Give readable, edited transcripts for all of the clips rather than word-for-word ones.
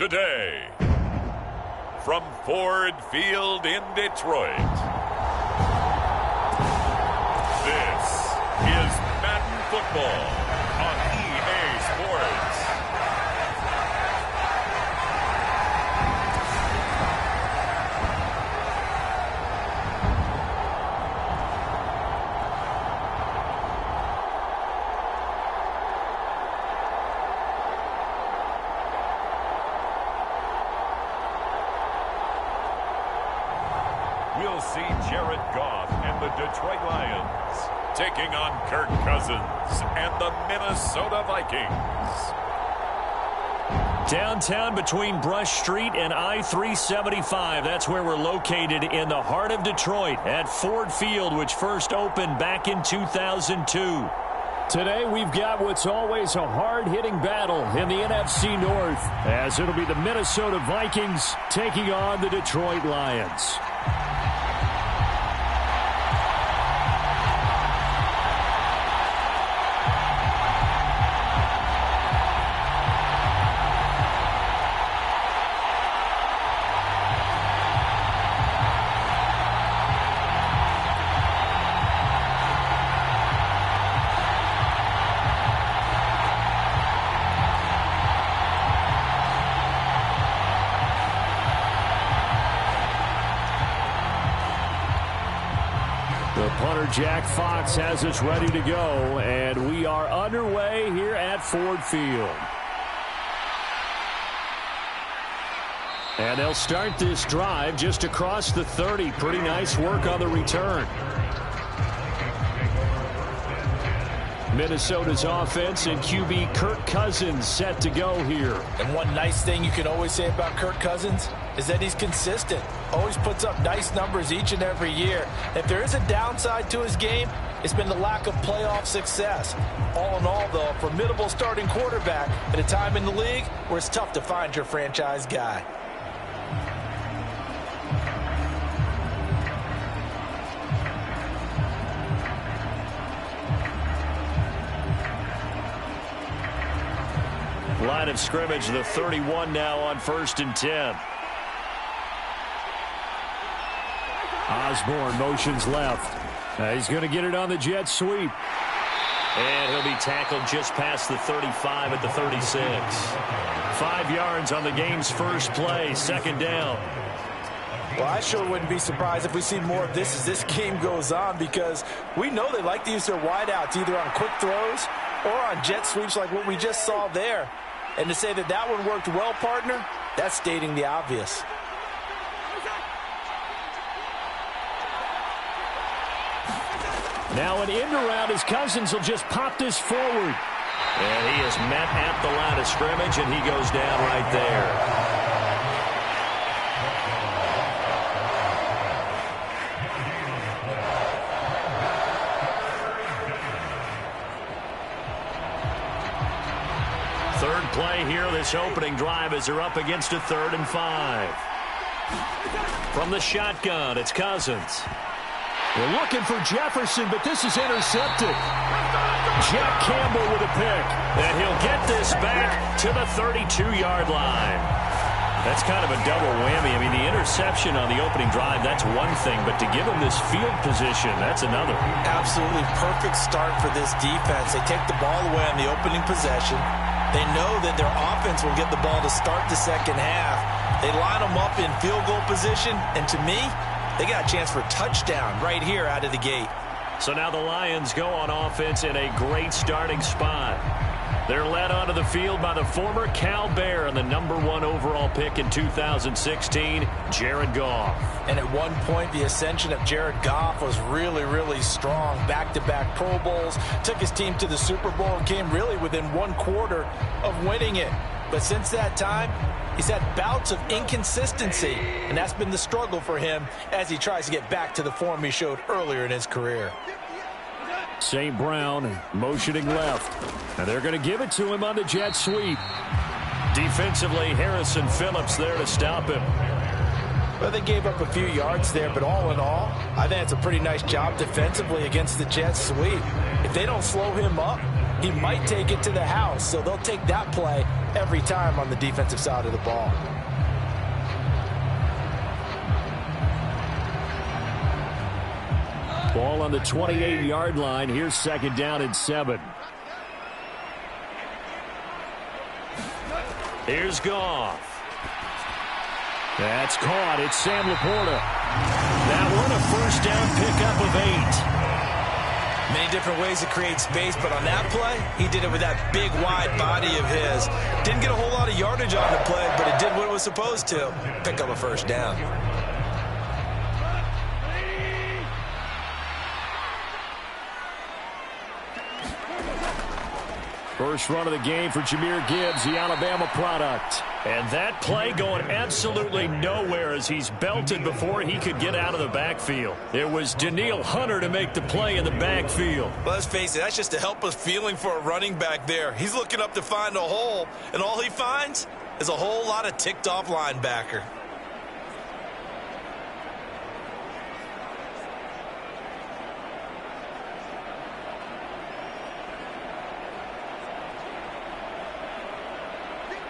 today, from Ford Field in Detroit, this is Madden Football on EA Sports. We'll see Jared Goff and the Detroit Lions taking on Kirk Cousins and the Minnesota Vikings. Downtown between Brush Street and I-375. That's where we're located in the heart of Detroit at Ford Field, which first opened back in 2002. Today we've got what's always a hard-hitting battle in the NFC North, as it'll be the Minnesota Vikings taking on the Detroit Lions. The punter, Jack Fox, has us ready to go, and we are underway here at Ford Field. And they'll start this drive just across the 30. Pretty nice work on the return. Minnesota's offense and QB Kirk Cousins set to go here. And one nice thing you can always say about Kirk Cousins is that he's consistent. Always puts up nice numbers each and every year. If there is a downside to his game, it's been the lack of playoff success. All in all, though, a formidable starting quarterback at a time in the league where it's tough to find your franchise guy. Line of scrimmage, the 31 now on 1st and 10. Osborne motions left. He's going to get it on the jet sweep. And he'll be tackled just past the 35 at the 36. 5 yards on the game's first play, second down. Well, I sure wouldn't be surprised if we see more of this as this game goes on, because we know they like to use their wideouts either on quick throws or on jet sweeps like what we just saw there. And to say that that one worked well, partner, that's stating the obvious. Now an end around as Cousins will just pop this forward. And he is met at the line of scrimmage, and he goes down right there. Third play here, this opening drive, as they're up against a 3rd and 5. From the shotgun, it's Cousins. They're looking for Jefferson, but this is intercepted. Jack Campbell with a pick. And he'll get this back to the 32-yard line. That's kind of a double whammy. I mean, the interception on the opening drive, that's one thing, but to give him this field position, that's another. Absolutely perfect start for this defense. They take the ball away on the opening possession. They know that their offense will get the ball to start the second half. They line them up in field goal position, and to me, they got a chance for a touchdown right here out of the gate. So now the Lions go on offense in a great starting spot. They're led onto the field by the former Cal Bear and the #1 overall pick in 2016, Jared Goff. And at one point, the ascension of Jared Goff was really, really strong. Back-to-back Pro Bowls, took his team to the Super Bowl and came really within 1 quarter of winning it. But since that time, he's had bouts of inconsistency, and that's been the struggle for him as he tries to get back to the form he showed earlier in his career. St. Brown motioning left, and they're going to give it to him on the jet sweep. Defensively, Harrison Phillips there to stop him. Well, they gave up a few yards there, but all in all, I think it's a pretty nice job defensively against the jet sweep. If they don't slow him up, he might take it to the house. So they'll take that play every time on the defensive side of the ball. Ball on the 28-yard line. Here's second down and 7. Here's Goff. That's caught. It's Sam Laporta. That one a first down pickup of 8. Many different ways to create space, but on that play, he did it with that big, wide body of his. Didn't get a whole lot of yardage on the play, but it did what it was supposed to. Pick up a first down. First run of the game for Jahmyr Gibbs, the Alabama product. And that play going absolutely nowhere as he's belted before he could get out of the backfield. It was Danielle Hunter to make the play in the backfield. Well, let's face it, that's just a helpless feeling for a running back there. He's looking up to find a hole, and all he finds is a whole lot of ticked-off linebacker.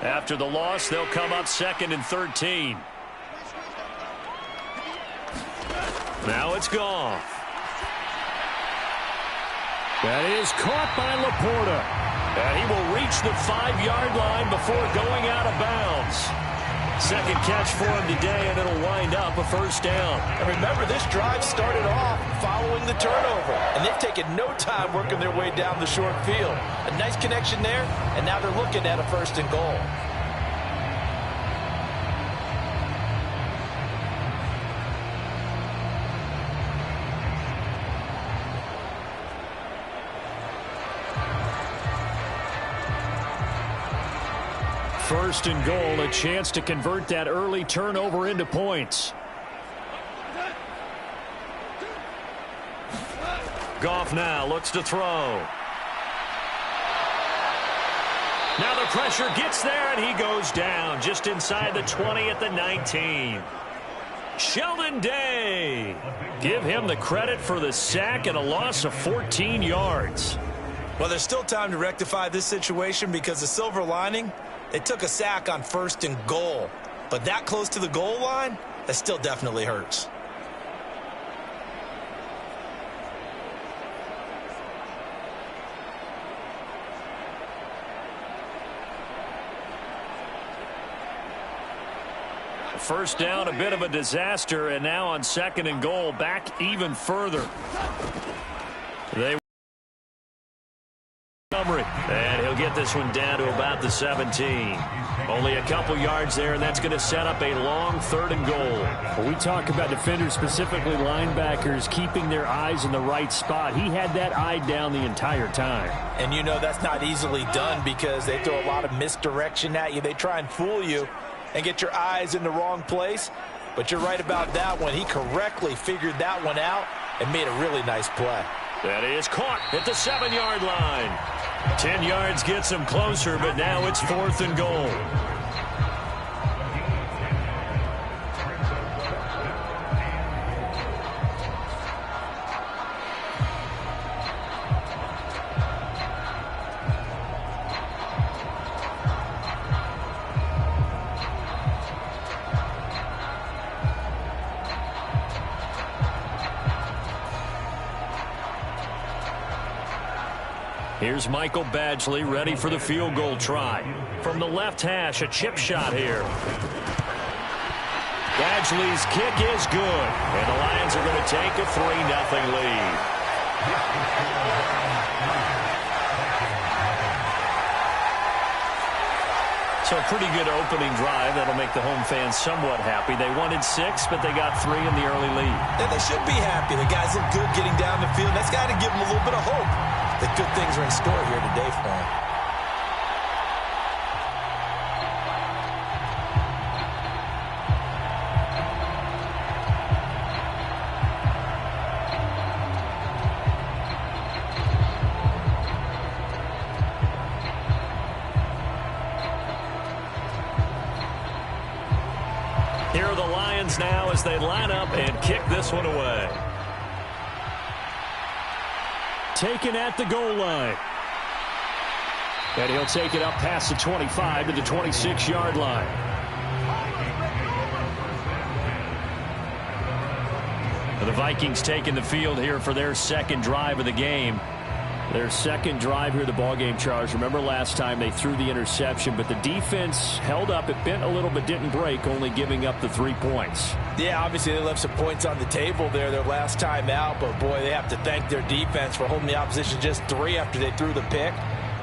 After the loss, they'll come up 2nd and 13. Now it's Goff. That is caught by Laporta. And he will reach the 5-yard line before going out of bounds. Second catch for him today, and it'll wind up a first down. And remember, this drive started off following the turnover, and they've taken no time working their way down the short field. A nice connection there, and now they're looking at a 1st and goal. First and goal, a chance to convert that early turnover into points. Goff now looks to throw. Now the pressure gets there, and he goes down just inside the 20 at the 19. Sheldon Day. Give him the credit for the sack and a loss of 14 yards. Well, there's still time to rectify this situation because the silver lining, they took a sack on 1st and goal. But that close to the goal line, that still definitely hurts. First down, a bit of a disaster, and now on 2nd and goal, back even further. And he'll get this one down to about the 17. Only a couple yards there, and that's going to set up a long 3rd and goal. When we talk about defenders, specifically linebackers, keeping their eyes in the right spot, he had that eye down the entire time. And you know that's not easily done because they throw a lot of misdirection at you. They try and fool you and get your eyes in the wrong place. But you're right about that one. He correctly figured that one out and made a really nice play. That is caught at the 7-yard line. 10 yards gets him closer, but now it's 4th and goal. Here's Michael Badgley ready for the field goal try. From the left hash, a chip shot here. Badgley's kick is good, and the Lions are going to take a 3-0 lead. So a pretty good opening drive. That'll make the home fans somewhat happy. They wanted 6, but they got 3 in the early lead. And they should be happy. The guys look good getting down the field. That's got to give them a little bit of hope that good things are in store here today for them. Here are the Lions now as they line up and kick this one away. Taken at the goal line. And he'll take it up past the 25 to the 26-yard line. The Vikings taking the field here for their second drive of the game. Their second drive here of the ballgame, Charles. Remember last time they threw the interception, but the defense held up. It bent a little but didn't break, only giving up the 3 points. Yeah, obviously they left some points on the table there their last time out, but boy, they have to thank their defense for holding the opposition just 3 after they threw the pick.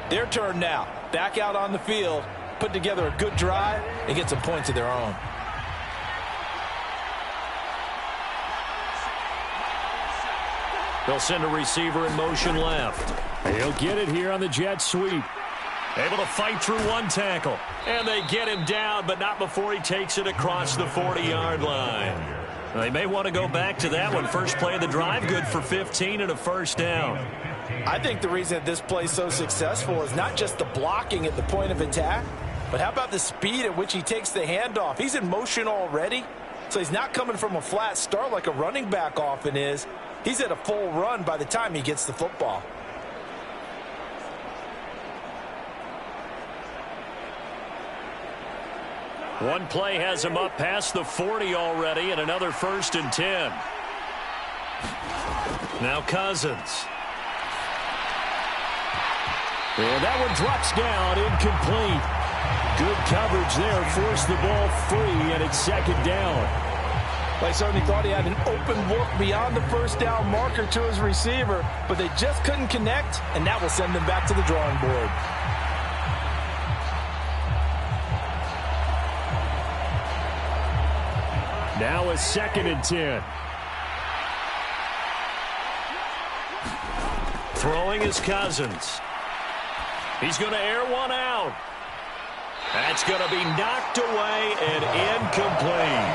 Their turn now. Back out on the field, put together a good drive, and get some points of their own. They'll send a receiver in motion left. He'll get it here on the jet sweep. Able to fight through one tackle. And they get him down, but not before he takes it across the 40-yard line. They may want to go back to that one. First play of the drive, good for 15 and a first down. I think the reason that this play is so successful is not just the blocking at the point of attack, but how about the speed at which he takes the handoff? He's in motion already, so he's not coming from a flat start like a running back often is. He's at a full run by the time he gets the football. One play has him up past the 40 already, and another 1st and 10. Now Cousins. And that one drops down, incomplete. Good coverage there, forced the ball free, and it's second down. I certainly thought he had an open look beyond the first down marker to his receiver, but they just couldn't connect, and that will send them back to the drawing board. Now a 2nd and 10. Throwing is Cousins. He's going to air one out. That's going to be knocked away and incomplete.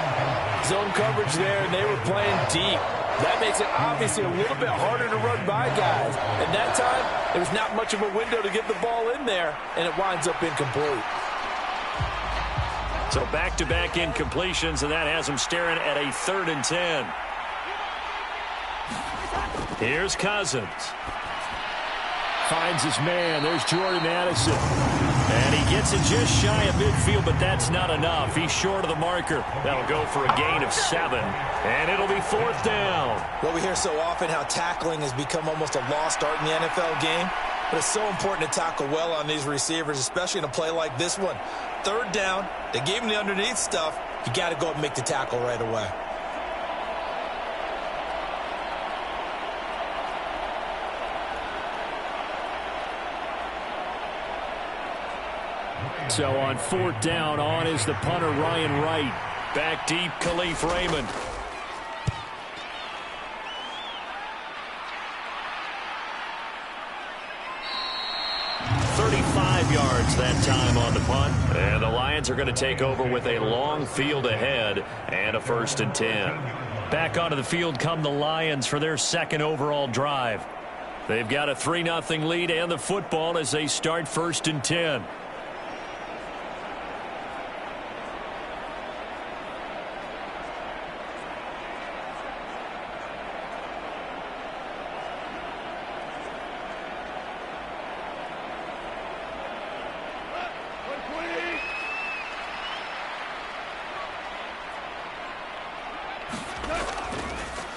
Zone coverage there, and they were playing deep. That makes it obviously a little bit harder to run by guys. And that time, there was not much of a window to get the ball in there, and it winds up incomplete. So back-to-back incompletions, and that has him staring at a 3rd and 10. Here's Cousins. Finds his man. There's Jordan Addison. And he gets it just shy of midfield, but that's not enough. He's short of the marker. That'll go for a gain of 7. And it'll be 4th down. Well, we hear so often how tackling has become almost a lost art in the NFL game. But it's so important to tackle well on these receivers, especially in a play like this one. 3rd down, they gave him the underneath stuff. You got to go up and make the tackle right away. So on 4th down, on is the punter, Ryan Wright. Back deep, Khalif Raymond. Yards that time on the punt. And the Lions are going to take over with a long field ahead and a 1st and 10. Back onto the field come the Lions for their 2nd overall drive. They've got a 3-0 lead and the football as they start 1st and 10.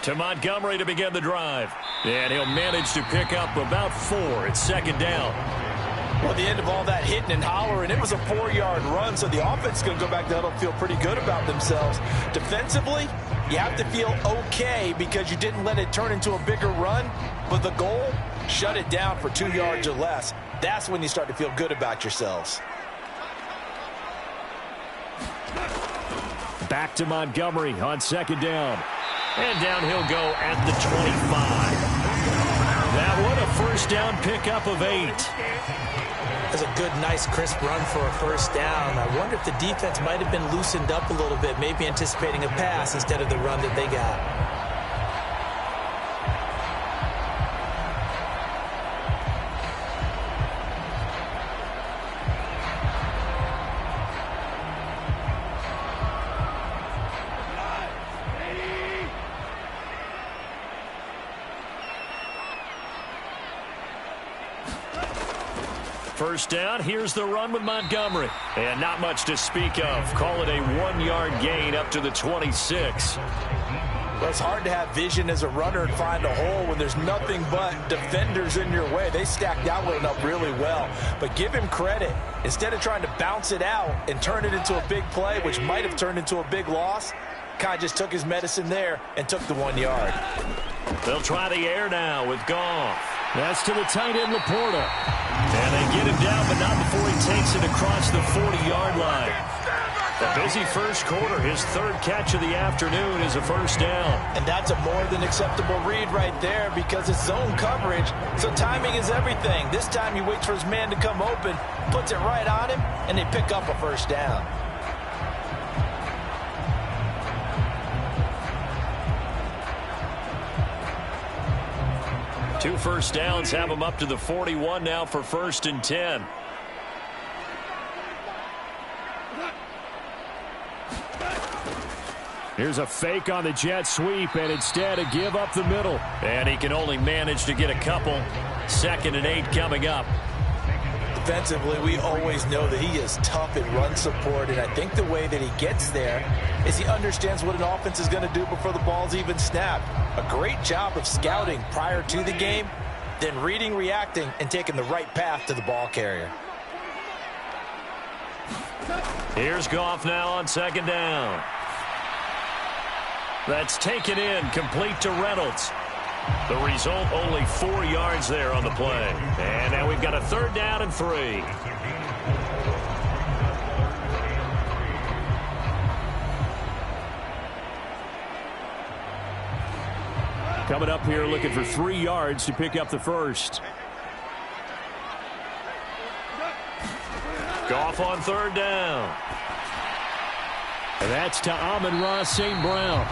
To Montgomery to begin the drive. And he'll manage to pick up about 4. It's 2nd down. Well, at the end of all that hitting and hollering, it was a 4-yard run, so the offense is going to go back to huddle and feel pretty good about themselves. Defensively, you have to feel okay because you didn't let it turn into a bigger run, but the goal, shut it down for 2 yards or less. That's when you start to feel good about yourselves. Back to Montgomery on 2nd down. And down he'll go at the 25. That one, a 1st down pickup of 8. That's a good, nice, crisp run for a 1st down. I wonder if the defense might have been loosened up a little bit, maybe anticipating a pass instead of the run that they got. first down. Here's the run with Montgomery. And not much to speak of. Call it a 1-yard gain up to the 26. Well, it's hard to have vision as a runner and find a hole when there's nothing but defenders in your way. They stacked that one up really well. But give him credit. Instead of trying to bounce it out and turn it into a big play, which might have turned into a big loss, kind of just took his medicine there and took the 1 yard. They'll try the air now with Goff. That's to the tight end, Laporta. And they get him down, but not before he takes it across the 40-yard line. A busy first quarter. His third catch of the afternoon is a first down. And that's a more than acceptable read right there because it's zone coverage, so timing is everything. This time he waits for his man to come open, puts it right on him, and they pick up a first down. Two first downs have him up to the 41 now for 1st and 10. Here's a fake on the jet sweep, and instead a give up the middle. And he can only manage to get a couple. 2nd and 8 coming up. Defensively, we always know that he is tough in run support, and I think the way that he gets there is he understands what an offense is going to do before the ball's even snapped. A great job of scouting prior to the game, then reading, reacting, and taking the right path to the ball carrier. Here's Goff now on 2nd down. That's taken in, complete to Reynolds. The result, only 4 yards there on the play. And now we've got a 3rd down and 3. Coming up here looking for 3 yards to pick up the first. Goff on 3rd down. And that's to Amon-Ra St. Brown.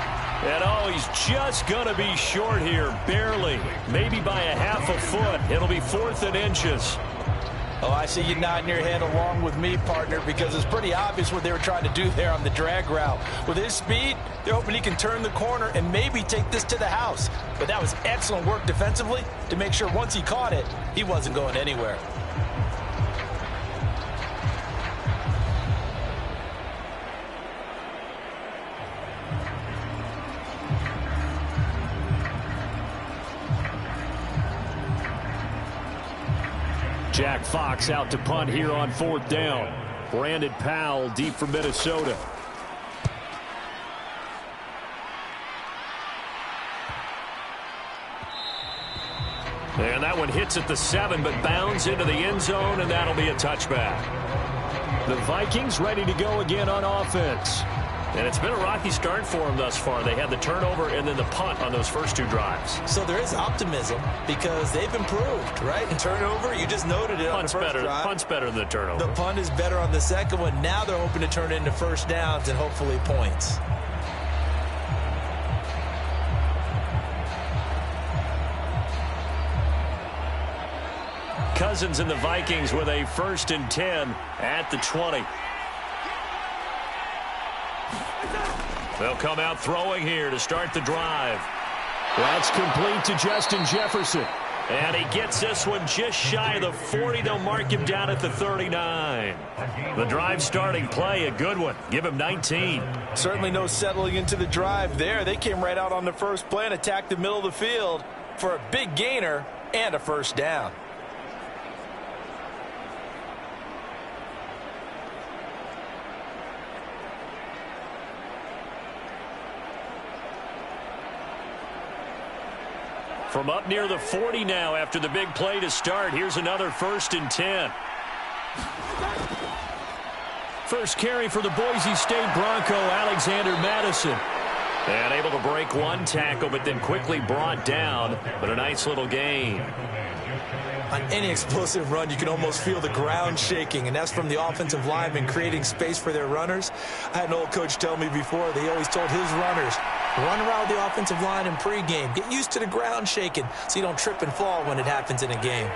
And, oh, he's just going to be short here, barely, maybe by a half a foot. It'll be 4th and inches. Oh, I see you nodding your head along with me, partner, because it's pretty obvious what they were trying to do there on the drag route. With his speed, they're hoping he can turn the corner and maybe take this to the house. But that was excellent work defensively to make sure once he caught it, he wasn't going anywhere. Jack Fox out to punt here on 4th down. Brandon Powell deep for Minnesota. And that one hits at the 7, but bounds into the end zone, and that'll be a touchback. The Vikings ready to go again on offense. And it's been a rocky start for them thus far. They had the turnover and then the punt on those first 2 drives. So there is optimism because they've improved, right? And turnover, you just noted it on the first drive. Punt's better than the turnover. The punt is better on the second one. Now they're hoping to turn it into first downs and hopefully points. Cousins and the Vikings with a 1st and 10 at the 20. They'll come out throwing here to start the drive. That's complete to Justin Jefferson. And he gets this one just shy of the 40. They'll mark him down at the 39. The drive starting play, a good one. Give him 19. Certainly no settling into the drive there. They came right out on the first play and attacked the middle of the field for a big gainer and a first down. From up near the 40 now after the big play to start. Here's another 1st and 10. First carry for the Boise State Bronco, Alexander Madison. And able to break 1 tackle, but then quickly brought down. But a nice little gain. On any explosive run, you can almost feel the ground shaking, and that's from the offensive linemen creating space for their runners. I had an old coach tell me before, they always told his runners, run around the offensive line in pregame. Get used to the ground shaking so you don't trip and fall when it happens in a game.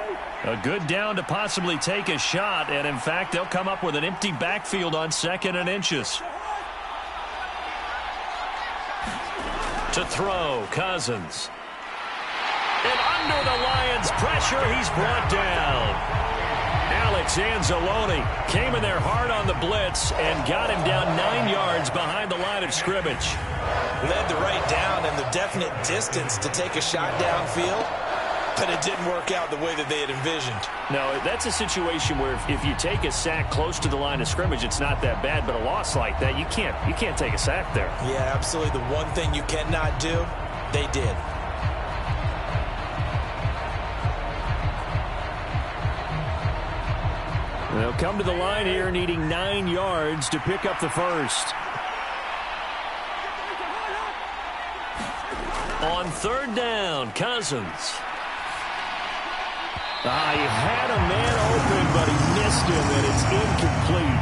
A good down to possibly take a shot, and in fact, they'll come up with an empty backfield on 2nd and inches. To throw, Cousins. And under the Lions' pressure, he's brought down. Alex Alex Anzalone came in there hard on the blitz and got him down 9 yards behind the line of scrimmage. Led the right down and the definite distance to take a shot downfield, but it didn't work out the way that they had envisioned. No, that's a situation where if you take a sack close to the line of scrimmage, it's not that bad, but a loss like that, you can't take a sack there. Yeah, absolutely. The one thing you cannot do, they did. They'll come to the line here needing 9 yards to pick up the first. On third down, Cousins. He had a man open, but he missed him, and it's incomplete.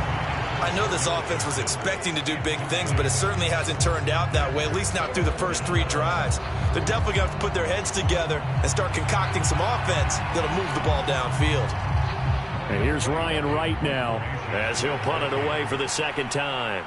I know this offense was expecting to do big things, but it certainly hasn't turned out that way, at least not through the first 3 drives. They're definitely going to have to put their heads together and start concocting some offense that'll move the ball downfield. And here's Ryan Wright now as he'll punt it away for the second time.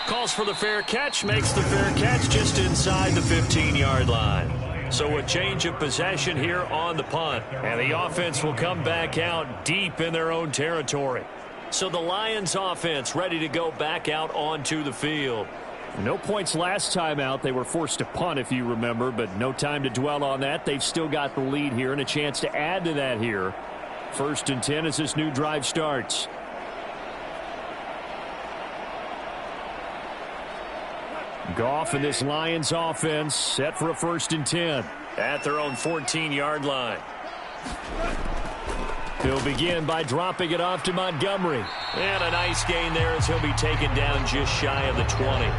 Calls for the fair catch, makes the fair catch just inside the 15-yard line. So a change of possession here on the punt. And the offense will come back out deep in their own territory. So the Lions offense ready to go back out onto the field. No points last time out. They were forced to punt, if you remember, but no time to dwell on that. They've still got the lead here and a chance to add to that here. 1st and 10 as this new drive starts. Goff and this Lions offense set for a 1st and 10 at their own 14-yard line. He'll begin by dropping it off to Montgomery. And a nice gain there as he'll be taken down just shy of the 20.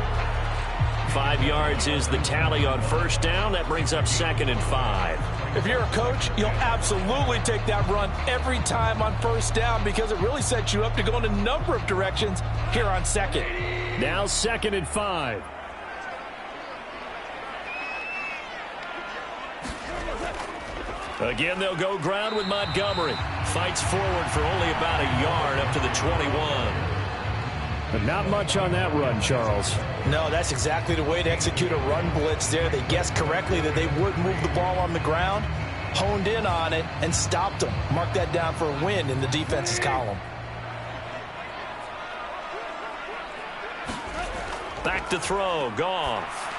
5 yards is the tally on first down. That brings up 2nd and 5. If you're a coach, you'll absolutely take that run every time on first down because it really sets you up to go in a number of directions here on 2nd. Now 2nd and 5. Again, they'll go ground with Montgomery. Fights forward for only about a yard up to the 21. But not much on that run, Charles. No, that's exactly the way to execute a run blitz there. They guessed correctly that they would move the ball on the ground, honed in on it, and stopped them. Mark that down for a win in the defense's column. Back to throw, Goff.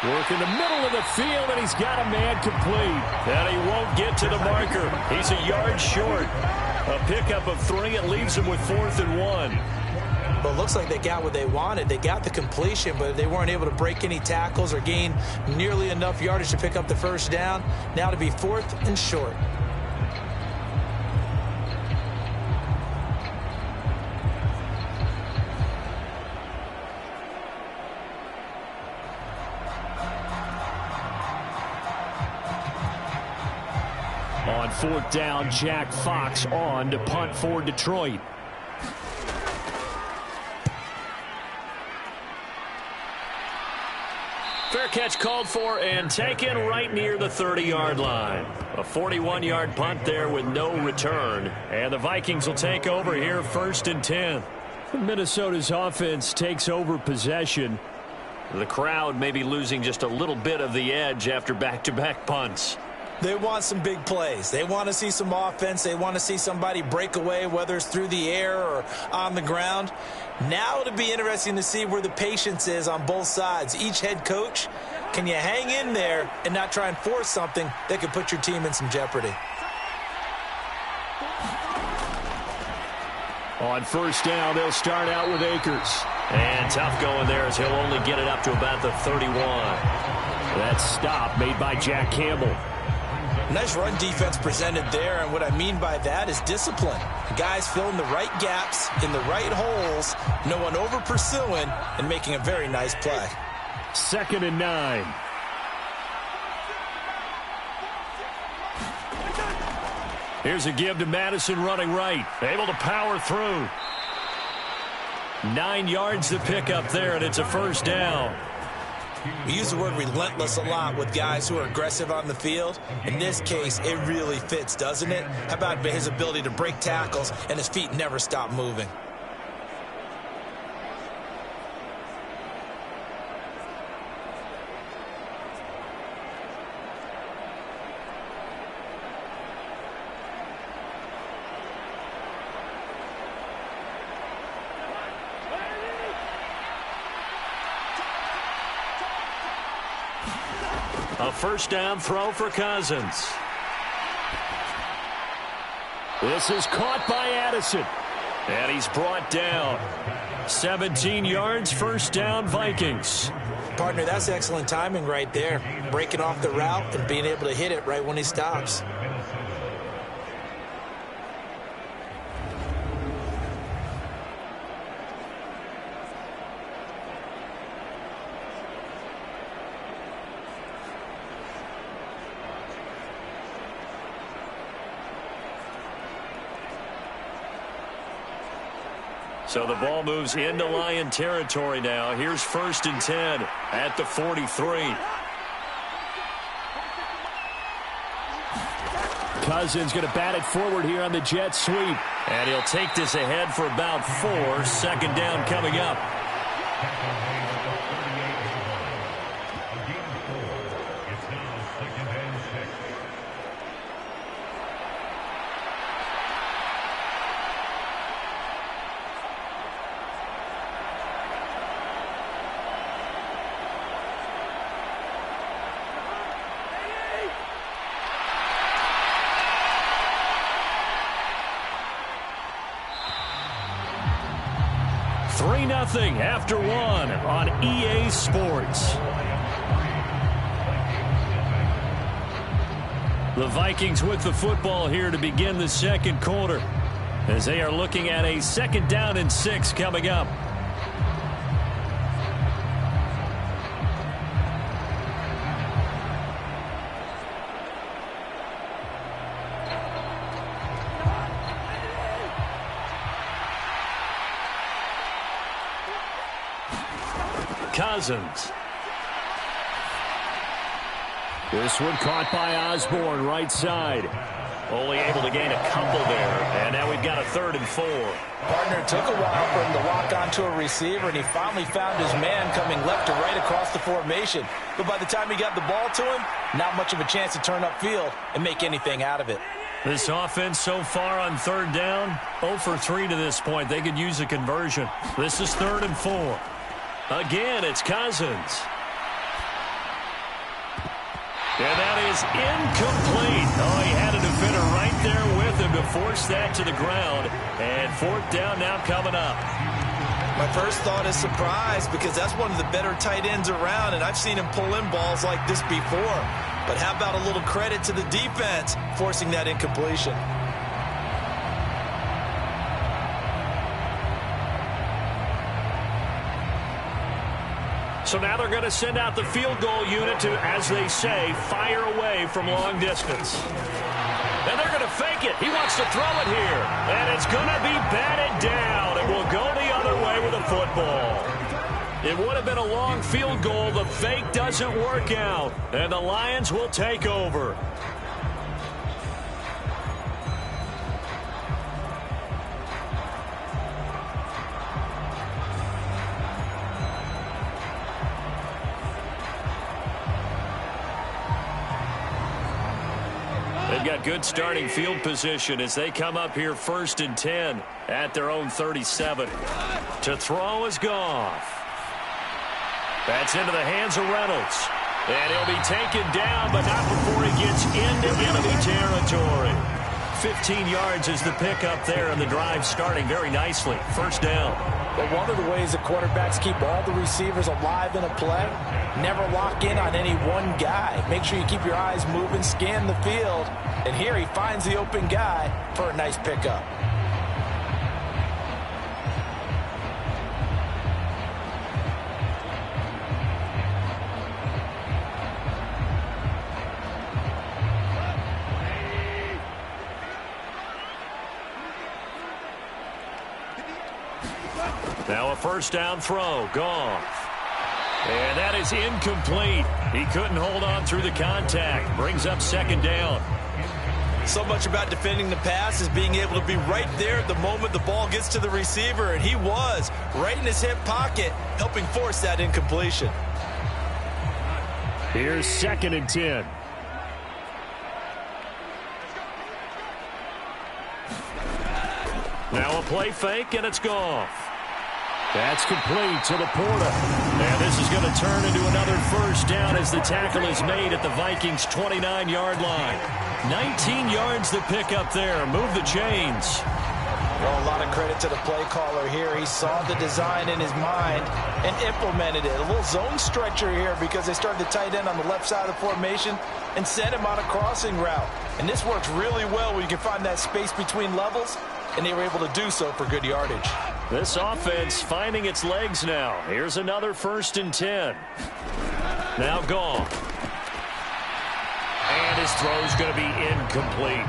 Work in the middle of the field, and he's got a man complete. And he won't get to the marker. He's a yard short. A pickup of 3. It leaves him with 4th and 1. Well, it looks like they got what they wanted. They got the completion, but they weren't able to break any tackles or gain nearly enough yardage to pick up the first down. Now to be 4th and short. On 4th down, Jack Fox on to punt for Detroit. Fair catch called for and taken right near the 30-yard line. A 41-yard punt there with no return. And the Vikings will take over here 1st and 10. Minnesota's offense takes over possession. The crowd may be losing just a little bit of the edge after back-to-back punts. They want some big plays. They want to see some offense. They want to see somebody break away, whether it's through the air or on the ground. Now it'll be interesting to see where the patience is on both sides. Each head coach, can you hang in there and not try and force something that could put your team in some jeopardy? On first down, they'll start out with Akers. And tough going there as he'll only get it up to about the 31. That stop made by Jack Campbell. Nice run defense presented there, and what I mean by that is discipline. Guys filling the right gaps in the right holes, no one over pursuing, and making a very nice play. 2nd and 9. Here's a give to Madison running right. Able to power through. 9 yards to pick up there, and it's a first down. We use the word relentless a lot with guys who are aggressive on the field. In this case, it really fits, doesn't it? How about his ability to break tackles and his feet never stop moving? A first down throw for Cousins. This is caught by Addison. And he's brought down. 17 yards, first down, Vikings. Partner, that's excellent timing right there. Breaking off the route and being able to hit it right when he stops. So the ball moves into Lion territory now. Here's 1st and 10 at the 43. Cousins going to bat it forward here on the jet sweep. And he'll take this ahead for about 4. Second down coming up. Nothing after 1 on EA Sports. The Vikings with the football here to begin the second quarter as they are looking at a 2nd down and 6 coming up. Cousins. This one caught by Osborne, right side. Only able to gain a couple there. And now we've got a 3rd and 4. Partner, it took a while for him to lock onto a receiver, and he finally found his man coming left to right across the formation. But by the time he got the ball to him, not much of a chance to turn upfield and make anything out of it. This offense so far on 3rd down, 0 for 3 to this point. They could use a conversion. This is 3rd and 4. Again, it's Cousins. And that is incomplete. Oh, he had a defender right there with him to force that to the ground. And 4th down now coming up. My first thought is surprise, because that's one of the better tight ends around, and I've seen him pull in balls like this before. But how about a little credit to the defense forcing that incompletion? So now they're going to send out the field goal unit to, as they say, fire away from long distance. And they're going to fake it. He wants to throw it here. And it's going to be batted down. And will go the other way with a football. It would have been a long field goal. The fake doesn't work out. And the Lions will take over. They've got good starting field position as they come up here 1st and 10 at their own 37. To throw is Goff. That's into the hands of Reynolds. And he'll be taken down, but not before he gets into enemy territory. 15 yards is the pickup there, and the drive starting very nicely. 1st down. But one of the ways that quarterbacks keep all the receivers alive in a play, never lock in on any one guy. Make sure you keep your eyes moving, scan the field, and here he finds the open guy for a nice pickup. Now a 1st down throw. Goff. And that is incomplete. He couldn't hold on through the contact. Brings up 2nd down. So much about defending the pass is being able to be right there at the moment the ball gets to the receiver, and he was right in his hip pocket, helping force that incompletion. Here's 2nd and 10. Now a play fake, and it's Goff. That's complete to Laporta. And this is going to turn into another first down as the tackle is made at the Vikings' 29-yard line. 19 yards to pick up there. Move the chains. Well, a lot of credit to the play caller here. He saw the design in his mind and implemented it. A little zone stretcher here because they started the tight end on the left side of the formation and sent him on a crossing route. And this works really well when you can find that space between levels, and they were able to do so for good yardage. This offense finding its legs now. Here's another 1st and 10. Now gone. And his throw's going to be incomplete.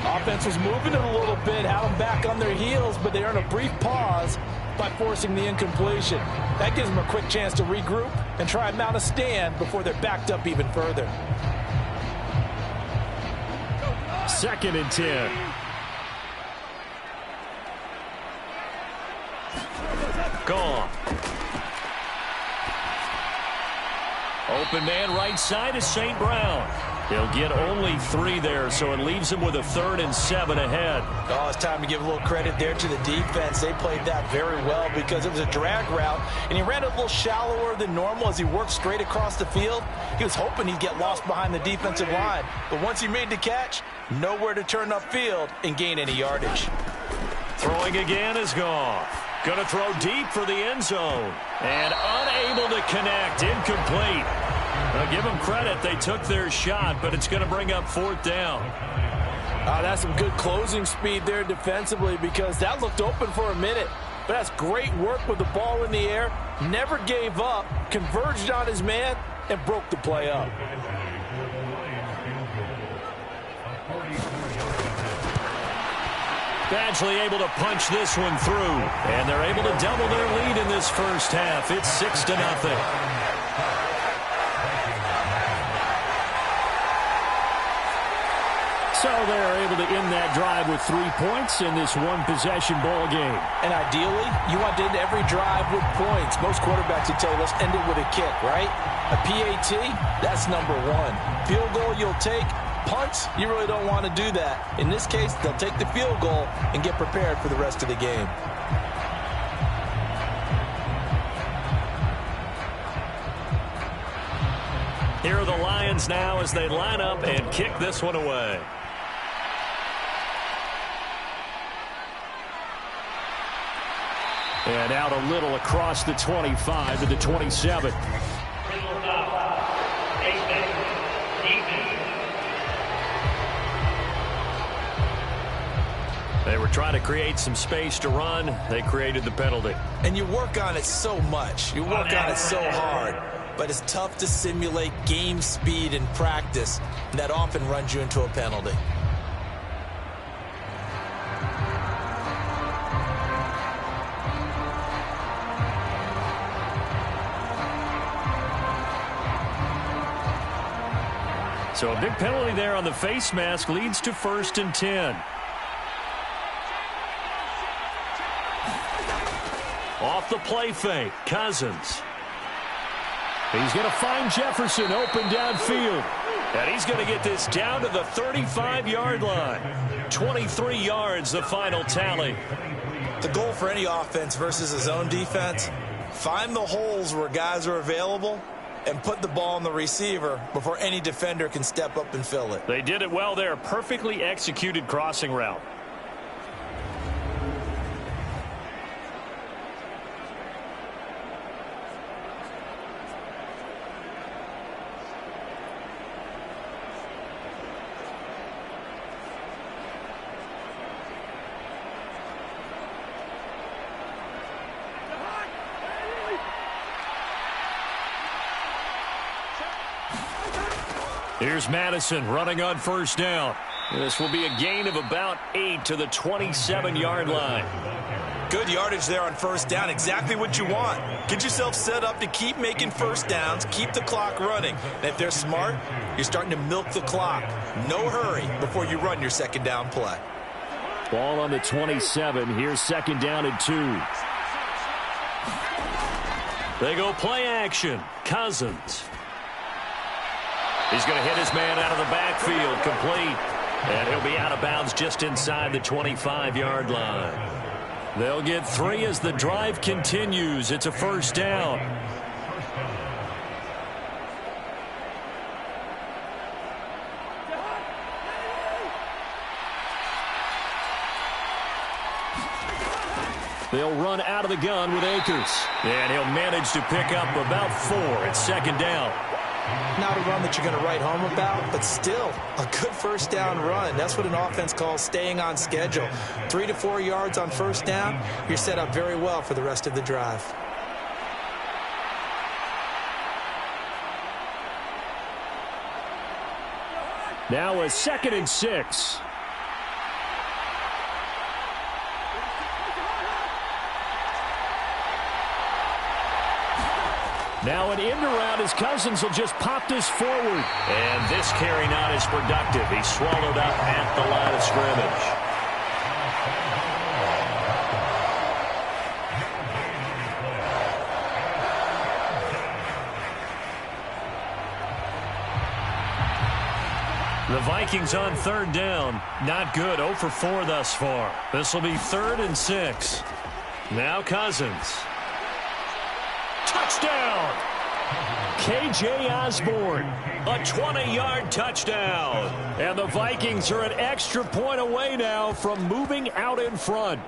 Offense was moving it a little bit, had them back on their heels, but they earned a brief pause by forcing the incompletion. That gives them a quick chance to regroup and try and mount a stand before they're backed up even further. 2nd and 10. Gone. Open man right side is St. Brown. He'll get only 3 there, so it leaves him with a 3rd and 7 ahead. Oh, it's time to give a little credit there to the defense. They played that very well because it was a drag route, and he ran a little shallower than normal as he worked straight across the field. He was hoping he'd get lost behind the defensive line, but once he made the catch, nowhere to turn upfield and gain any yardage. Throwing again is Goff. Going to throw deep for the end zone. And unable to connect. Incomplete. Now give them credit. They took their shot, but it's going to bring up 4th down. That's some good closing speed there defensively because that looked open for a minute. But that's great work with the ball in the air. Never gave up. Converged on his man and broke the play up. Badgley able to punch this one through. And they're able to double their lead in this first half. It's 6-0. So they're able to end that drive with 3 points in this one-possession ball game. And ideally, you want to end every drive with points. Most quarterbacks would tell you, let's end it with a kick, right? A PAT, that's number 1. Field goal you'll take. Punts, you really don't want to do that. In this case, they'll take the field goal and get prepared for the rest of the game. Here are the Lions now as they line up and kick this one away. And out a little across the 25 to the 27. They were trying to create some space to run. They created the penalty. And you work on it so much. You work on it so hard. But it's tough to simulate game speed in practice. And that often runs you into a penalty. So a big penalty there on the face mask leads to 1st and 10. Off the play fake, Cousins. He's going to find Jefferson open downfield. And he's going to get this down to the 35-yard line. 23 yards, the final tally. The goal for any offense versus a zone defense, find the holes where guys are available and put the ball on the receiver before any defender can step up and fill it. They did it well there. Perfectly executed crossing route. Here's Madison running on 1st down. This will be a gain of about 8 to the 27-yard line. Good yardage there on 1st down. Exactly what you want. Get yourself set up to keep making 1st downs, keep the clock running. And if they're smart, you're starting to milk the clock. No hurry before you run your 2nd down play. Ball on the 27. Here's 2nd down and 2. They go play action. Cousins. He's going to hit his man out of the backfield, complete. And he'll be out of bounds just inside the 25-yard line. They'll get 3 as the drive continues. It's a first down. They'll run out of the gun with Akers. And he'll manage to pick up about 4. It's second down. Not a run that you're going to write home about, but still a good first down run. That's what an offense calls staying on schedule. 3 to 4 yards on first down, you're set up very well for the rest of the drive. Now a 2nd and 6. Now an end around as Cousins will just pop this forward. And this carry not as productive. He's swallowed up at the line of scrimmage. The Vikings on third down. Not good. 0 for 4 thus far. This will be 3rd and 6. Now Cousins. Touchdown! K.J. Osborne, a 20-yard touchdown. And the Vikings are an extra point away now from moving out in front.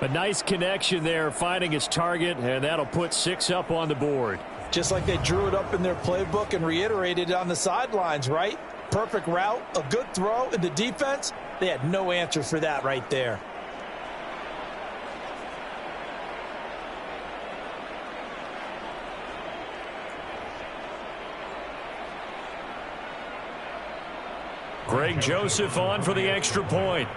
A nice connection there, finding his target, and that'll put 6 up on the board. Just like they drew it up in their playbook and reiterated it on the sidelines, right? Perfect route, a good throw, and the defense, they had no answer for that right there. Greg Joseph on for the extra point.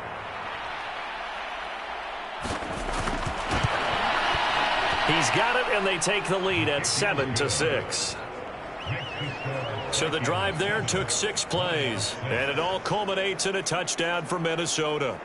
He's got it, and they take the lead at 7-6. So the drive there took 6 plays, and it all culminates in a touchdown for Minnesota.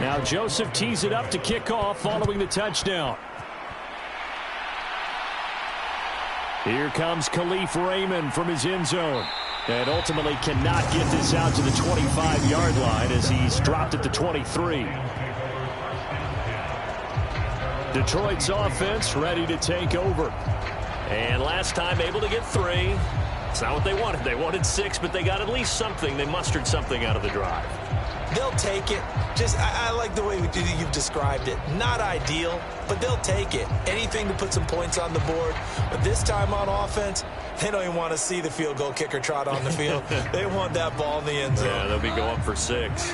Now Joseph tees it up to kick off following the touchdown. Here comes Khalif Raymond from his end zone. And ultimately cannot get this out to the 25-yard line as he's dropped at the 23. Detroit's offense ready to take over. And last time able to get 3. It's not what they wanted. They wanted 6, but they got at least something. They mustered something out of the drive. They'll take it. I like the way you've described it. Not ideal, but they'll take it. Anything to put some points on the board. But this time on offense, they don't even want to see the field goal kicker trot on the field. They want that ball in the end zone. Yeah, they'll be going for 6.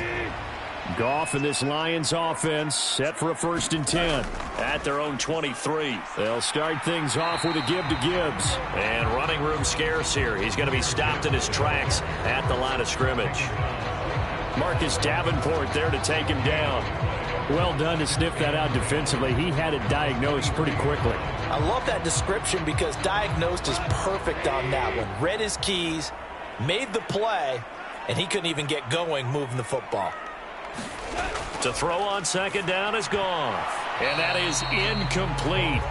Goff and this Lions offense set for a 1st and 10 at their own 23. They'll start things off with a give to Gibbs. And running room scarce here. He's going to be stopped in his tracks at the line of scrimmage. Marcus Davenport there to take him down. Well done to sniff that out defensively. He had it diagnosed pretty quickly. I love that description because diagnosed is perfect on that one. Read his keys, made the play, and he couldn't even get going moving the football. To throw on 2nd down is Goff. And that is incomplete.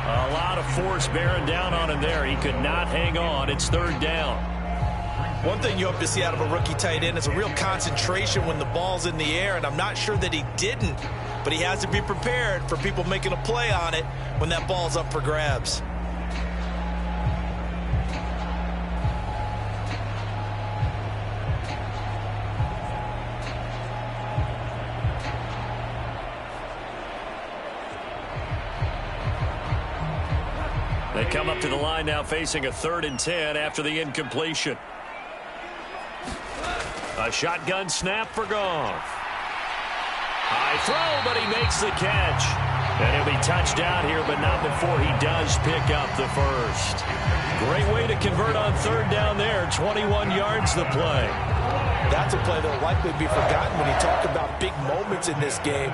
A lot of force bearing down on him there. He could not hang on. It's 3rd down. One thing you hope to see out of a rookie tight end is a real concentration when the ball's in the air, and I'm not sure that he didn't, but he has to be prepared for people making a play on it when that ball's up for grabs. They come up to the line now facing a 3rd and 10 after the incompletion. A shotgun snap for Goff. High throw, but he makes the catch. And he'll be touched down here, but not before he does pick up the 1st. Great way to convert on 3rd down there. for 21 yards the play. That's a play that will likely be forgotten when you talk about big moments in this game.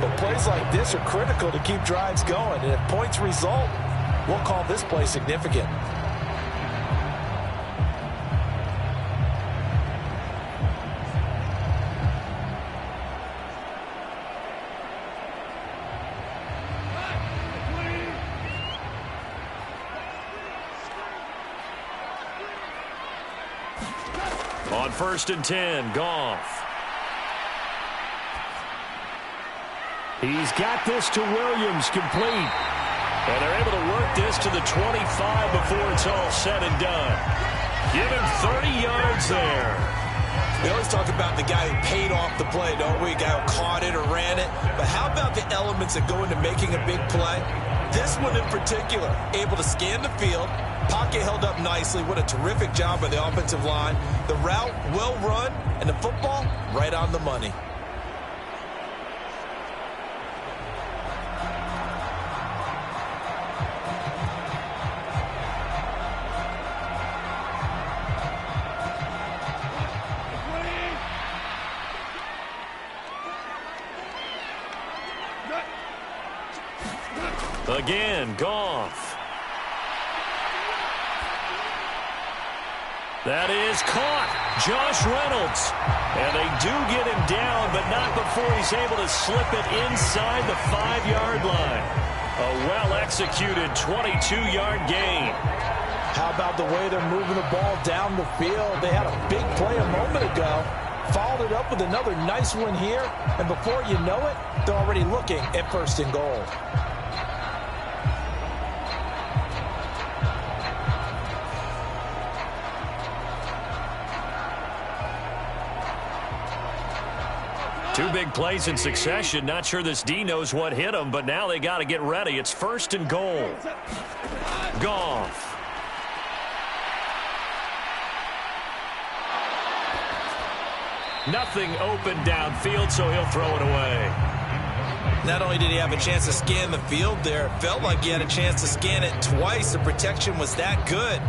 But plays like this are critical to keep drives going. And if points result, we'll call this play significant. On 1st and 10, Goff. He's got this to Williams, complete. And they're able to work this to the 25 before it's all said and done. Give him 30 yards there. We always talk about the guy who paid off the play, don't we? A guy who caught it or ran it. But how about the elements that go into making a big play? This one in particular, able to scan the field. Pocket held up nicely. What a terrific job by the offensive line. The route well run, and the football right on the money. Again, Goff. That is caught. Josh Reynolds. And they do get him down, but not before he's able to slip it inside the 5-yard line. A well-executed 22-yard gain. How about the way they're moving the ball down the field? They had a big play a moment ago. Followed it up with another nice one here. And before you know it, they're already looking at 1st and goal. Two big plays in succession. Not sure this D knows what hit him, but now they got to get ready. It's 1st and goal. Goff. Nothing open downfield, so he'll throw it away. Not only did he have a chance to scan the field there, it felt like he had a chance to scan it twice. The protection was that good.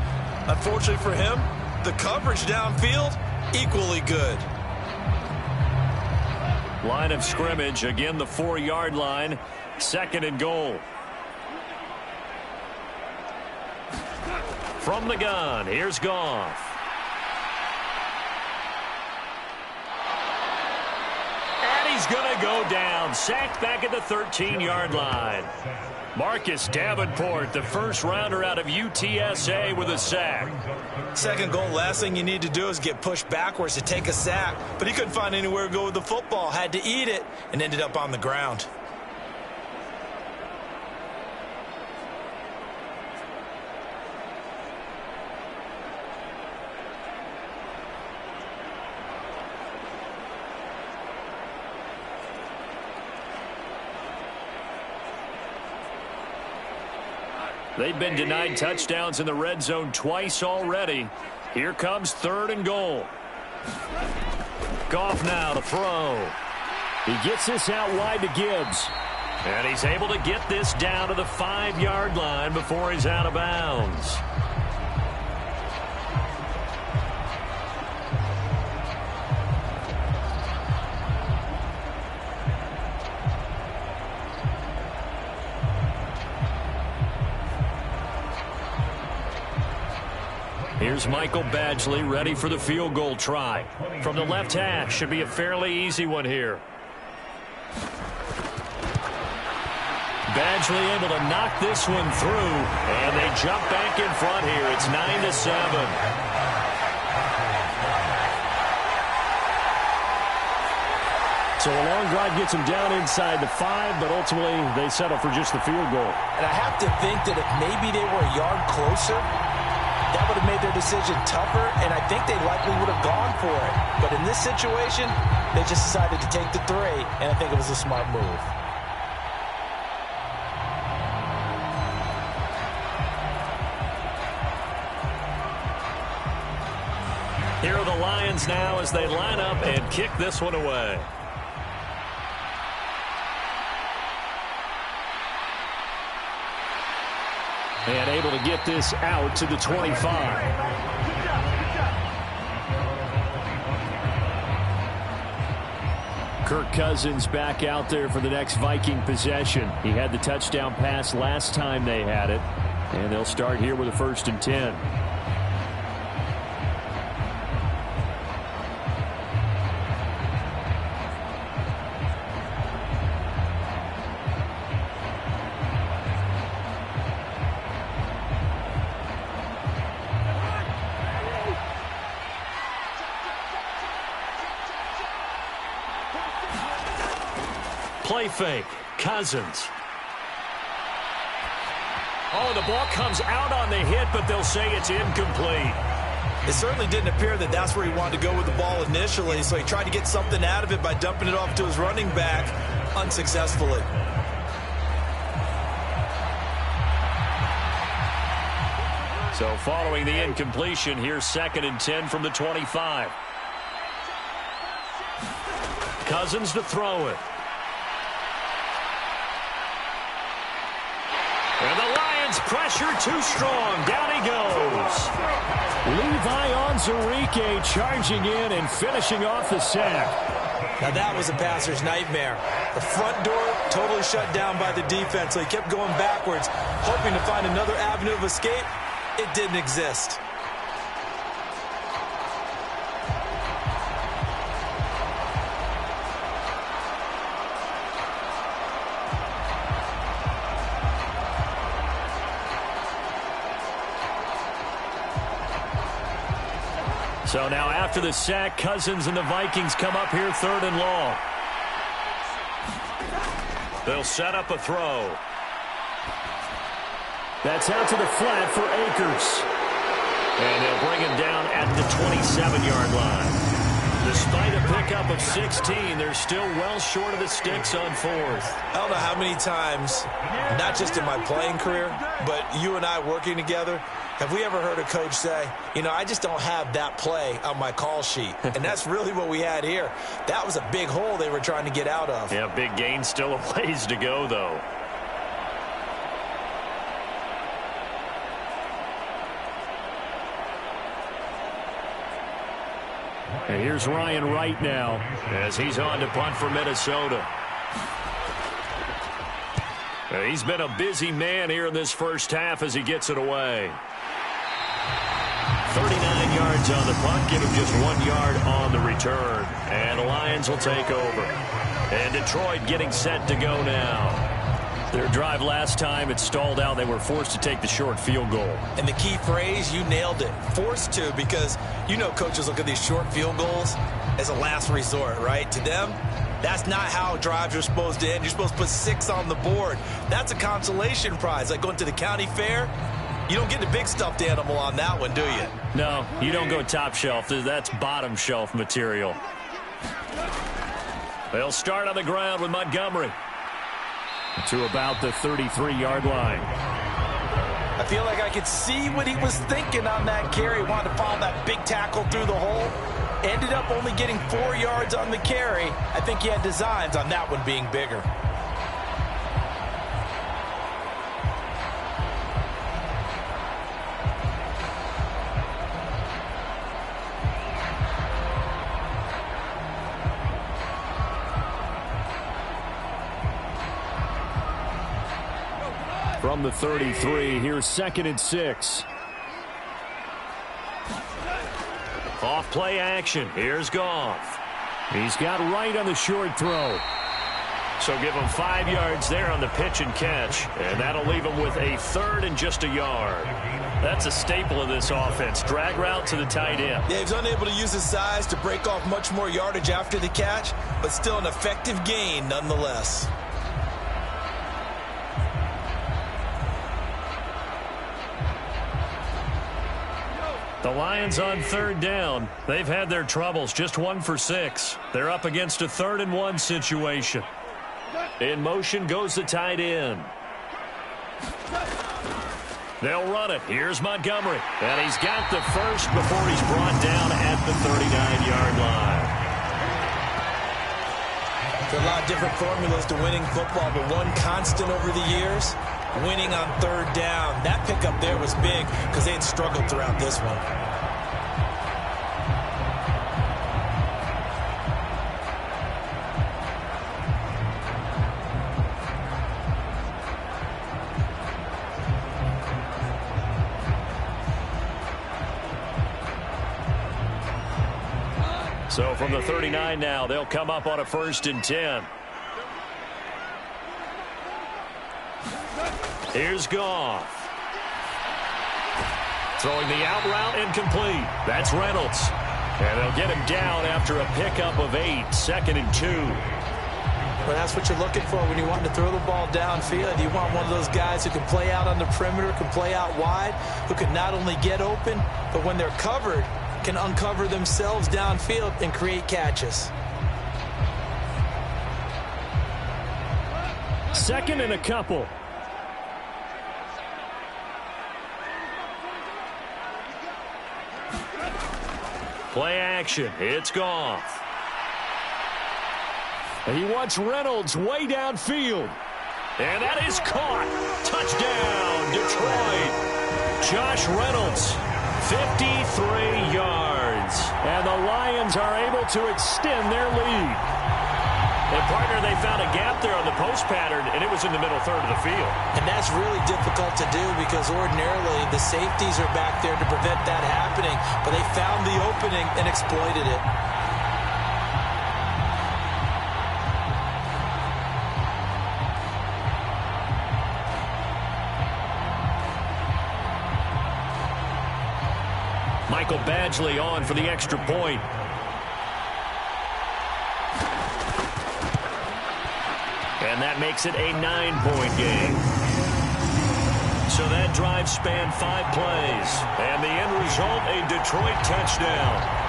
Unfortunately for him, the coverage downfield, equally good. Line of scrimmage, again the 4-yard line, 2nd and goal. From the gun, here's Goff. And he's going to go down, sacked back at the 13-yard line. Marcus Davenport, the first rounder out of UTSA, with a sack. 2nd goal, last thing you need to do is get pushed backwards to take a sack. But he couldn't find anywhere to go with the football, had to eat it, and ended up on the ground. They've been denied touchdowns in the red zone twice already. Here comes 3rd and goal. Goff now to throw. He gets this out wide to Gibbs. And he's able to get this down to the 5-yard line before he's out of bounds. Here's Michael Badgley ready for the field goal try. From the left hash, should be a fairly easy one here. Badgley able to knock this one through, and they jump back in front here. It's 9-7. So a long drive gets them down inside the 5, but ultimately they settle for just the field goal. And I have to think that if maybe they were a yard closer, that would have made their decision tougher, and I think they likely would have gone for it. But in this situation, they just decided to take the 3, and I think it was a smart move. Here are the Lions now as they line up and kick this one away. And able to get this out to the 25. Kirk Cousins back out there for the next Viking possession. He had the touchdown pass last time they had it. And they'll start here with a 1st and 10. Play fake. Cousins. Oh, the ball comes out on the hit, but they'll say it's incomplete. It certainly didn't appear that that's where he wanted to go with the ball initially, so he tried to get something out of it by dumping it off to his running back unsuccessfully. So following the incompletion, here's 2nd and 10 from the 25. Cousins to throw it. And the Lions pressure too strong. Down he goes. Levi Onwuzurike charging in and finishing off the sack. Now that was a passer's nightmare. The front door totally shut down by the defense, so he kept going backwards, hoping to find another avenue of escape. It didn't exist. So now after the sack, Cousins and the Vikings come up here 3rd and long. They'll set up a throw. That's out to the flat for Akers. And they'll bring him down at the 27-yard line. Despite a pickup of 16, they're still well short of the sticks on 4th. I don't know how many times, not just in my playing career, but you and I working together, have we ever heard a coach say, you know, I just don't have that play on my call sheet. And that's really what we had here. That was a big hole they were trying to get out of. Yeah, big gain, still a ways to go, though. And here's Ryan Wright now as he's on to punt for Minnesota. He's been a busy man here in this first half as he gets it away. 39 yards on the punt, give him just 1 yard on the return. And the Lions will take over. And Detroit getting set to go now. Their drive last time, it stalled out. They were forced to take the short field goal. And the key phrase, you nailed it. Forced to, because you know coaches look at these short field goals as a last resort, right? To them, that's not how drives are supposed to end. You're supposed to put 6 on the board. That's a consolation prize. Like going to the county fair, you don't get the big stuffed animal on that one, do you? No, you don't go top shelf. That's bottom shelf material. They'll start on the ground with Montgomery. To about the 33-yard line. I feel like I could see what he was thinking on that carry. Wanted to follow that big tackle through the hole. Ended up only getting 4 yards on the carry. I think he had designs on that one being bigger. From the 33, here's 2nd and 6. Off play action. Here's Goff. He's got Wright on the short throw. So give him 5 yards there on the pitch and catch. And that'll leave him with a 3rd and just a yard. That's a staple of this offense. Drag route to the tight end. Yeah, he's unable to use his size to break off much more yardage after the catch, but still an effective gain nonetheless. The Lions on 3rd down. They've had their troubles, just 1 for 6. They're up against a 3rd and 1 situation. In motion goes the tight end. They'll run it. Here's Montgomery. And he's got the first before he's brought down at the 39-yard line. There are a lot of different formulas to winning football, but one constant over the years, winning on 3rd down. That pickup there was big because they had struggled throughout this one. So from the 39 now, they'll come up on a 1st and 10. Here's Goff. Throwing the out route incomplete. That's Reynolds. And they'll get him down after a pickup of 8, 2nd and 2. Well, that's what you're looking for when you want to throw the ball downfield. You want one of those guys who can play out on the perimeter, can play out wide, who can not only get open, but when they're covered, can uncover themselves downfield and create catches. 2nd and a couple. Play action. It's Goff. And he wants Reynolds way downfield. And that is caught. Touchdown, Detroit. Josh Reynolds, 53 yards. And the Lions are able to extend their lead. And, partner, they found a gap there on the post pattern, and it was in the middle third of the field. And that's really difficult to do because ordinarily the safeties are back there to prevent that happening. But they found the opening and exploited it. Michael Badgley on for the extra point. And that makes it a 9-point game. So that drive spanned 5 plays. And the end result, a Detroit touchdown.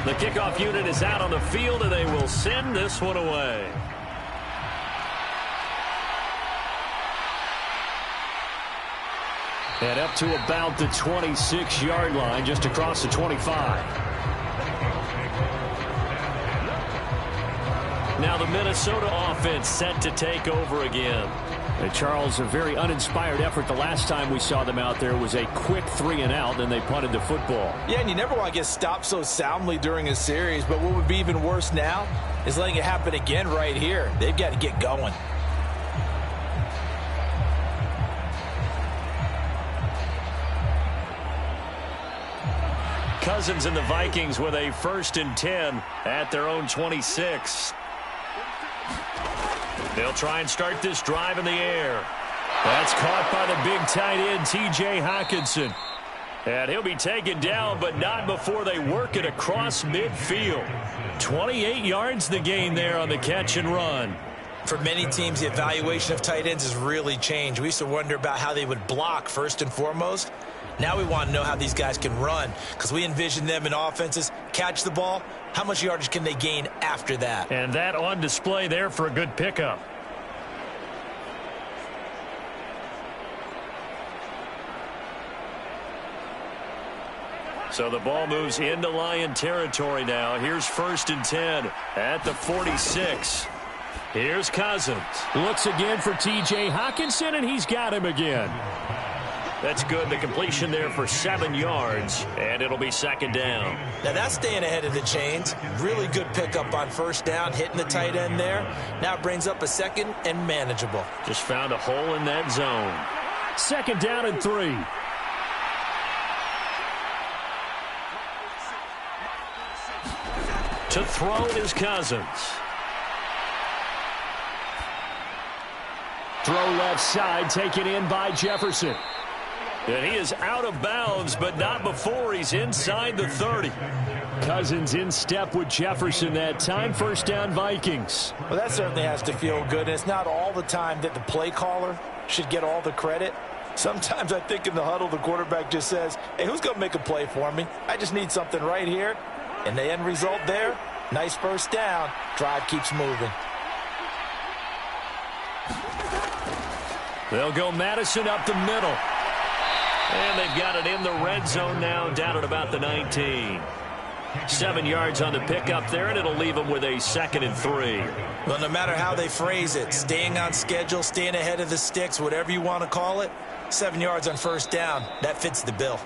The kickoff unit is out on the field, and they will send this one away. And up to about the 26-yard line, just across the 25. Now the Minnesota offense set to take over again. Charles, a very uninspired effort. The last time we saw them out there was a quick 3-and-out, then they punted the football. Yeah, and you never want to get stopped so soundly during a series, but what would be even worse now is letting it happen again right here. They've got to get going. Cousins and the Vikings with a 1st and 10 at their own 26. They'll try and start this drive in the air. That's caught by the big tight end, T.J. Hockenson. And he'll be taken down, but not before they work it across midfield. 28 yards the gain there on the catch and run. For many teams, the evaluation of tight ends has really changed. We used to wonder about how they would block first and foremost. Now we want to know how these guys can run because we envision them in offenses. Catch the ball. How much yardage can they gain after that? And that on display there for a good pickup. So the ball moves into Lion territory now. Here's 1st and 10 at the 46. Here's Cousins. Looks again for T.J. Hockenson, and he's got him again. That's good. The completion there for 7 yards, and it'll be 2nd down. Now that's staying ahead of the chains. Really good pickup on 1st down, hitting the tight end there. Now it brings up a 2nd and manageable. Just found a hole in that zone. 2nd down and 3. To throw is Cousins. Throw left side, taken in by Jefferson. And he is out of bounds, but not before he's inside the 30. Cousins in step with Jefferson that time. 1st down, Vikings. Well, that certainly has to feel good. And it's not all the time that the play caller should get all the credit. Sometimes I think in the huddle, the quarterback just says, hey, who's going to make a play for me? I just need something right here. And the end result there, nice 1st down. Drive keeps moving. They'll go Madison up the middle. And they've got it in the red zone now, down at about the 19. 7 yards on the pickup there, and it'll leave them with a 2nd and 3. Well, no matter how they phrase it, staying on schedule, staying ahead of the sticks, whatever you want to call it, 7 yards on first down, that fits the bill.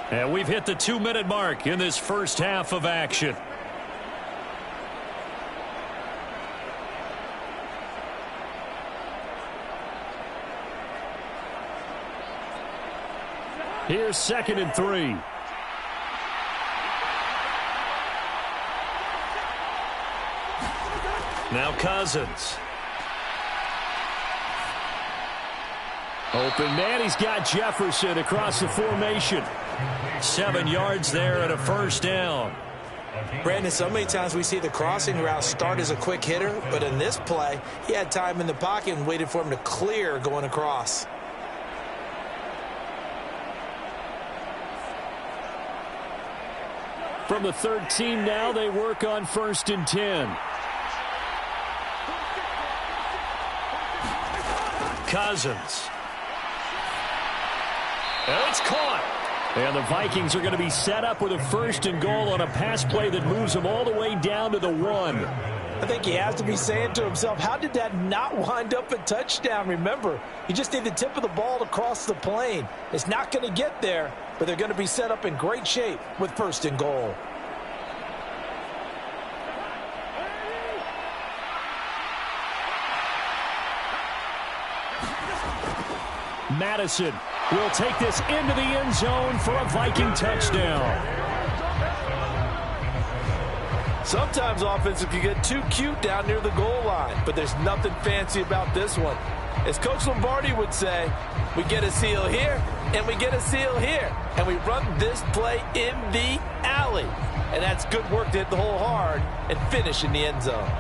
And we've hit the 2-minute mark in this first half of action. Here's 2nd and 3. Now Cousins. Open man, he's got Jefferson across the formation. 7 yards there and a first down. Brandon, so many times we see the crossing route start as a quick hitter, but in this play, he had time in the pocket and waited for him to clear going across. From the 13 now, they work on 1st and 10. Cousins. And it's caught. And the Vikings are going to be set up with a 1st and goal on a pass play that moves them all the way down to the 1. I think he has to be saying to himself, how did that not wind up a touchdown? Remember, you just need the tip of the ball to cross the plane. It's not going to get there, but they're going to be set up in great shape with 1st and goal. Madison will take this into the end zone for a Viking touchdown. Sometimes offensive can get too cute down near the goal line, but there's nothing fancy about this one. As Coach Lombardi would say, we get a seal here, and we get a seal here, and we run this play in the alley. And that's good work to hit the hole hard and finish in the end zone.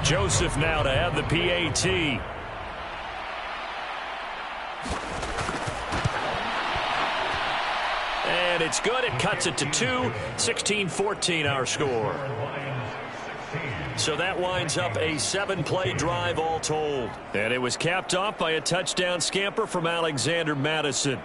Joseph now to have the PAT. And it's good. It cuts it to 2. 16-14 our score. So that winds up a 7-play drive all told. And it was capped off by a touchdown scamper from Alexander Madison.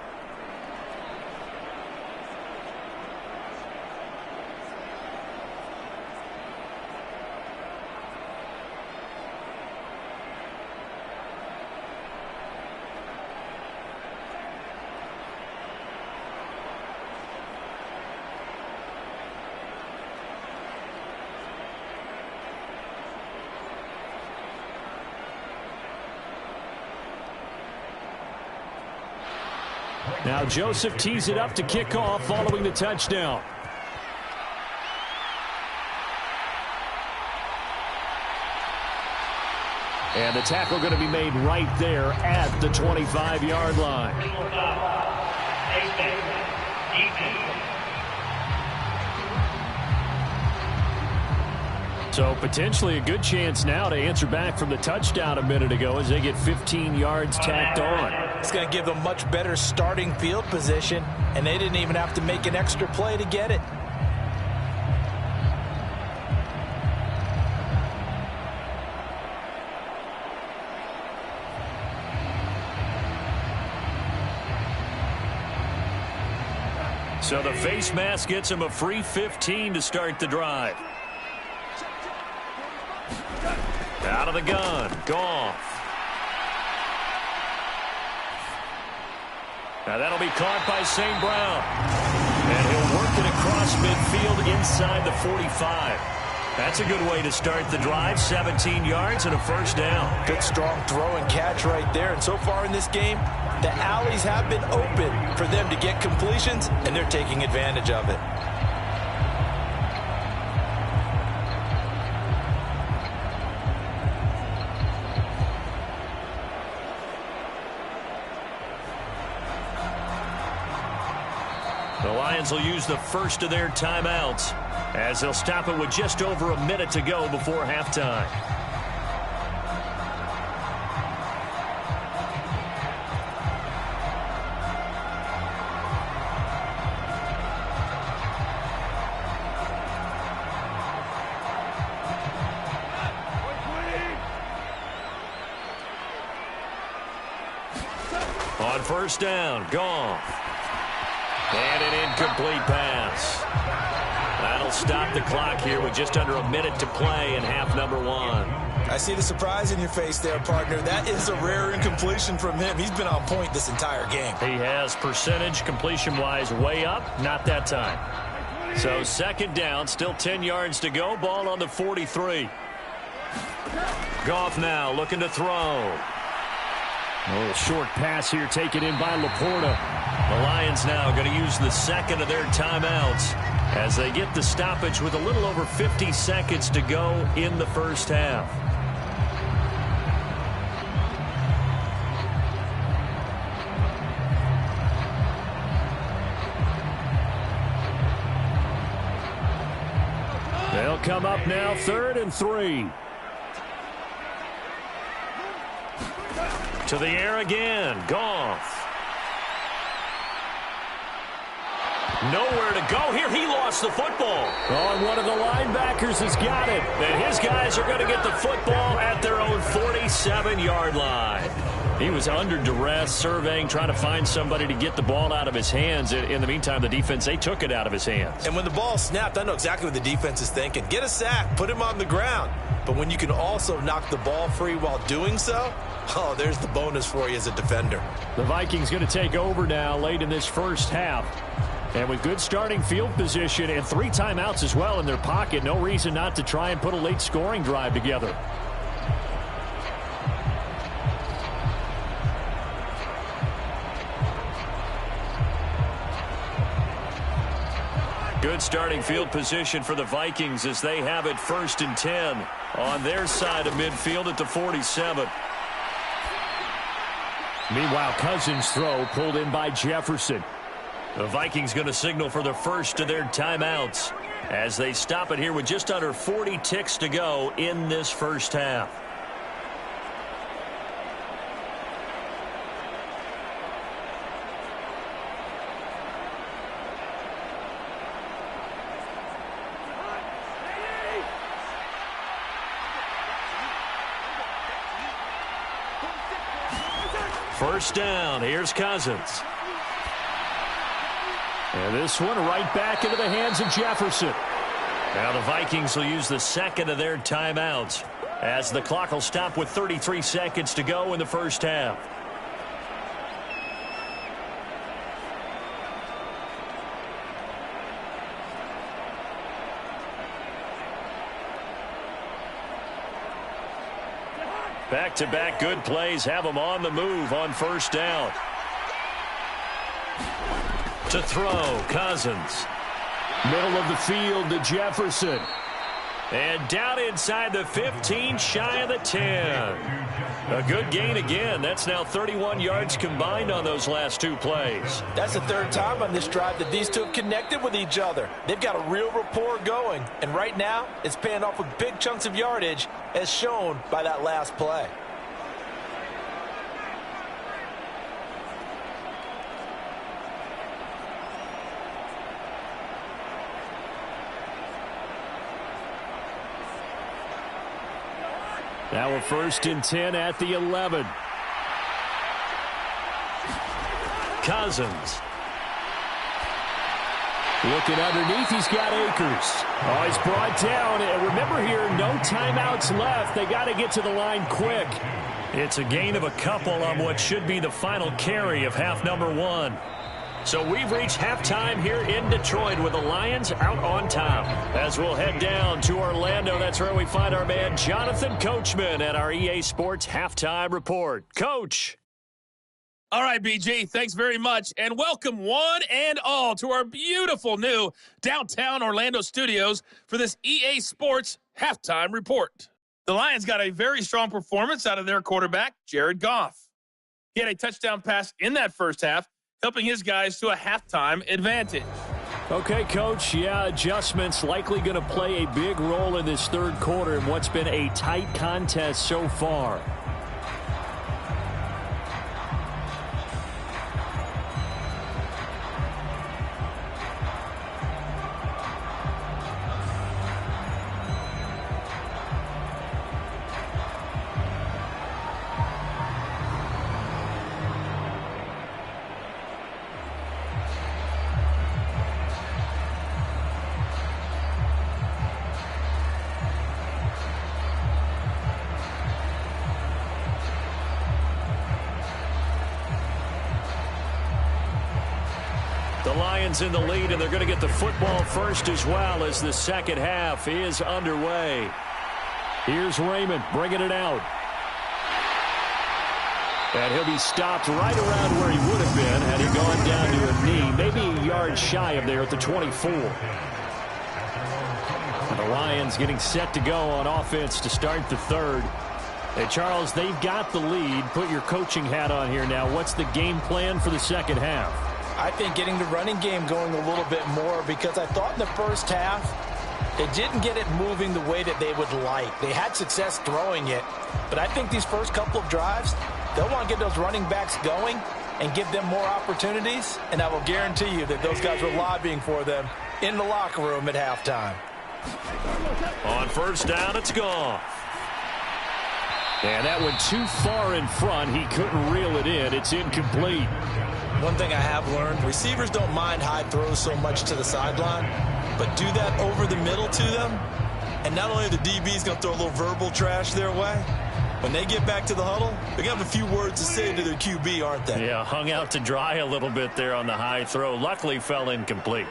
Now Joseph tees it up to kick off following the touchdown. And the tackle going to be made right there at the 25-yard line. So potentially a good chance now to answer back from the touchdown a minute ago as they get 15 yards tacked on. It's going to give them much better starting field position, and they didn't even have to make an extra play to get it. So the face mask gets him a free 15 to start the drive. Out of the gun, Goff. Now that'll be caught by St. Brown. And he'll work it across midfield inside the 45. That's a good way to start the drive. 17 yards and a first down. Good strong throw and catch right there. And so far in this game, the alleys have been open for them to get completions, and they're taking advantage of it. The Lions will use the first of their timeouts as they'll stop it with just over a minute to go before halftime. On first down, Goff. And an incomplete pass. That'll stop the clock here with just under a minute to play in half number 1. I see the surprise in your face there, partner. That is a rare incompletion from him. He's been on point this entire game. He has percentage completion-wise way up, not that time. So second down, still 10 yards to go. Ball on the 43. Goff now looking to throw. A little short pass here taken in by Laporta. The Lions now going to use the second of their timeouts as they get the stoppage with a little over 50 seconds to go in the first half. They'll come up now, 3rd and 3. To the air again, Goff. Nowhere to go here. He lost the football. Oh, and one of the linebackers has got it. And his guys are going to get the football at their own 47-yard line. He was under duress, surveying, trying to find somebody to get the ball out of his hands. In the meantime, the defense, they took it out of his hands. And when the ball snapped, I know exactly what the defense is thinking. Get a sack, put him on the ground. But when you can also knock the ball free while doing so, oh, there's the bonus for you as a defender. The Vikings going to take over now late in this first half. And with good starting field position and 3 timeouts as well in their pocket, no reason not to try and put a late scoring drive together. Good starting field position for the Vikings as they have it 1st and 10 on their side of midfield at the 47. Meanwhile, Cousins' throw pulled in by Jefferson. The Vikings going to signal for the first of their timeouts as they stop it here with just under 40 ticks to go in this first half. First down, here's Cousins. And this one right back into the hands of Jefferson. Now the Vikings will use the second of their timeouts as the clock will stop with 33 seconds to go in the first half. Back-to-back good plays have them on the move on first down. To throw, Cousins. Middle of the field to Jefferson. And down inside the 15, shy of the 10. A good gain again. That's now 31 yards combined on those last 2 plays. That's the 3rd time on this drive that these two have connected with each other. They've got a real rapport going. And right now, it's paying off with big chunks of yardage as shown by that last play. Now a 1st and 10 at the 11. Cousins. Looking underneath, he's got Akers. Oh, he's brought down. And remember here, no timeouts left. They got to get to the line quick. It's a gain of a couple on what should be the final carry of half number 1. So we've reached halftime here in Detroit with the Lions out on top. As we'll head down to Orlando, that's where we find our man Jonathan Coachman at our EA Sports Halftime Report. Coach. All right, BG, thanks very much. And welcome one and all to our beautiful new downtown Orlando studios for this EA Sports Halftime Report. The Lions got a very strong performance out of their quarterback, Jared Goff. He had a touchdown pass in that first half, helping his guys to a halftime advantage. Okay, Coach, yeah, adjustments likely going to play a big role in this 3rd quarter in what's been a tight contest so far. Lions in the lead, and they're going to get the football first as well as the second half is underway. Here's Raymond bringing it out. And he'll be stopped right around where he would have been had he gone down to a knee, maybe a yard shy of there at the 24. And the Lions getting set to go on offense to start the third. Hey, Charles, they've got the lead. Put your coaching hat on here now. What's the game plan for the second half? I think getting the running game going a little bit more, because I thought in the first half they didn't get it moving the way that they would like. They had success throwing it, but I think these first couple of drives, they'll want to get those running backs going and give them more opportunities, and I will guarantee you that those guys were lobbying for them in the locker room at halftime. On first down, it's gone. And that went too far in front. He couldn't reel it in. It's incomplete. One thing I have learned, receivers don't mind high throws so much to the sideline, but do that over the middle to them, and not only are the DBs going to throw a little verbal trash their way, when they get back to the huddle, they're going to have a few words to say to their QB, aren't they? Yeah, hung out to dry a little bit there on the high throw. Luckily fell incomplete.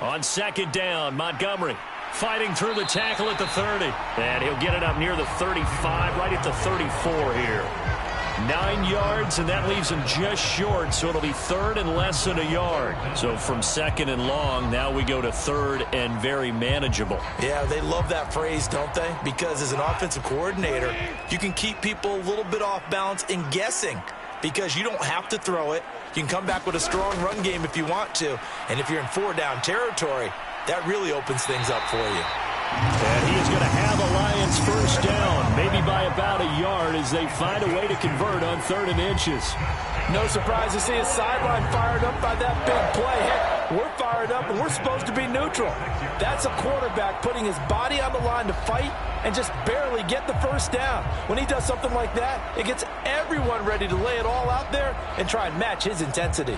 On second down, Montgomery fighting through the tackle at the 30. And he'll get it up near the 35, right at the 34 here. 9 yards, and that leaves him just short, so it'll be third and less than a yard. So from second and long, now we go to third and very manageable. Yeah, they love that phrase, don't they? Because as an offensive coordinator, you can keep people a little bit off balance and guessing, because you don't have to throw it. You can come back with a strong run game if you want to, and if you're in 4-down territory, that really opens things up for you. And he is going to have a Lions first down, maybe by about a yard, as they find a way to convert on 3rd and inches. No surprise to see his sideline fired up by that big play. Heck, we're fired up, and we're supposed to be neutral. That's a quarterback putting his body on the line to fight and just barely get the first down. When he does something like that, it gets everyone ready to lay it all out there and try and match his intensity.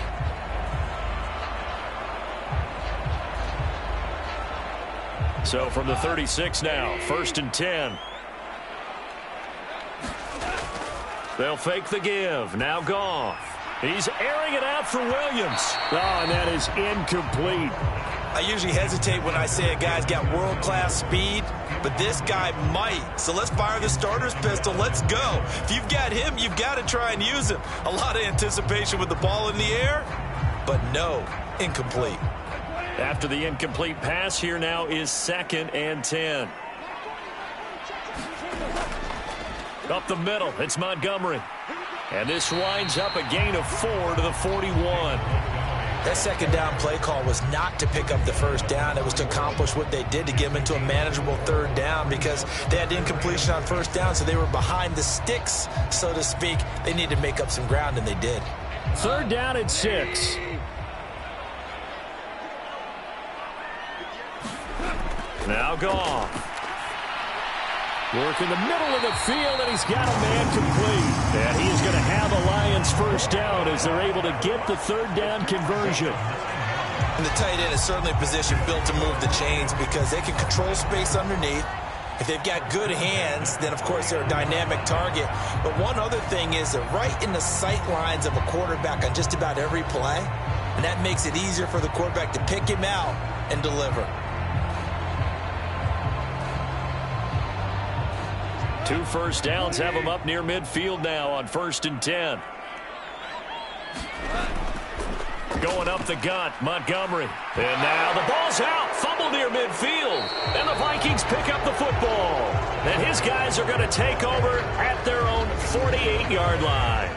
So from the 36 now, 1st and 10. They'll fake the give. Now Goff. He's airing it out for Williams. Oh, and that is incomplete. I usually hesitate when I say a guy's got world-class speed, but this guy might. So let's fire the starter's pistol. Let's go. If you've got him, you've got to try and use him. A lot of anticipation with the ball in the air, but no, incomplete. After the incomplete pass, here now is 2nd and 10. Up the middle, it's Montgomery. And this winds up a gain of 4 to the 41. That second down play call was not to pick up the first down. It was to accomplish what they did, to get them into a manageable 3rd down, because they had incompletion on 1st down, so they were behind the sticks, so to speak. They needed to make up some ground, and they did. 3rd down and 6. Now Goff. Work in the middle of the field, and he's got a man complete. And he is going to have a Lions first down as they're able to get the 3rd down conversion. And the tight end is certainly a position built to move the chains, because they can control space underneath. If they've got good hands, then, of course, they're a dynamic target. But one other thing is they're right in the sight lines of a quarterback on just about every play, and that makes it easier for the quarterback to pick him out and deliver. 2 first downs have him up near midfield now on 1st and 10. Going up the gut, Montgomery. And now the ball's out. Fumble near midfield. And the Vikings pick up the football. And his guys are going to take over at their own 48-yard line.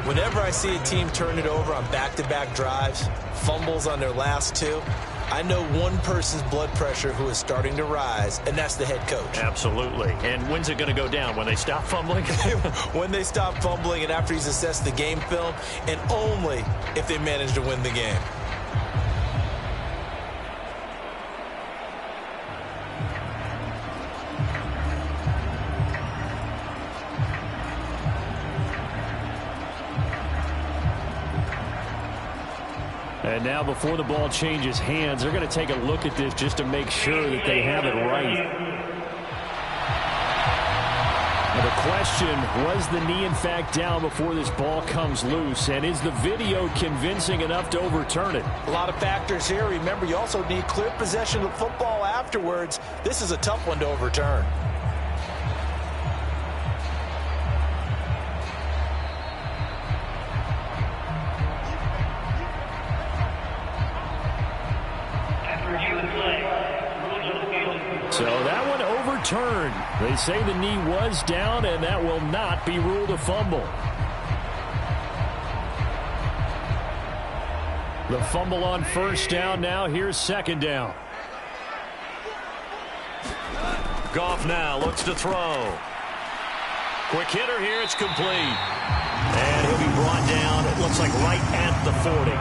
Whenever I see a team turn it over on back-to-back drives, fumbles on their last 2, I know one person's blood pressure who is starting to rise, and that's the head coach. Absolutely. And when's it going to go down? When they stop fumbling? When they stop fumbling and after he's assessed the game film, and only if they manage to win the game. And now before the ball changes hands, they're going to take a look at this just to make sure that they have it right. And the question, was the knee in fact down before this ball comes loose? And is the video convincing enough to overturn it? A lot of factors here. Remember, you also need clear possession of the football afterwards. This is a tough one to overturn. So that one overturned. They say the knee was down, and that will not be ruled a fumble. The fumble on first down now. Here's second down. Goff now looks to throw. Quick hitter here. It's complete. And he'll be brought down, it looks like right at the 40.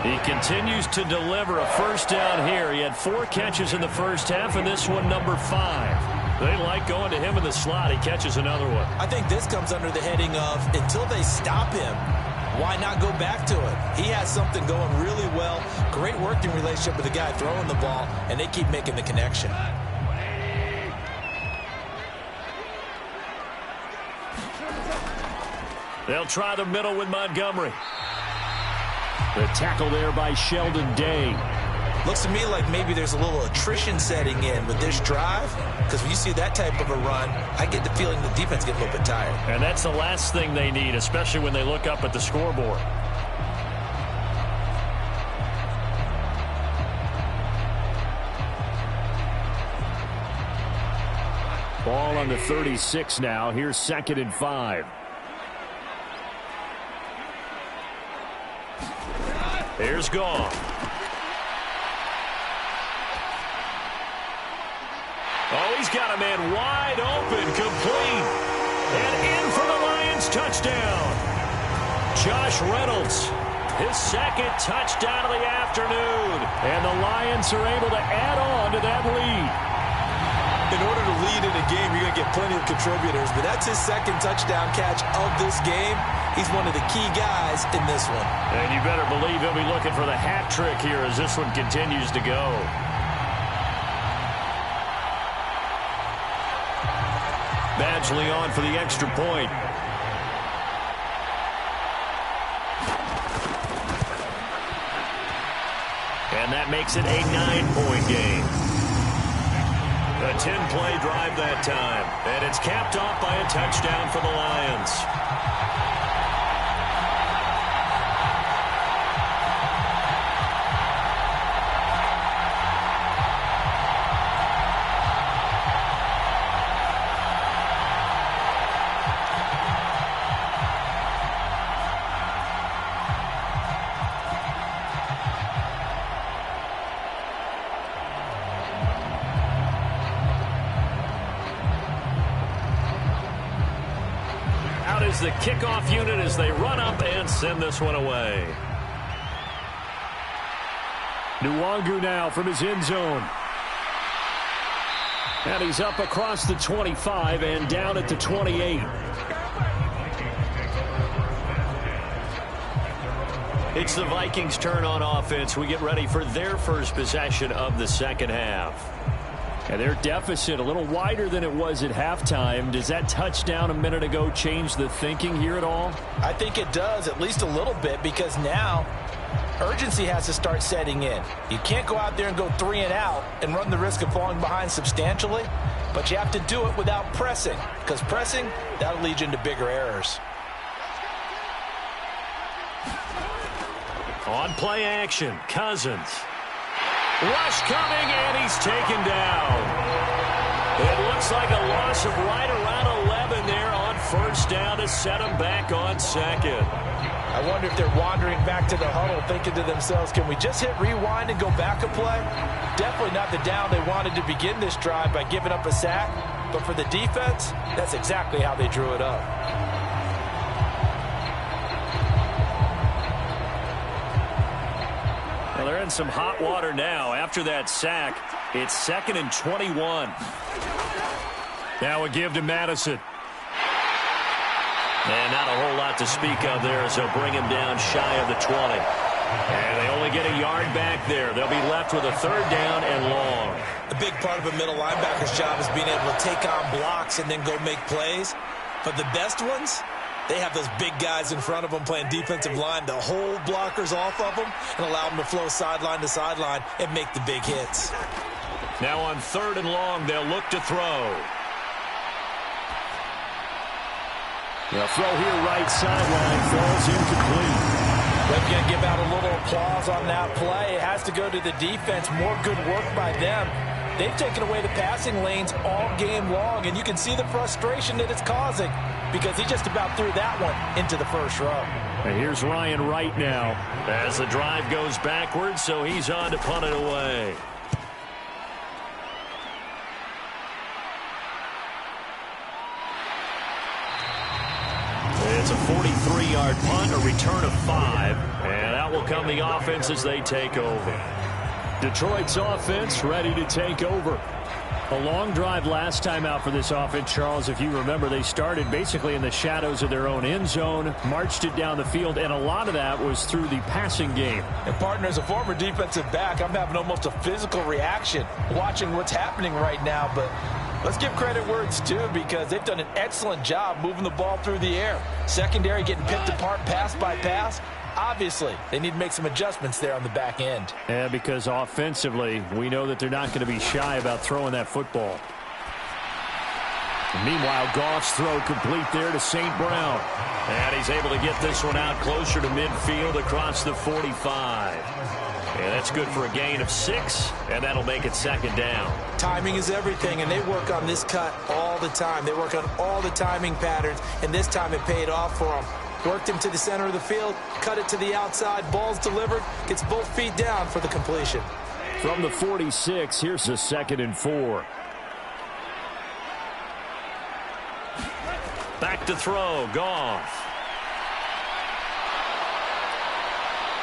He continues to deliver a first down here. He had 4 catches in the first half, and this one number 5. They like going to him in the slot. He catches another one. I think this comes under the heading of until they stop him, why not go back to it? He has something going really well. Great working relationship with the guy throwing the ball, and they keep making the connection. They'll try the middle with Montgomery. The tackle there by Sheldon Day. Looks to me like maybe there's a little attrition setting in with this drive, because when you see that type of a run, I get the feeling the defense gets a little bit tired. And that's the last thing they need, especially when they look up at the scoreboard. Ball on the 36 now. Here's 2nd and 5. Here's Goff. Oh, he's got a man wide open, complete. And in for the Lions touchdown. Josh Reynolds, his 2nd touchdown of the afternoon. And the Lions are able to add on to that lead. In order to lead in a game, you're going to get plenty of contributors, but that's his 2nd touchdown catch of this game. He's one of the key guys in this one. And you better believe he'll be looking for the hat trick here as this one continues to go. Badgley on for the extra point. And that makes it a 9-point game. A 10-play drive that time. And it's capped off by a touchdown for the Lions. The kickoff unit as they run up and send this one away. Nwangu now from his end zone. And he's up across the 25 and down at the 28. It's the Vikings' turn on offense. We get ready for their first possession of the second half. And their deficit a little wider than it was at halftime. Does that touchdown a minute ago change the thinking here at all? I think it does, at least a little bit, because now urgency has to start setting in. You can't go out there and go 3 and out and run the risk of falling behind substantially, but you have to do it without pressing, because pressing, that'll lead you into bigger errors. On play action, Cousins. Rush coming, and he's taken down. It looks like a loss of right around 11 there on first down to set him back on 2nd. I wonder if they're wandering back to the huddle thinking to themselves, can we just hit rewind and go back a play? Definitely not the down they wanted to begin this drive by giving up a sack, but for the defense, that's exactly how they drew it up. Well, they're in some hot water now. After that sack, it's 2nd and 21. Now a give to Madison. And not a whole lot to speak of there as they'll bring him down shy of the 20. And they only get a yard back there. They'll be left with a 3rd down and long. A big part of a middle linebacker's job is being able to take on blocks and then go make plays. But the best ones, they have those big guys in front of them playing defensive line to hold blockers off of them and allow them to flow sideline to sideline and make the big hits. Now on 3rd and long, they'll look to throw. The throw here right sideline falls incomplete. They're going to give out a little applause on that play. It has to go to the defense. More good work by them. They've taken away the passing lanes all game long, and you can see the frustration that it's causing because he just about threw that one into the first row. And here's Ryan Wright now as the drive goes backwards, so he's on to punt it away. It's a 43-yard punt, a return of 5, and out will come the offense as they take over. Detroit's offense ready to take over. A long drive last time out for this offense, Charles. If you remember, they started basically in the shadows of their own end zone, marched it down the field, and a lot of that was through the passing game. And partner, as a former defensive back, I'm having almost a physical reaction watching what's happening right now, but let's give credit where it's due because they've done an excellent job moving the ball through the air. Secondary getting picked apart pass by pass. Obviously, they need to make some adjustments there on the back end. Yeah, because offensively, we know that they're not going to be shy about throwing that football. And meanwhile, Goff's throw complete there to St. Brown. And he's able to get this one out closer to midfield across the 45. And that's good for a gain of 6, and that'll make it 2nd down. Timing is everything, and they work on this cut all the time. They work on all the timing patterns, and this time it paid off for them. Worked him to the center of the field, cut it to the outside, ball's delivered, gets both feet down for the completion. From the 46, here's a 2nd and 4. Back to throw, Goff.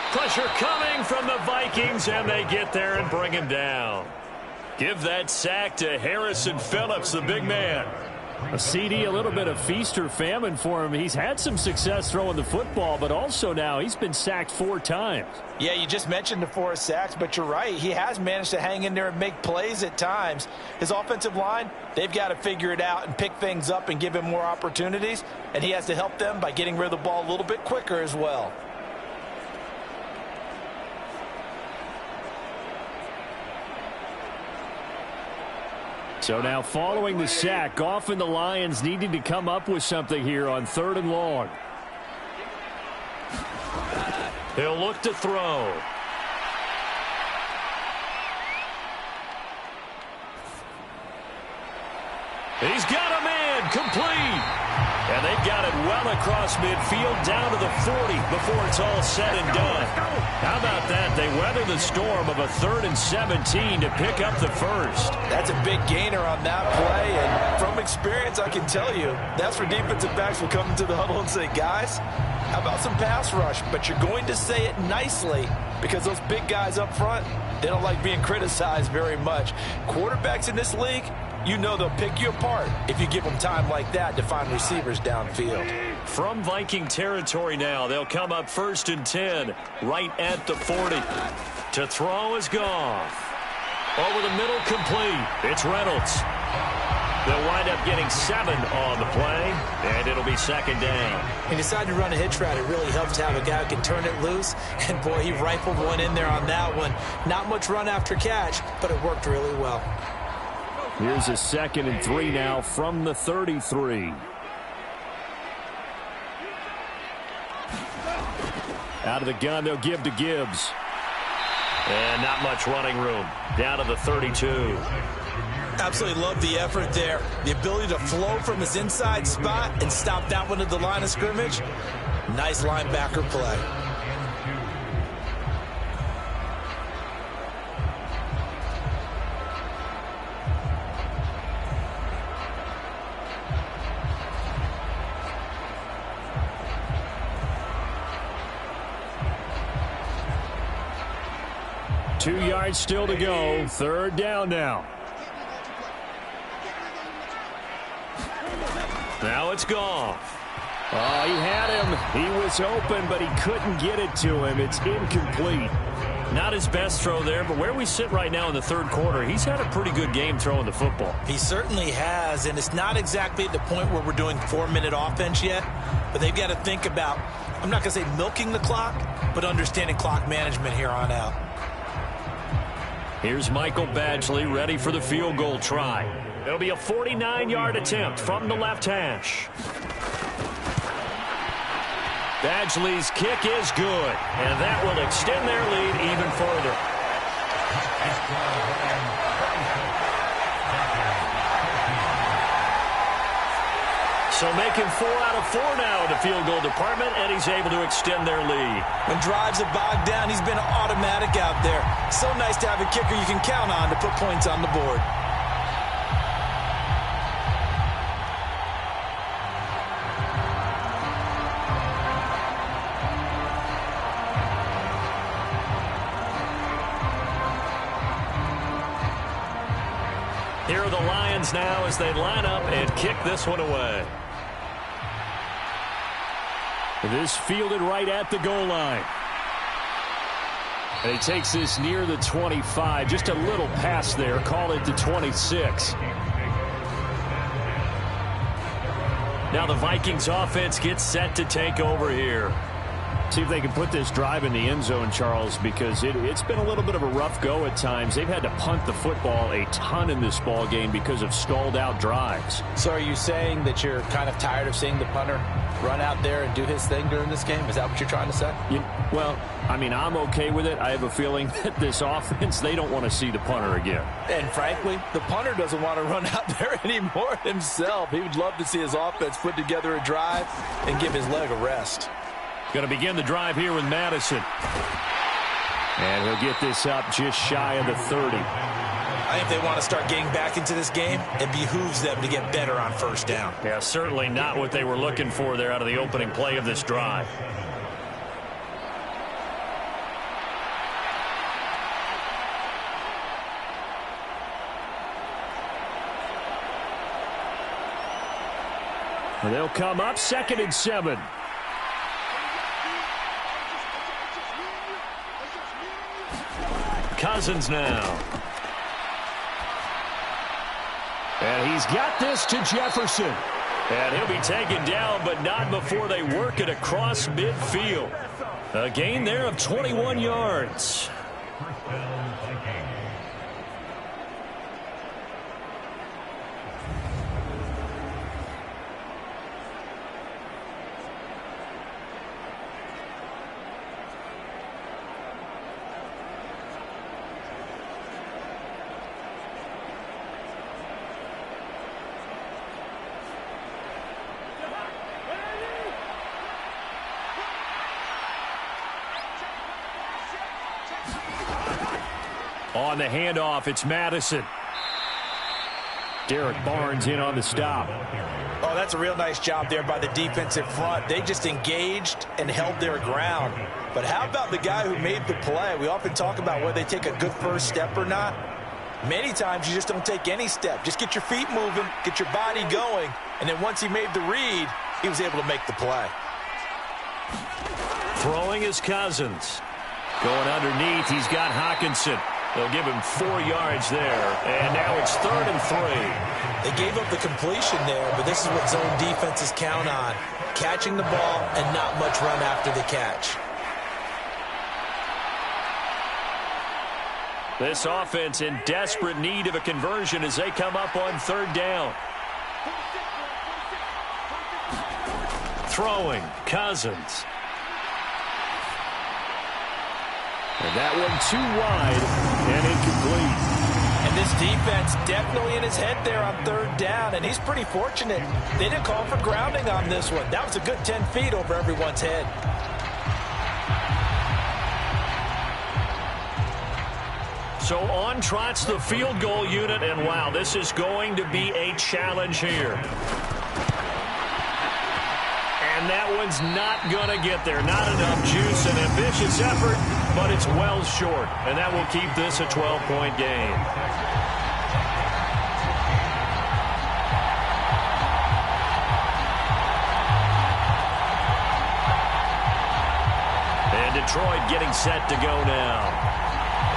Pressure coming from the Vikings, and they get there and bring him down. Give that sack to Harrison Phillips, the big man. A CD, a little bit of feast or famine for him. He's had some success throwing the football, but also now he's been sacked 4 times. Yeah, you just mentioned the 4 sacks, but you're right. He has managed to hang in there and make plays at times. His offensive line, they've got to figure it out and pick things up and give him more opportunities, and he has to help them by getting rid of the ball a little bit quicker as well. So now following the sack, Goff and the Lions needing to come up with something here on 3rd and long. He'll look to throw. He's got a man complete. And they've got it well across midfield down to the 40 before it's all said and done. How about that? They weather the storm of a 3rd and 17 to pick up the first. That's a big gainer on that play, and from experience, I can tell you, that's where defensive backs will come into the huddle and say, guys, how about some pass rush? But you're going to say it nicely because those big guys up front, they don't like being criticized very much. Quarterbacks in this league, you know they'll pick you apart if you give them time like that to find receivers downfield. From Viking territory now, they'll come up 1st and 10, right at the 40. To throw is Goff. Over the middle, complete. It's Reynolds. They'll wind up getting 7 on the play, and it'll be 2nd down. He decided to run a hitch route. It really helps to have a guy who can turn it loose, and boy, he rifled one in there on that one. Not much run after catch, but it worked really well. Here's a 2nd and 3 now from the 33. Out of the gun, they'll give to Gibbs. And not much running room. Down to the 32. Absolutely love the effort there. The ability to flow from his inside spot and stop that one at the line of scrimmage. Nice linebacker play. Two yards still to go. 3rd down now. Now it's Goff. Oh, he had him. He was open, but he couldn't get it to him. It's incomplete. Not his best throw there, but where we sit right now in the third quarter, he's had a pretty good game throwing the football. He certainly has, and it's not exactly at the point where we're doing 4-minute offense yet, but they've got to think about, I'm not going to say milking the clock, but understanding clock management here on out. Here's Michael Badgley ready for the field goal try. It'll be a 49-yard attempt from the left hash. Badgley's kick is good, and that will extend their lead even further. So making 4 out of 4 now in the field goal department, and he's able to extend their lead. When drives are bogged down, he's been automatic out there. So nice to have a kicker you can count on to put points on the board. Here are the Lions now as they line up and kick this one away. This fielded right at the goal line. And he takes this near the 25. Just a little pass there. Call it the 26. Now the Vikings offense gets set to take over here. See if they can put this drive in the end zone, Charles, because it's been a little bit of a rough go at times. They've had to punt the football a ton in this ball game because of stalled-out drives. So are you saying that you're kind of tired of seeing the punter run out there and do his thing during this game? Is that what you're trying to say? Well, I mean, I'm okay with it. I have a feeling that this offense, they don't want to see the punter again. And frankly, the punter doesn't want to run out there anymore himself. He would love to see his offense put together a drive and give his leg a rest. Going to begin the drive here with Madison. And he'll get this up just shy of the 30. I think they want to start getting back into this game. It behooves them to get better on first down. Yeah, certainly not what they were looking for there out of the opening play of this drive. And they'll come up 2nd and 7. Cousins now. And he's got this to Jefferson. And he'll be taken down, but not before they work it across midfield. A gain there of 21 yards. On the handoff, it's Madison. Derek Barnes in on the stop. Oh, that's a real nice job there by the defensive front. They just engaged and held their ground. But how about the guy who made the play? We often talk about whether they take a good first step or not. Many times you just don't take any step. Just get your feet moving, get your body going, and then once he made the read, he was able to make the play. Throwing is Cousins. Going underneath, he's got Hockenson. They'll give him 4 yards there, and now it's 3rd and 3. They gave up the completion there, but this is what zone defenses count on. Catching the ball and not much run after the catch. This offense in desperate need of a conversion as they come up on 3rd down. Throwing, Cousins. And that one too wide and incomplete. And this defense definitely in his head there on 3rd down, and he's pretty fortunate. They didn't call for grounding on this one. That was a good 10 feet over everyone's head. So on trots the field goal unit, and wow, this is going to be a challenge here. And that one's not going to get there. Not enough juice, an ambitious effort, but it's well short. And that will keep this a 12-point game. And Detroit getting set to go now.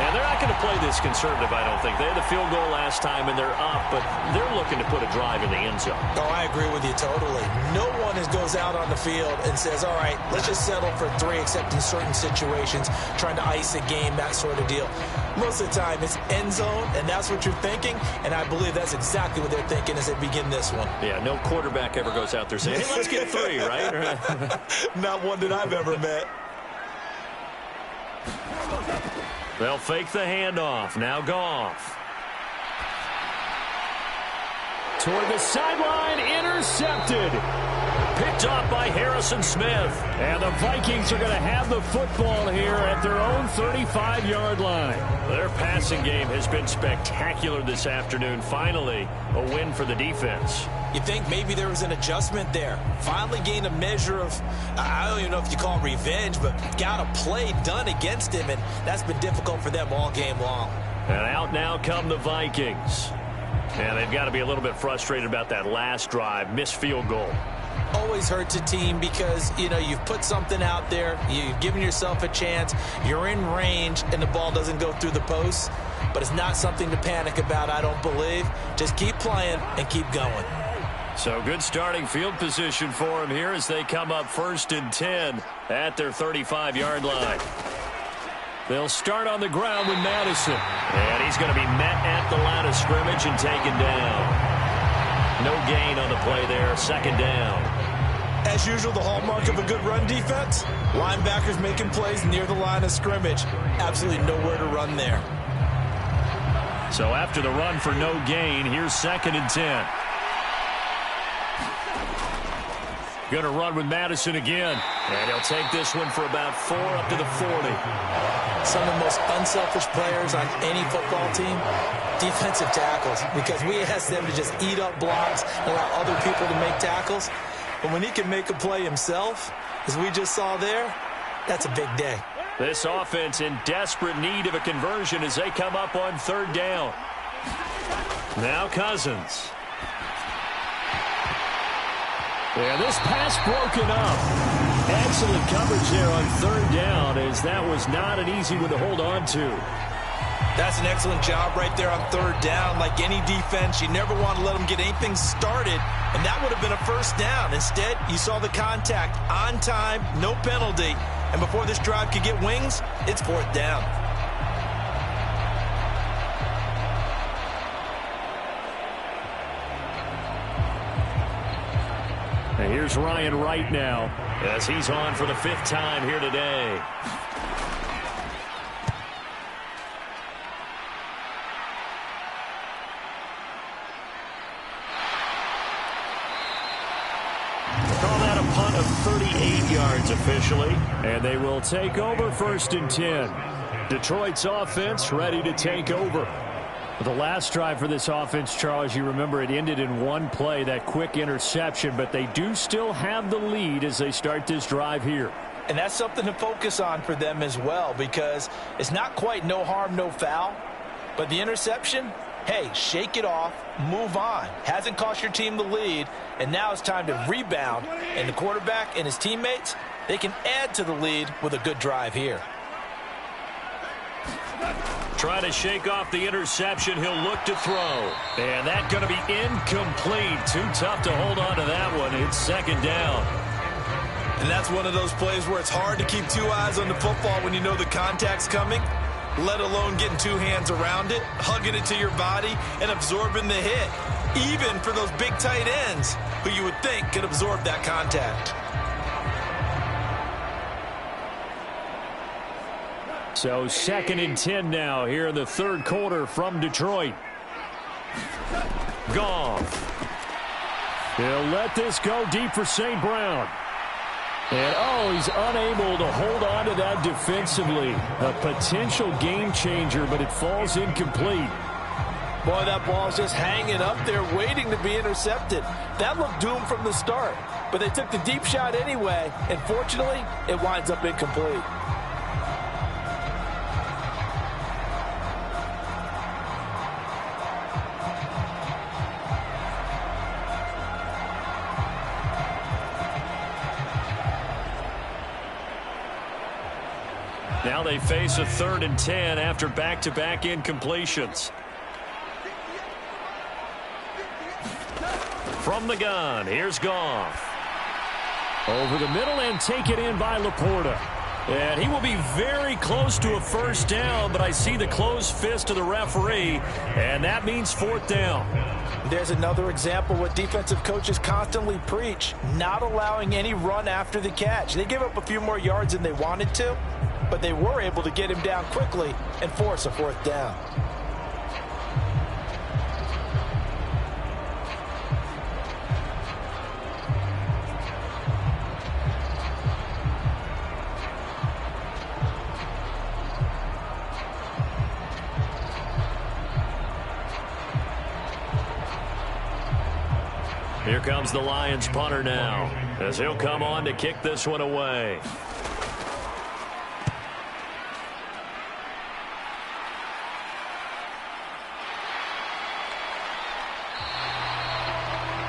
And they're not going to play this conservative, I don't think. They had the field goal last time, and they're up, but they're looking to put a drive in the end zone. Oh, I agree with you totally. No one goes out on the field and says, all right, let's just settle for 3, except in certain situations, trying to ice a game, that sort of deal. Most of the time, it's end zone, and that's what you're thinking, and I believe that's exactly what they're thinking as they begin this one. Yeah, no quarterback ever goes out there saying, hey, let's get 3, right? Not one that I've ever met. They'll fake the handoff. Now Goff. Toward the sideline, intercepted. Picked off by Harrison Smith. And the Vikings are going to have the football here at their own 35-yard line. Their passing game has been spectacular this afternoon. Finally, a win for the defense. You think maybe there was an adjustment there. Finally gained a measure of, I don't even know if you call it revenge, but got a play done against him, and that's been difficult for them all game long. And out now come the Vikings. And they've got to be a little bit frustrated about that last drive, missed field goal. Always hurts a team because, you know, you've put something out there, you've given yourself a chance, you're in range, and the ball doesn't go through the posts. But it's not something to panic about, I don't believe. Just keep playing and keep going. So good starting field position for them here as they come up 1st and 10 at their 35-yard line. They'll start on the ground with Madison. And he's going to be met at the line of scrimmage and taken down. No gain on the play there, 2nd down. As usual, the hallmark of a good run defense, linebackers making plays near the line of scrimmage. Absolutely nowhere to run there. So after the run for no gain, here's 2nd and 10. Going to run with Madison again. And he'll take this one for about 4 up to the 40. Some of the most unselfish players on any football team, defensive tackles, because we ask them to just eat up blocks and allow other people to make tackles. But when he can make a play himself, as we just saw there, that's a big day. This offense in desperate need of a conversion as they come up on 3rd down. Now Cousins. Yeah, this pass broken up. Excellent coverage there on 3rd down, as that was not an easy one to hold on to. That's an excellent job right there on 3rd down. Like any defense, you never want to let them get anything started, and that would have been a 1st down. Instead, you saw the contact on time, no penalty, and before this drive could get wings, it's 4th down. And here's Ryan Wright now as he's on for the 5th time here today. Call that a punt of 38 yards officially. And they will take over 1st and 10. Detroit's offense ready to take over. The last drive for this offense, Charles, you remember it ended in one play, that quick interception, but they do still have the lead as they start this drive here. And that's something to focus on for them as well, because it's not quite no harm, no foul, but the interception, hey, shake it off, move on. Hasn't cost your team the lead, and now it's time to rebound, and the quarterback and his teammates, they can add to the lead with a good drive here. Trying to shake off the interception. He'll look to throw. And that's going to be incomplete. Too tough to hold on to that one. It's 2nd down. And that's one of those plays where it's hard to keep 2 eyes on the football when you know the contact's coming, let alone getting 2 hands around it, hugging it to your body, and absorbing the hit. Even for those big tight ends who you would think could absorb that contact. So 2nd and 10 now here in the 3rd quarter from Detroit. Goff. He'll let this go deep for St. Brown. And, he's unable to hold on to that defensively. A potential game changer, but it falls incomplete. Boy, that ball's just hanging up there waiting to be intercepted. That looked doomed from the start. But they took the deep shot anyway, and fortunately, it winds up incomplete. Now they face a 3rd and 10 after back-to-back incompletions. From the gun, here's Goff. Over the middle and taken in by Laporta. And he will be very close to a first down, but I see the closed fist of the referee, and that means 4th down. There's another example what defensive coaches constantly preach, not allowing any run after the catch. They gave up a few more yards than they wanted to, but they were able to get him down quickly and force a 4th down. Here comes the Lions punter now, as he'll come on to kick this one away.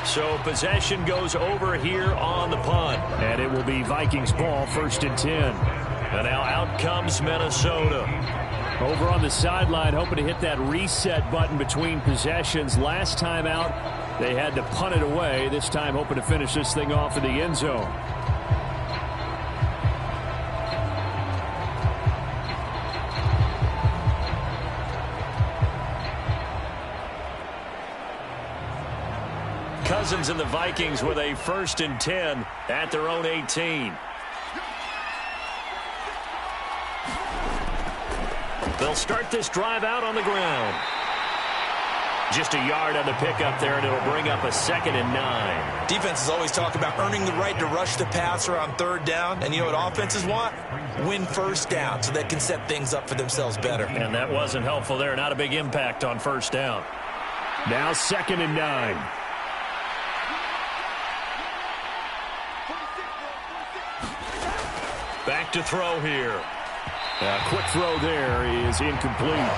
So possession goes over here on the punt. And it will be Vikings ball, 1st and 10. And now out comes Minnesota. Over on the sideline, hoping to hit that reset button between possessions. Last time out, they had to punt it away. This time hoping to finish this thing off in the end zone. Cousins and the Vikings with a 1st and 10 at their own 18. They'll start this drive out on the ground. Just a yard on the pickup there, and it'll bring up a 2nd and 9. Defenses always talk about earning the right to rush the passer on 3rd down. And you know what offenses want? Win 1st down so they can set things up for themselves better. And that wasn't helpful there. Not a big impact on 1st down. Now 2nd and 9. Back to throw here. Quick throw there is incomplete.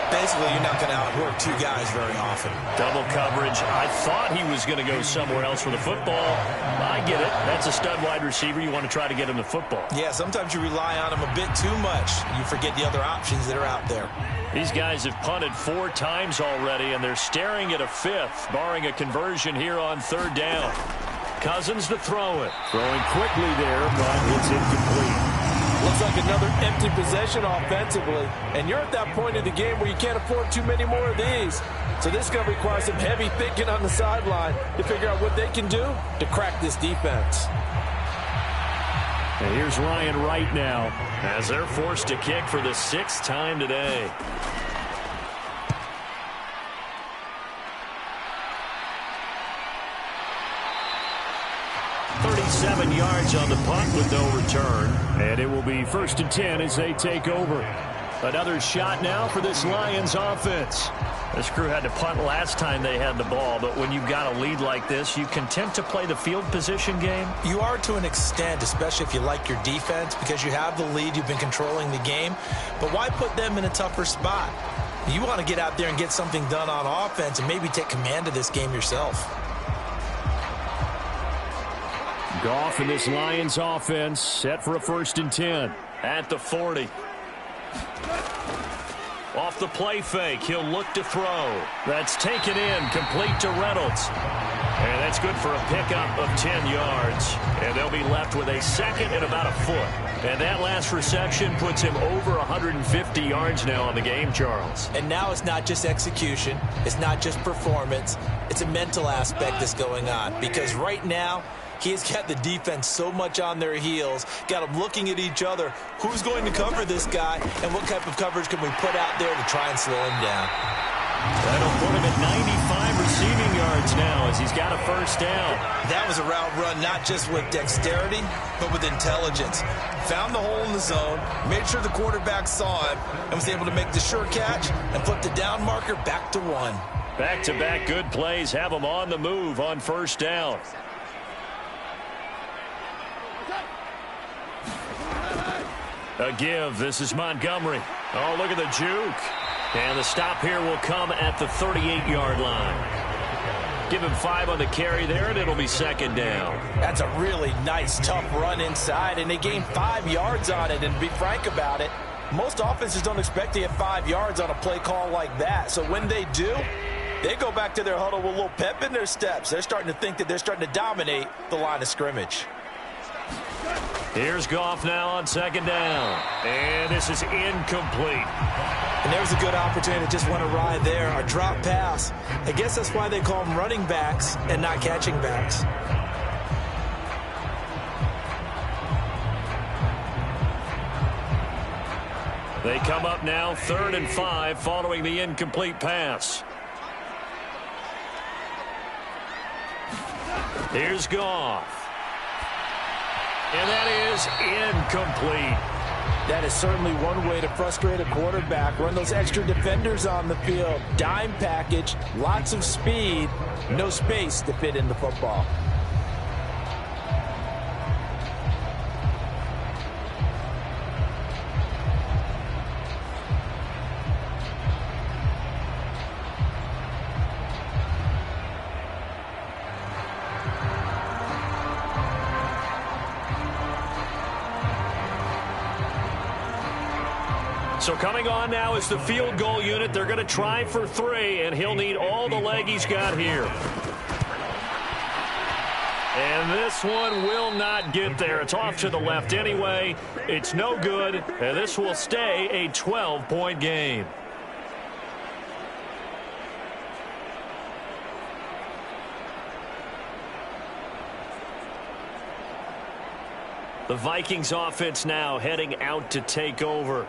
Basically, you're not going to outwork 2 guys very often. Double coverage. I thought he was going to go somewhere else with the football. I get it. That's a stud wide receiver. You want to try to get him the football. Yeah, sometimes you rely on him a bit too much. You forget the other options that are out there. These guys have punted 4 times already, and they're staring at a 5th, barring a conversion here on 3rd down. Cousins to throw it. Throwing quickly there, but it's incomplete. Looks like another empty possession offensively. And you're at that point of the game where you can't afford too many more of these. So this is going to require some heavy thinking on the sideline to figure out what they can do to crack this defense. And here's Ryan Wright now, as they're forced to kick for the 6th time today. Seven yards on the punt with no return. And it will be 1st and 10 as they take over. Another shot now for this Lions offense. This crew had to punt last time they had the ball, but when you've got a lead like this, you content to play the field position game? You are to an extent, especially if you like your defense, because you have the lead, you've been controlling the game. But why put them in a tougher spot? You want to get out there and get something done on offense and maybe take command of this game yourself. Goff in this Lions offense set for a 1st and 10. At the 40. Off the play fake, he'll look to throw. That's taken in, complete to Reynolds. And that's good for a pickup of 10 yards. And they'll be left with a 2nd and about a foot. And that last reception puts him over 150 yards now on the game, Charles. And now it's not just execution. It's not just performance. It's a mental aspect that's going on. Because right now, he's got the defense so much on their heels, got them looking at each other. Who's going to cover this guy, and what type of coverage can we put out there to try and slow him down? That'll put him at 95 receiving yards now as he's got a 1st down. That was a route run not just with dexterity, but with intelligence. Found the hole in the zone, made sure the quarterback saw him, and was able to make the sure catch and flip the down marker back to 1. Back-to-back good plays have him on the move on 1st down. A give. This is Montgomery. Oh, look at the juke. And the stop here will come at the 38-yard line. Give him 5 on the carry there, and it'll be second down. That's a really nice, tough run inside, and they gained 5 yards on it. And to be frank about it, most offenses don't expect to get 5 yards on a play call like that. So when they do, they go back to their huddle with a little pep in their steps. They're starting to think that they're starting to dominate the line of scrimmage. Here's Goff now on second down. And this is incomplete. And there's a good opportunity to just want to ride there. A drop pass. I guess that's why they call them running backs and not catching backs. They come up now 3rd and 5 following the incomplete pass. Here's Goff. And that is incomplete. That is certainly one way to frustrate a quarterback. Run those extra defenders on the field. Dime package, lots of speed, no space to fit in the football. So coming on now is the field goal unit. They're going to try for 3, and he'll need all the leg he's got here. And this one will not get there. It's off to the left anyway. It's no good, and this will stay a 12-point game. The Vikings offense now heading out to take over.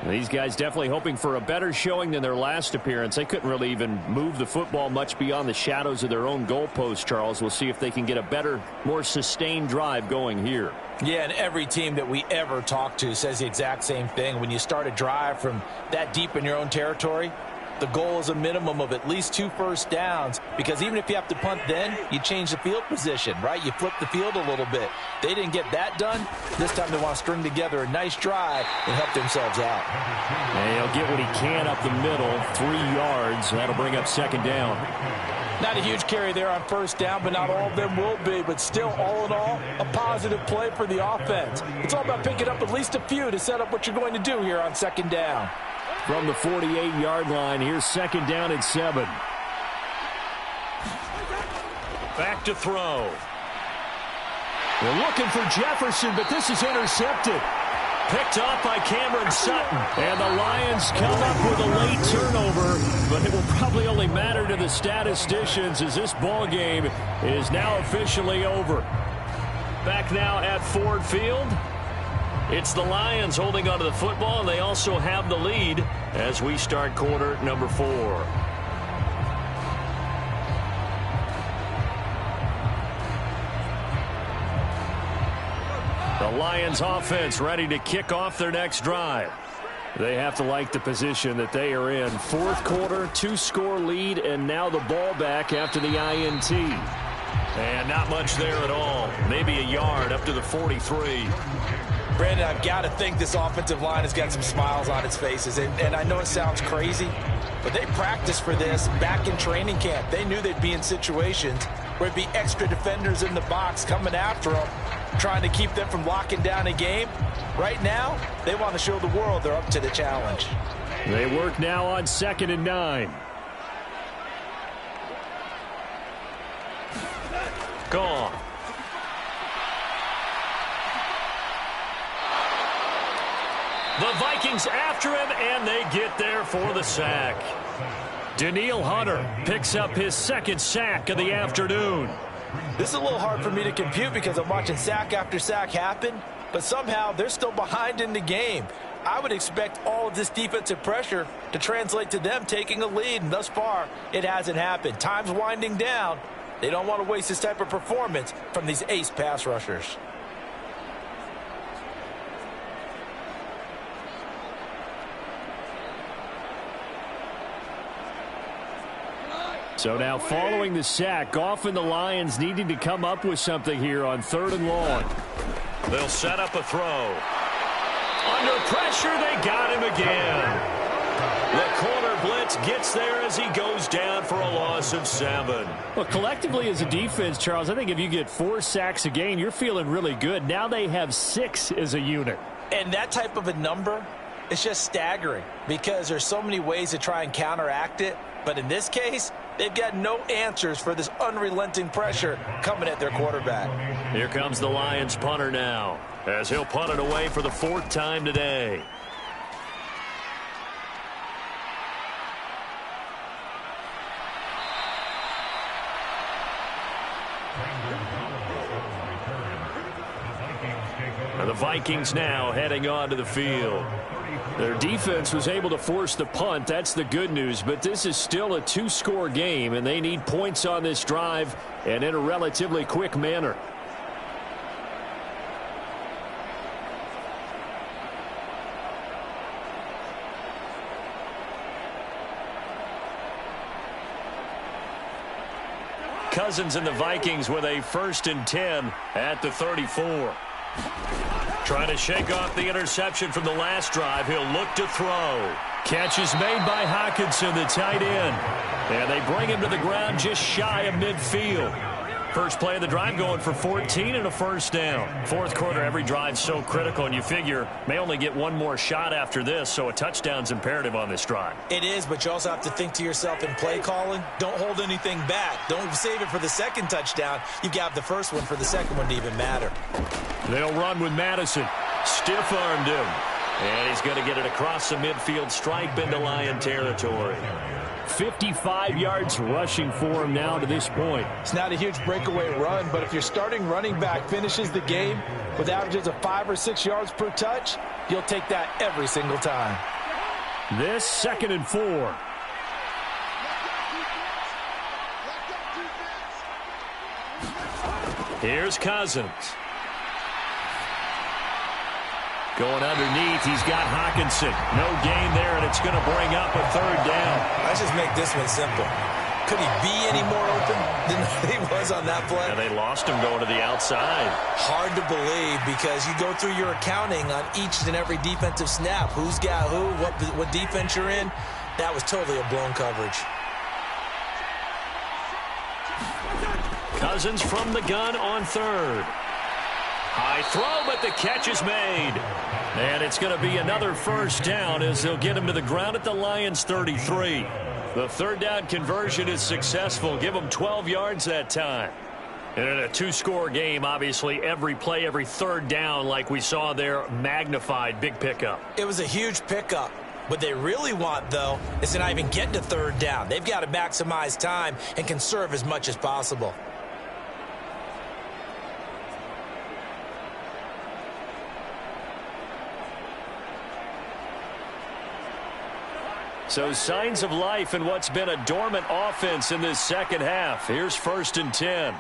These guys definitely hoping for a better showing than their last appearance. They couldn't really even move the football much beyond the shadows of their own goalpost, Charles. We'll see if they can get a better, more sustained drive going here. Yeah, and every team that we ever talk to says the exact same thing. When you start a drive from that deep in your own territory, the goal is a minimum of at least 2 first downs, because even if you have to punt then, you change the field position, right? You flip the field a little bit. They didn't get that done. This time they want to string together a nice drive and help themselves out. And he'll get what he can up the middle, 3 yards. That'll bring up second down. Not a huge carry there on first down, but not all of them will be. But still, all in all, a positive play for the offense. It's all about picking up at least a few to set up what you're going to do here on second down. From the 48-yard line, here's second down and 7. Back to throw. They're looking for Jefferson, but this is intercepted. Picked off by Cameron Sutton. And the Lions come up with a late turnover, but it will probably only matter to the statisticians as this ball game is now officially over. Back now at Ford Field. It's the Lions holding onto the football, and they also have the lead as we start quarter number 4. The Lions offense ready to kick off their next drive. They have to like the position that they are in. 4th quarter, 2-score lead, and now the ball back after the INT. And not much there at all. Maybe a yard up to the 43. Brandon, I've got to think this offensive line has got some smiles on its faces. And I know it sounds crazy, but they practiced for this back in training camp. They knew they'd be in situations where it'd be extra defenders in the box coming after them, trying to keep them from locking down a game. Right now, they want to show the world they're up to the challenge. They work now on 2nd and 9. Gone. The Vikings after him, and they get there for the sack. Danielle Hunter picks up his 2nd sack of the afternoon. This is a little hard for me to compute because I'm watching sack after sack happen, but somehow they're still behind in the game. I would expect all of this defensive pressure to translate to them taking a lead, and thus far, it hasn't happened. Time's winding down. They don't want to waste this type of performance from these ace pass rushers. So now following the sack, Goff and the Lions needing to come up with something here on 3rd and long. They'll set up a throw. Under pressure, they got him again. The corner Another blitz gets there as he goes down for a loss of 7. Well, collectively as a defense, Charles, I think if you get 4 sacks a game, you're feeling really good. Now they have 6 as a unit. And that type of a number, it's just staggering because there's so many ways to try and counteract it. But in this case, they've got no answers for this unrelenting pressure coming at their quarterback. Here comes the Lions punter now, as he'll punt it away for the 4th time today. And the Vikings now heading onto the field. Their defense was able to force the punt. That's the good news. But this is still a 2-score game, and they need points on this drive and in a relatively quick manner. Cousins and the Vikings with a 1st and 10 at the 34. Trying to shake off the interception from the last drive. He'll look to throw. Catch is made by Hockenson, the tight end. And they bring him to the ground just shy of midfield. First play of the drive going for 14 and a 1st down. 4th quarter, every drive so critical, and you figure may only get one more shot after this, so a touchdown's imperative on this drive. It is, but you also have to think to yourself in play calling, don't hold anything back. Don't save it for the 2nd touchdown. You've got the 1st one for the 2nd one to even matter. They'll run with Madison. Stiff-armed him. And he's going to get it across the midfield stripe into Lion territory. 55 yards rushing for him now to this point. It's not a huge breakaway run, but if your starting running back finishes the game with averages of 5 or 6 yards per touch, you'll take that every single time. This 2nd and 4. Here's Cousins. Going underneath, he's got Hockenson. No gain there, and it's going to bring up a 3rd down. Let's just make this one simple. Could he be any more open than he was on that play? And they lost him going to the outside. Hard to believe because you go through your accounting on each and every defensive snap. Who's got who, what defense you're in. That was totally a blown coverage. Cousins from the gun on 3rd. High throw, but the catch is made. And it's going to be another 1st down as they'll get him to the ground at the Lions' 33. The 3rd down conversion is successful. Give them 12 yards that time. And in a 2-score game, obviously, every play, every 3rd down, like we saw there, magnified. Big pickup. It was a huge pickup. What they really want, though, is to not even get to 3rd down. They've got to maximize time and conserve as much as possible. So signs of life in what's been a dormant offense in this 2nd half. Here's 1st and 10.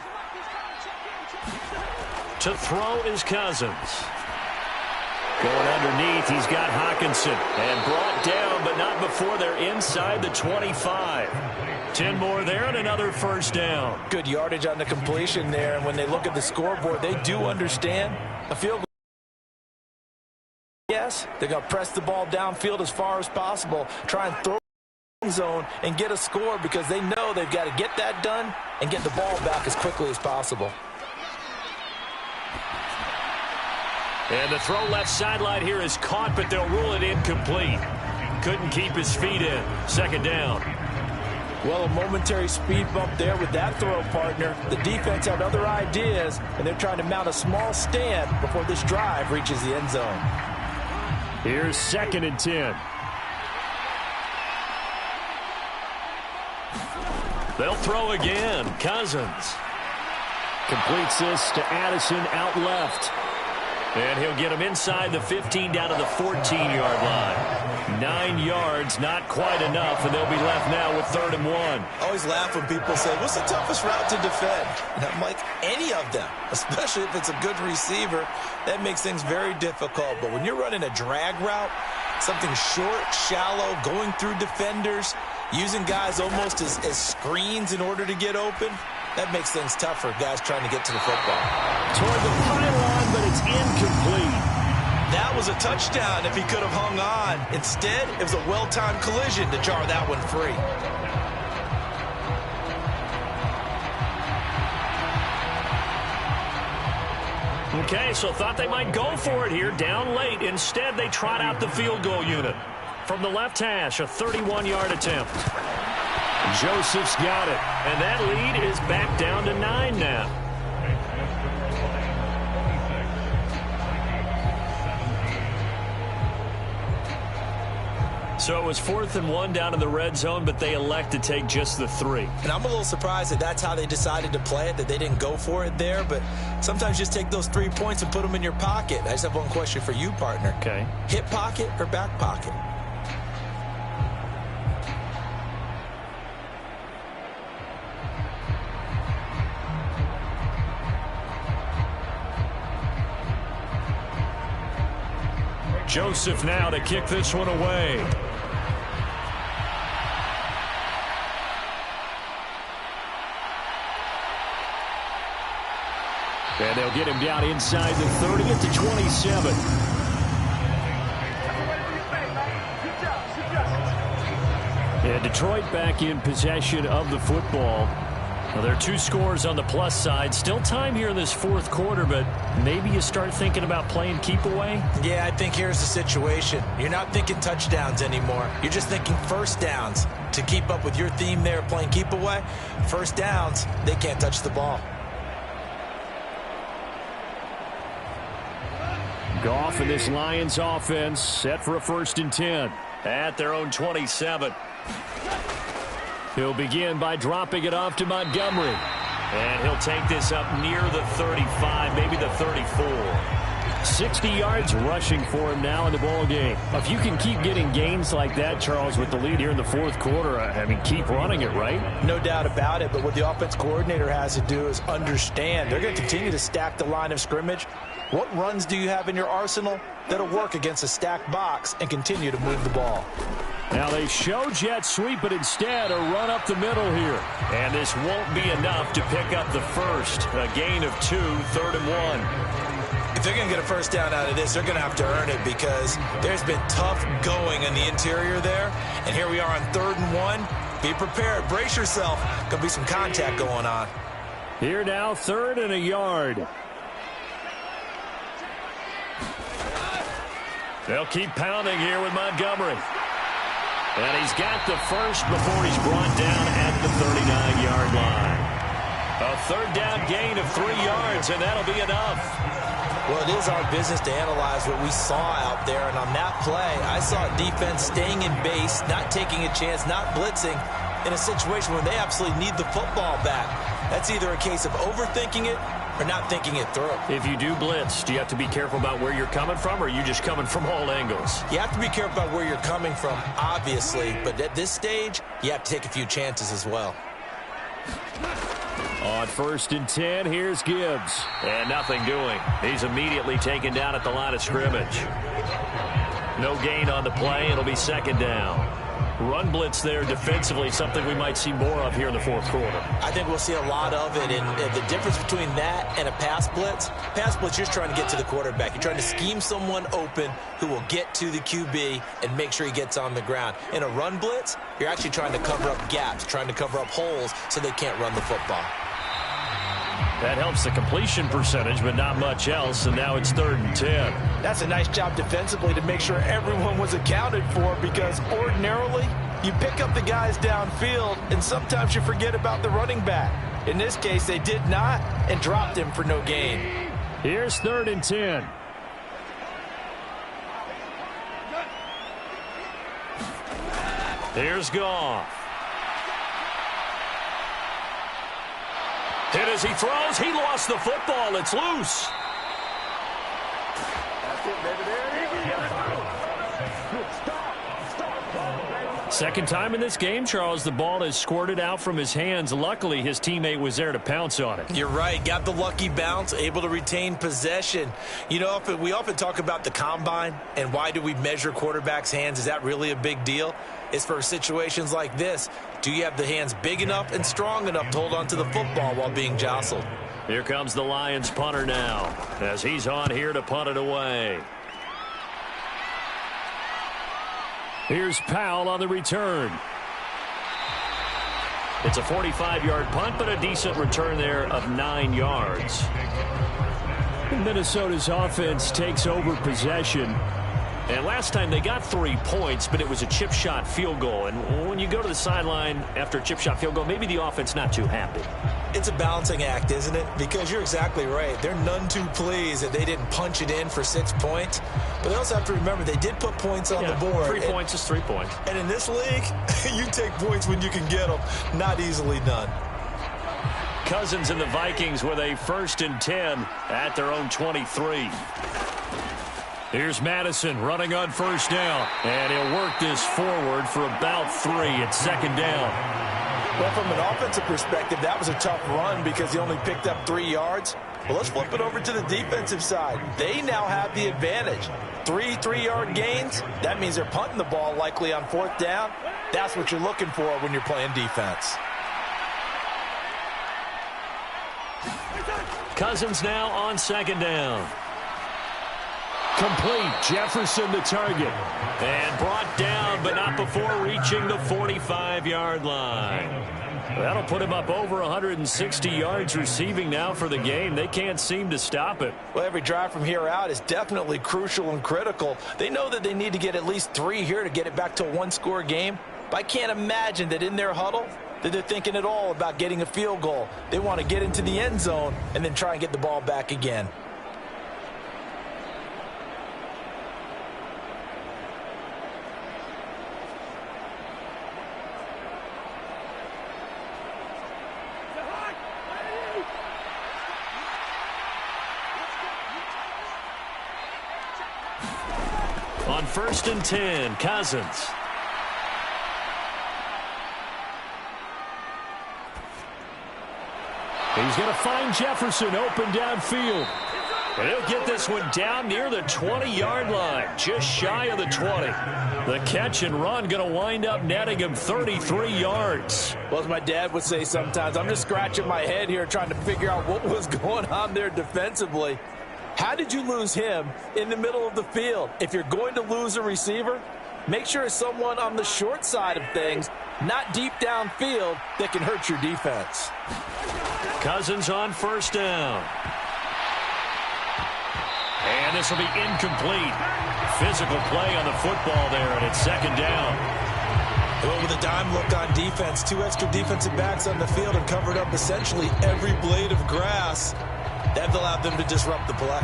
To throw is Cousins. Going underneath, he's got Hockenson. And brought down, but not before they're inside the 25. 10 more there and another 1st down. Good yardage on the completion there. And when they look at the scoreboard, they do understand a field goal. Yes, they're going to press the ball downfield as far as possible, try and throw the zone and get a score because they know they've got to get that done and get the ball back as quickly as possible. And the throw left sideline here is caught, but they'll rule it incomplete. Couldn't keep his feet in. 2nd down. Well, a momentary speed bump there with that throw, partner. The defense had other ideas, and they're trying to mount a small stand before this drive reaches the end zone. Here's 2nd and 10. They'll throw again. Cousins. Completes this to Addison out left. And he'll get him inside the 15 down to the 14-yard line. 9 yards, not quite enough, and they'll be left now with 3rd and 1. I always laugh when people say, what's the toughest route to defend? And I'm like, any of them, especially if it's a good receiver. That makes things very difficult. But when you're running a drag route, something short, shallow, going through defenders, using guys almost as screens in order to get open, that makes things tough for guys trying to get to the football. Toward the pylon, but it's incomplete. That was a touchdown if he could have hung on. Instead, it was a well-timed collision to jar that one free. Okay, so thought they might go for it here, down late. Instead, they trot out the field goal unit. From the left hash, a 31-yard attempt. Joseph's got it, and that lead is back down to 9 now. So it was 4th and 1 down in the red zone, but they elect to take just the 3. And I'm a little surprised that that's how they decided to play it, that they didn't go for it there. But sometimes just take those 3 points and put them in your pocket. I just have one question for you, partner. Okay. Hip pocket or back pocket? Joseph now to kick this one away. And they'll get him down inside the 30 to 27. And Detroit back in possession of the football. Well, there are 2 scores on the plus side. Still time here in this 4th quarter, but maybe you start thinking about playing keep away? Yeah, I think here's the situation. You're not thinking touchdowns anymore. You're just thinking first downs. To keep up with your theme there, playing keep away, first downs, they can't touch the ball. Goff and this Lions offense set for a 1st and 10 at their own 27. He'll begin by dropping it off to Montgomery. And he'll take this up near the 35, maybe the 34. 60 yards rushing for him now in the ball game. If you can keep getting gains like that, Charles, with the lead here in the 4th quarter, I mean, keep running it, right? No doubt about it, but what the offense coordinator has to do is understand they're going to continue to stack the line of scrimmage. What runs do you have in your arsenal that'll work against a stacked box and continue to move the ball? Now they show jet sweep, but instead a run up the middle here. And this won't be enough to pick up the first. A gain of 2, 3rd and 1. If they're going to get a first down out of this, they're going to have to earn it because there's been tough going in the interior there. And here we are on 3rd and 1. Be prepared. Brace yourself. Going to be some contact going on. Here now, 3rd and a yard. They'll keep pounding here with Montgomery. And he's got the first before he's brought down at the 39-yard line. A 3rd down gain of 3 yards, and that'll be enough. Well, it is our business to analyze what we saw out there. And on that play, I saw defense staying in base, not taking a chance, not blitzing in a situation where they absolutely need the football back. That's either a case of overthinking it or not thinking it through. If you do blitz, do you have to be careful about where you're coming from, or are you just coming from all angles? You have to be careful about where you're coming from, obviously. But at this stage, you have to take a few chances as well. On 1st and 10, here's Gibbs. And nothing doing. He's immediately taken down at the line of scrimmage. No gain on the play. It'll be 2nd down. Run blitz there defensively, something we might see more of here in the 4th quarter. I think we'll see a lot of it, and the difference between that and a pass blitz, you're just trying to get to the quarterback. You're trying to scheme someone open who will get to the QB and make sure he gets on the ground. In a run blitz, you're actually trying to cover up gaps, trying to cover up holes so they can't run the football. That helps the completion percentage, but not much else, and now it's 3rd and 10. That's a nice job defensively to make sure everyone was accounted for, because ordinarily you pick up the guys downfield and sometimes you forget about the running back. In this case, they did not and dropped him for no gain. Here's 3rd and 10. Here's Goff. Hit as he throws. He lost the football. It's loose. Second time in this game, Charles, the ball has squirted out from his hands. Luckily, his teammate was there to pounce on it. You're right. Got the lucky bounce, able to retain possession. You know, we often talk about the combine and why do we measure quarterbacks' hands. Is that really a big deal? It's for situations like this. Do you have the hands big enough and strong enough to hold on to the football while being jostled? Here comes the Lions punter now as he's on here to punt it away. Here's Powell on the return. It's a 45-yard punt, but a decent return there of 9 yards. Minnesota's offense takes over possession. And last time they got 3 points, but it was a chip shot field goal. And when you go to the sideline after a chip shot field goal, maybe the offense not too happy. It's a balancing act, isn't it? Because you're exactly right. They're none too pleased that they didn't punch it in for 6 points. But they also have to remember they did put points on the board. 3 points is 3 points. And in this league, you take points when you can get them. Not easily done. Cousins and the Vikings with a 1st and 10 at their own 23. Here's Madison running on 1st down. And he'll work this forward for about 3 at 2nd down. Well, from an offensive perspective, that was a tough run because he only picked up 3 yards. Well, let's flip it over to the defensive side. They now have the advantage. 3 3-yard gains. That means they're punting the ball likely on 4th down. That's what you're looking for when you're playing defense. Cousins now on 2nd down. Complete. Jefferson the target. And brought down, but not before reaching the 45-yard line. That'll put him up over 160 yards receiving now for the game. They can't seem to stop it. Well, every drive from here out is definitely crucial and critical. They know that they need to get at least 3 here to get it back to a 1-score game. But I can't imagine that in their huddle that they're thinking at all about getting a field goal. They want to get into the end zone and then try and get the ball back again. On 1st and 10, Cousins. He's going to find Jefferson open downfield. And he'll get this one down near the 20-yard line, just shy of the 20. The catch and run going to wind up netting him 33 yards. Well, as my dad would say sometimes, I'm just scratching my head here trying to figure out what was going on there defensively. How did you lose him in the middle of the field? If you're going to lose a receiver, make sure it's someone on the short side of things, not deep downfield, that can hurt your defense. Cousins on 1st down. And this will be incomplete. Physical play on the football there, and it's 2nd down. Well, with a dime look on defense, 2 extra defensive backs on the field and covered up essentially every blade of grass. That allowed them to disrupt the play.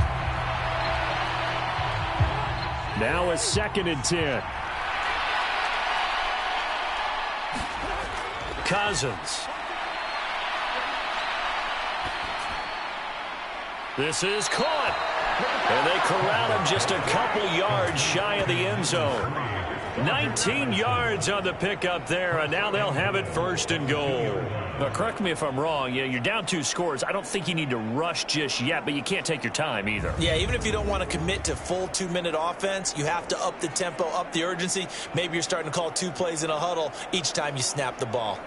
Now a 2nd and 10. Cousins. This is caught. And they corral him just a couple yards shy of the end zone. 19 yards on the pickup there, and now they'll have it 1st and goal. Now, correct me if I'm wrong. You're down 2 scores. I don't think you need to rush just yet, but you can't take your time either. Yeah, even if you don't want to commit to full 2-minute offense, you have to up the tempo, up the urgency. Maybe you're starting to call 2 plays in a huddle each time you snap the ball.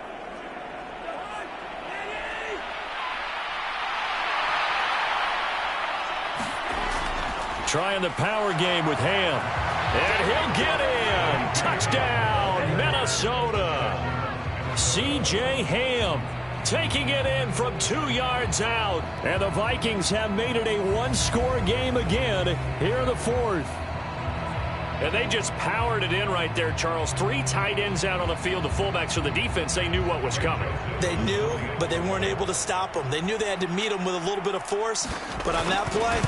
Trying the power game with Ham. And he'll get in. Touchdown, Minnesota. C.J. Ham taking it in from 2 yards out. And the Vikings have made it a 1-score game again here in the 4th. And they just powered it in right there, Charles. 3 tight ends out on the field. The fullbacks for the defense, they knew what was coming. They knew, but they weren't able to stop them. They knew they had to meet them with a little bit of force. But on that play,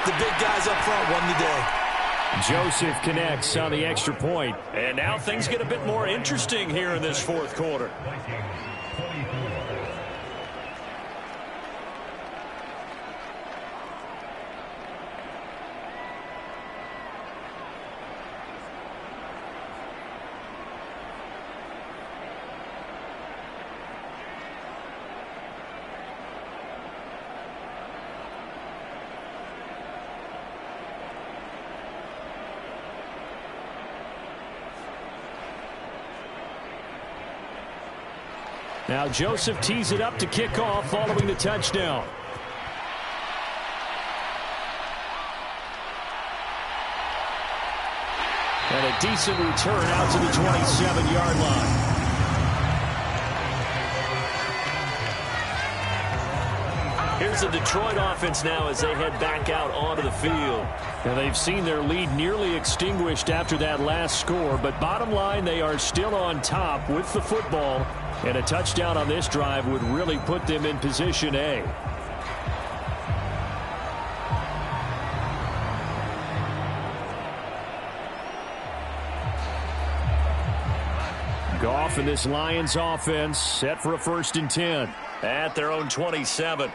the big guys up front won the day. Joseph connects on the extra point. And now things get a bit more interesting here in this 4th quarter. Now Joseph tees it up to kick off following the touchdown. And a decent return out to the 27-yard line. Here's the Detroit offense now as they head back out onto the field. And they've seen their lead nearly extinguished after that last score. But bottom line, they are still on top with the football. And a touchdown on this drive would really put them in position A. Goff and this Lions offense set for a 1st and 10 at their own 27.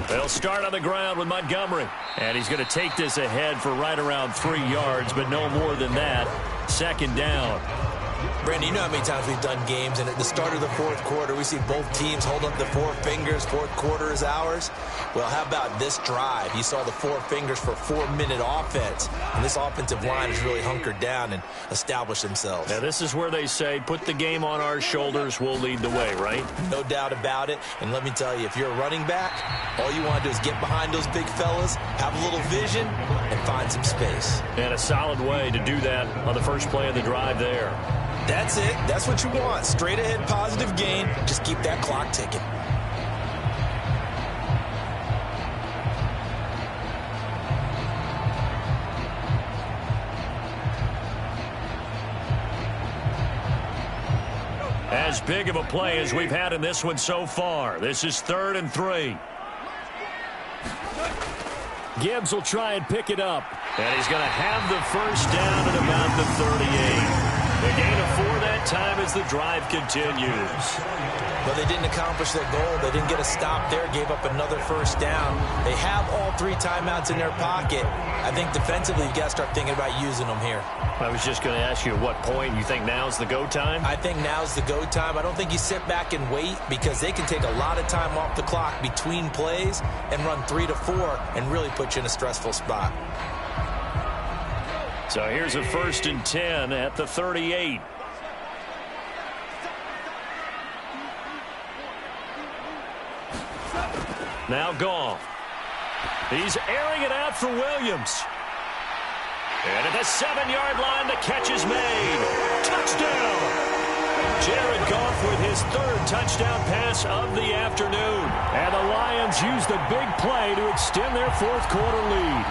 They'll start on the ground with Montgomery. And he's going to take this ahead for right around 3 yards, but no more than that. 2nd down. Brandon, you know how many times we've done games, and at the start of the 4th quarter, we see both teams hold up the 4 fingers, 4th quarter is ours. Well, how about this drive? You saw the 4 fingers for 4-minute offense, and this offensive line has really hunkered down and established themselves. Now, this is where they say, put the game on our shoulders, we'll lead the way, right? No doubt about it, and let me tell you, if you're a running back, all you want to do is get behind those big fellas, have a little vision, and find some space. And a solid way to do that on the first play of the drive there. That's it. That's what you want. Straight ahead, positive gain. Just keep that clock ticking. As big of a play as we've had in this one so far. This is 3rd and 3. Gibbs will try and pick it up. And he's going to have the 1st down at about the 38. The gain of 4 that time as the drive continues. But they didn't accomplish their goal. They didn't get a stop there, gave up another 1st down. They have all 3 timeouts in their pocket. I think defensively you've got to start thinking about using them here. I was just going to ask you at what point you think now's the go time? I think now's the go time. I don't think you sit back and wait because they can take a lot of time off the clock between plays and run 3 to 4 and really put you in a stressful spot. So here's a 1st and 10 at the 38. Now Goff. He's airing it out for Williams. And at the 7-yard line, the catch is made. Touchdown! Jared Goff with his 3rd touchdown pass of the afternoon. And the Lions use the big play to extend their 4th quarter lead.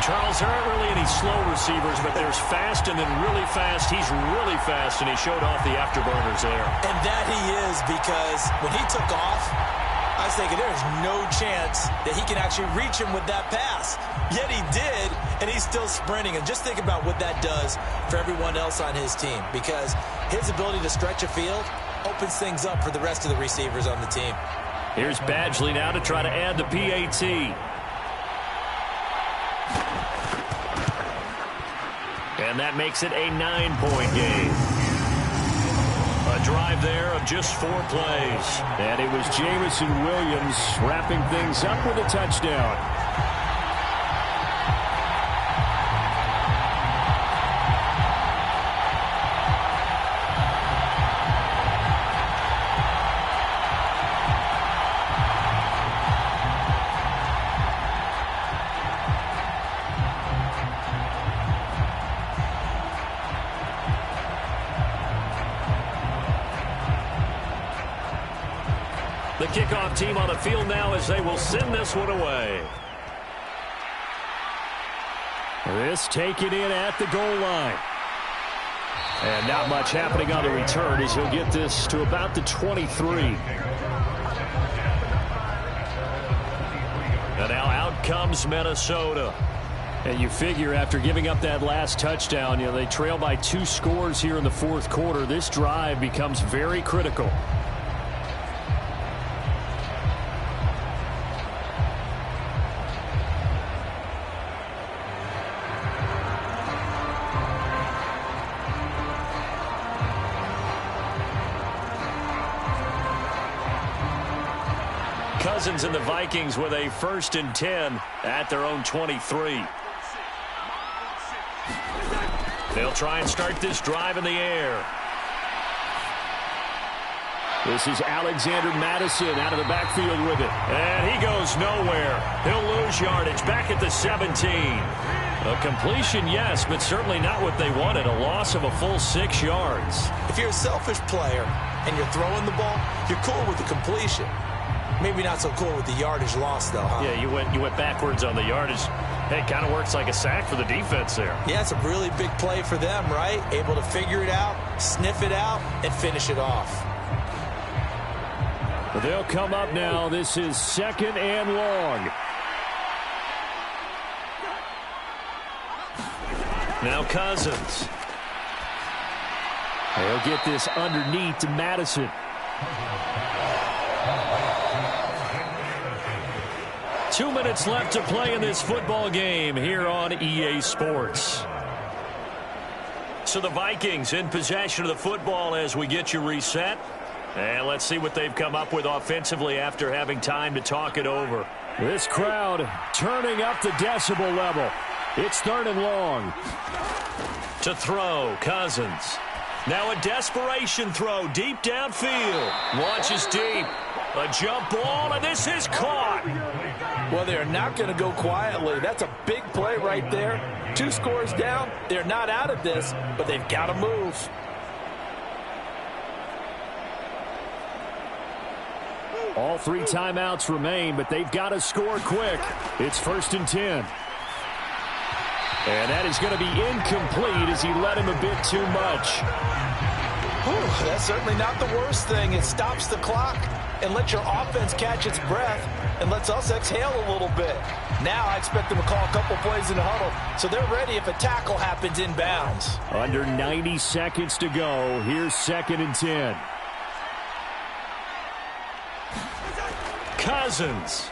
Charles, there aren't really any slow receivers, but there's fast and then really fast. He's really fast, and he showed off the afterburners there. And that he is, because when he took off, I was thinking there's no chance that he can actually reach him with that pass. Yet he did, and he's still sprinting. And just think about what that does for everyone else on his team, because his ability to stretch a field opens things up for the rest of the receivers on the team. Here's Badgley now to try to add the PAT. And that makes it a 9-point game. A drive there of just 4 plays. And it was Jamison Williams wrapping things up with a touchdown. The kickoff team on the field now as they will send this one away. This taken in at the goal line. And not much happening on the return as he'll get this to about the 23. And now out comes Minnesota. And you figure after giving up that last touchdown, they trail by 2 scores here in the 4th quarter. This drive becomes very critical. Cousins and the Vikings with a 1st and 10 at their own 23. They'll try and start this drive in the air. This is Alexander Madison out of the backfield with it. And he goes nowhere. He'll lose yardage back at the 17. A completion, yes, but certainly not what they wanted. A loss of a full 6 yards. If you're a selfish player and you're throwing the ball, you're cool with the completion. Maybe not so cool with the yardage loss, though, huh? Yeah, you went backwards on the yardage. Hey, it kind of works like a sack for the defense there. Yeah, it's a really big play for them, right? Able to figure it out, sniff it out, and finish it off. They'll come up now. This is 2nd and long. Now Cousins. They'll get this underneath to Madison. Two minutes left to play in this football game here on EA Sports. So the Vikings in possession of the football as we get you reset. And let's see what they've come up with offensively after having time to talk it over. This crowd turning up the decibel level. It's 3rd and long. To throw, Cousins. Now a desperation throw deep downfield. Launches deep. A jump ball, and this is caught. Well, they're not going to go quietly. That's a big play right there. 2 scores down. They're not out of this, but they've got to move. All 3 timeouts remain, but they've got to score quick. It's 1st and 10. And that is going to be incomplete as he led him a bit too much. Whew, that's certainly not the worst thing. It stops the clock and lets your offense catch its breath and lets us exhale a little bit. Now I expect them to call a couple plays in the huddle so they're ready if a tackle happens inbounds. Under 90 seconds to go. Here's 2nd and 10. Cousins.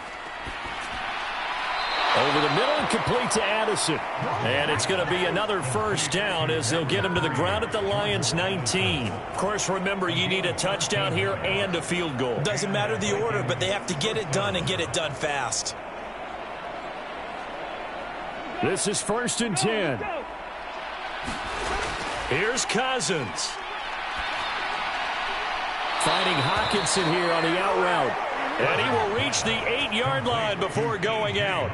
Over the middle and complete to Addison. And it's going to be another 1st down as they'll get him to the ground at the Lions' 19. Of course, remember, you need a touchdown here and a field goal. Doesn't matter the order, but they have to get it done and get it done fast. This is 1st and 10. Here's Cousins. Finding Hawkinson here on the out route. And he will reach the 8-yard line before going out.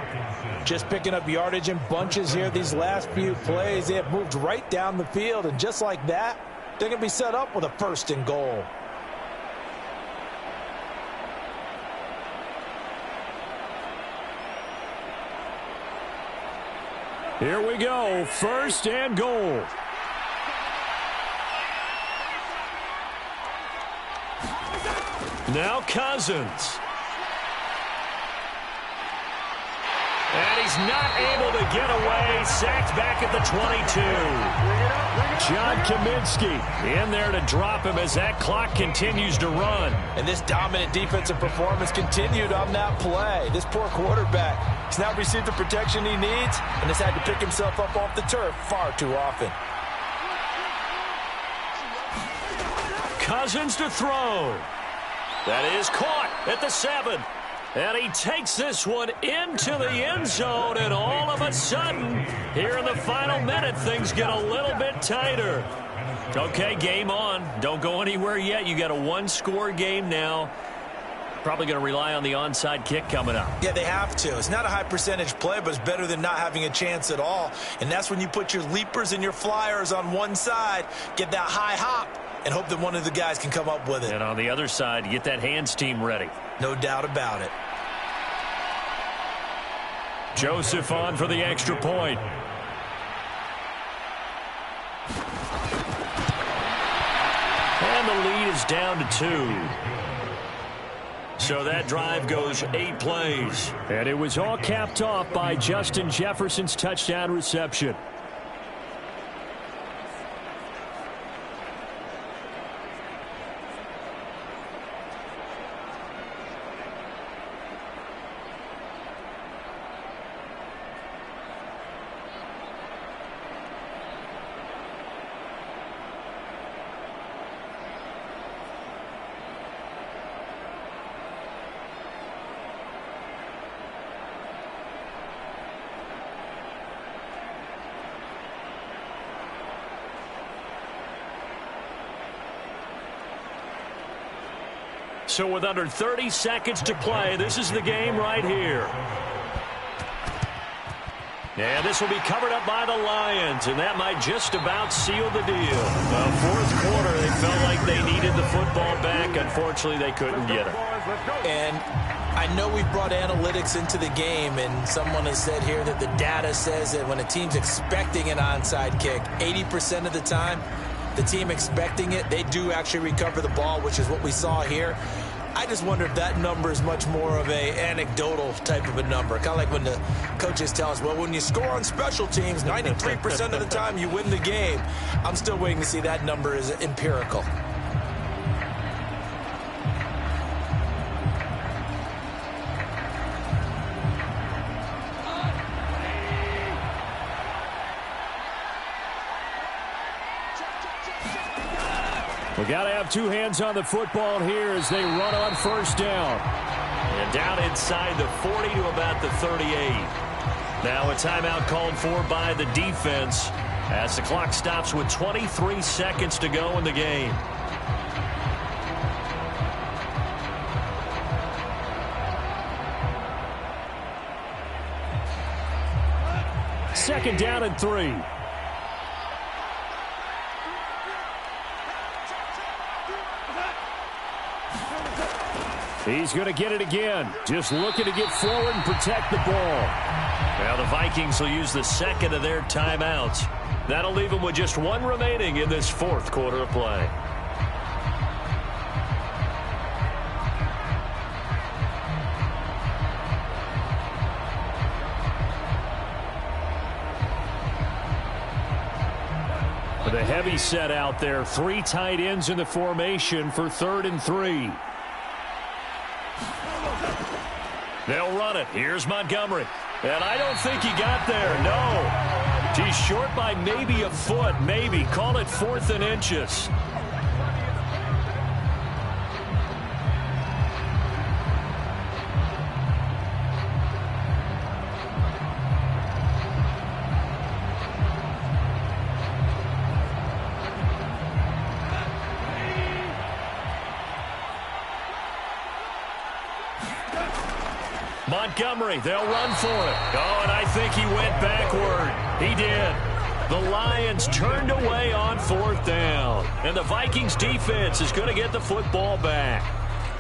Just picking up yardage in bunches here these last few plays. They have moved right down the field, and just like that, they're going to be set up with a 1st and goal. Here we go, 1st and goal. Now Cousins. And he's not able to get away. Sacked back at the 22. John Kaminsky in there to drop him as that clock continues to run. And this dominant defensive performance continued on that play. This poor quarterback has now received the protection he needs and has had to pick himself up off the turf far too often. Cousins to throw. That is caught at the 7. And he takes this one into the end zone, and all of a sudden, here in the final minute, things get a little bit tighter. Okay, game on. Don't go anywhere yet. You got a 1-score game now. Probably going to rely on the onside kick coming up. Yeah, they have to. It's not a high percentage play, but it's better than not having a chance at all. And that's when you put your leapers and your flyers on one side, get that high hop, and hope that one of the guys can come up with it. And on the other side, get that hands team ready. No doubt about it. Joseph on for the extra point. And the lead is down to 2. So that drive goes 8 plays. And it was all capped off by Justin Jefferson's touchdown reception. So with under 30 seconds to play, this is the game right here. And this will be covered up by the Lions, and that might just about seal the deal. The fourth quarter, they felt like they needed the football back. Unfortunately, they couldn't get it. And I know we've brought analytics into the game, and someone has said here that the data says that when a team's expecting an onside kick, 80% of the time, the team expecting it, they do actually recover the ball, which is what we saw here. I just wonder if that number is much more of a anecdotal type of a number. Kind of like when the coaches tell us, well, when you score on special teams, 93% of the time you win the game. I'm still waiting to see that number is empirical. We got to have two hands on the football here as they run on first down. And down inside the 40 to about the 38. Now a timeout called for by the defense as the clock stops with 23 seconds to go in the game. Second down and 3. He's going to get it again. Just looking to get forward and protect the ball. Now the Vikings will use the second of their timeouts. That'll leave them with just one remaining in this fourth quarter of play. With a heavy set out there, 3 tight ends in the formation for 3rd and 3. They'll run it. Here's Montgomery. And I don't think he got there. No. He's short by maybe a foot. Maybe. Call it 4th and inches. Montgomery, they'll run for it. Oh, and I think he went backward. He did. The Lions turned away on 4th down. And the Vikings defense is going to get the football back.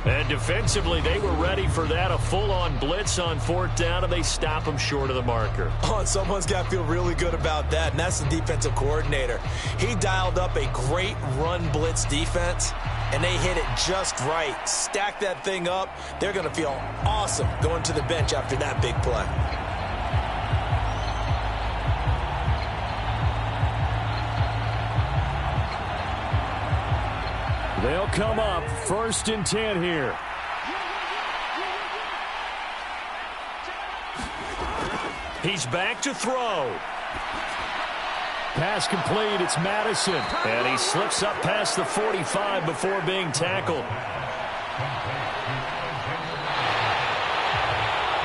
And defensively, they were ready for that, a full-on blitz on 4th down, and they stop them short of the marker. Oh, someone's got to feel really good about that, and that's the defensive coordinator. He dialed up a great run blitz defense, and they hit it just right. Stack that thing up. They're going to feel awesome going to the bench after that big play. They'll come up 1st and 10 here. He's back to throw. Pass complete. It's Madison. And he slips up past the 45 before being tackled.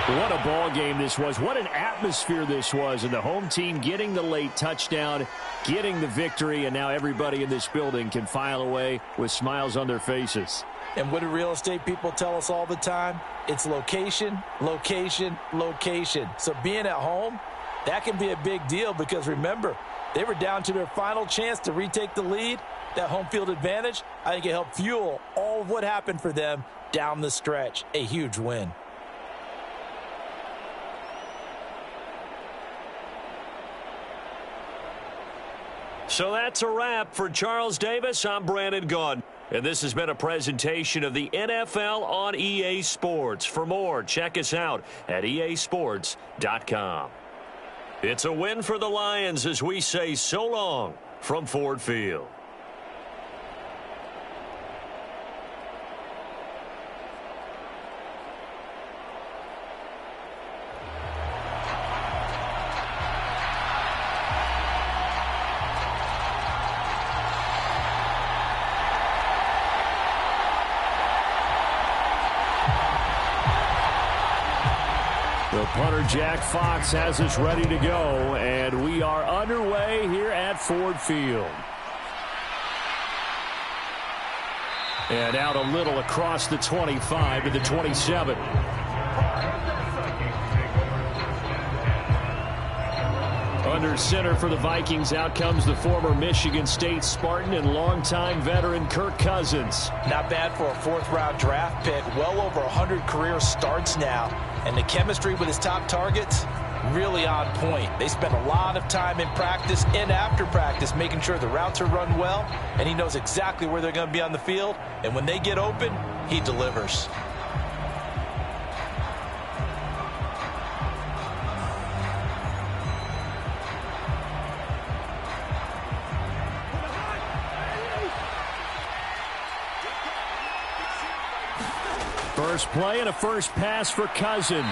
What a ball game this was. What an atmosphere this was. And the home team getting the late touchdown, getting the victory, and now everybody in this building can file away with smiles on their faces. And what do real estate people tell us all the time? It's location, location, location. So being at home, that can be a big deal because remember, they were down to their final chance to retake the lead. That home field advantage, I think it helped fuel all of what happened for them down the stretch. A huge win. So that's a wrap for Charles Davis. I'm Brandon Gunn. And this has been a presentation of the NFL on EA Sports. For more, check us out at easports.com. It's a win for the Lions as we say so long from Ford Field. The punter, Jack Fox, has us ready to go, and we are underway here at Ford Field. And out a little across the 25 to the 27. Under center for the Vikings, out comes the former Michigan State Spartan and longtime veteran Kirk Cousins. Not bad for a fourth-round draft pick. Well over 100 career starts now. And the chemistry with his top targets, really on point. They spend a lot of time in practice and after practice making sure the routes are run well, and he knows exactly where they're going to be on the field. And when they get open, he delivers. First play and a first pass for Cousins.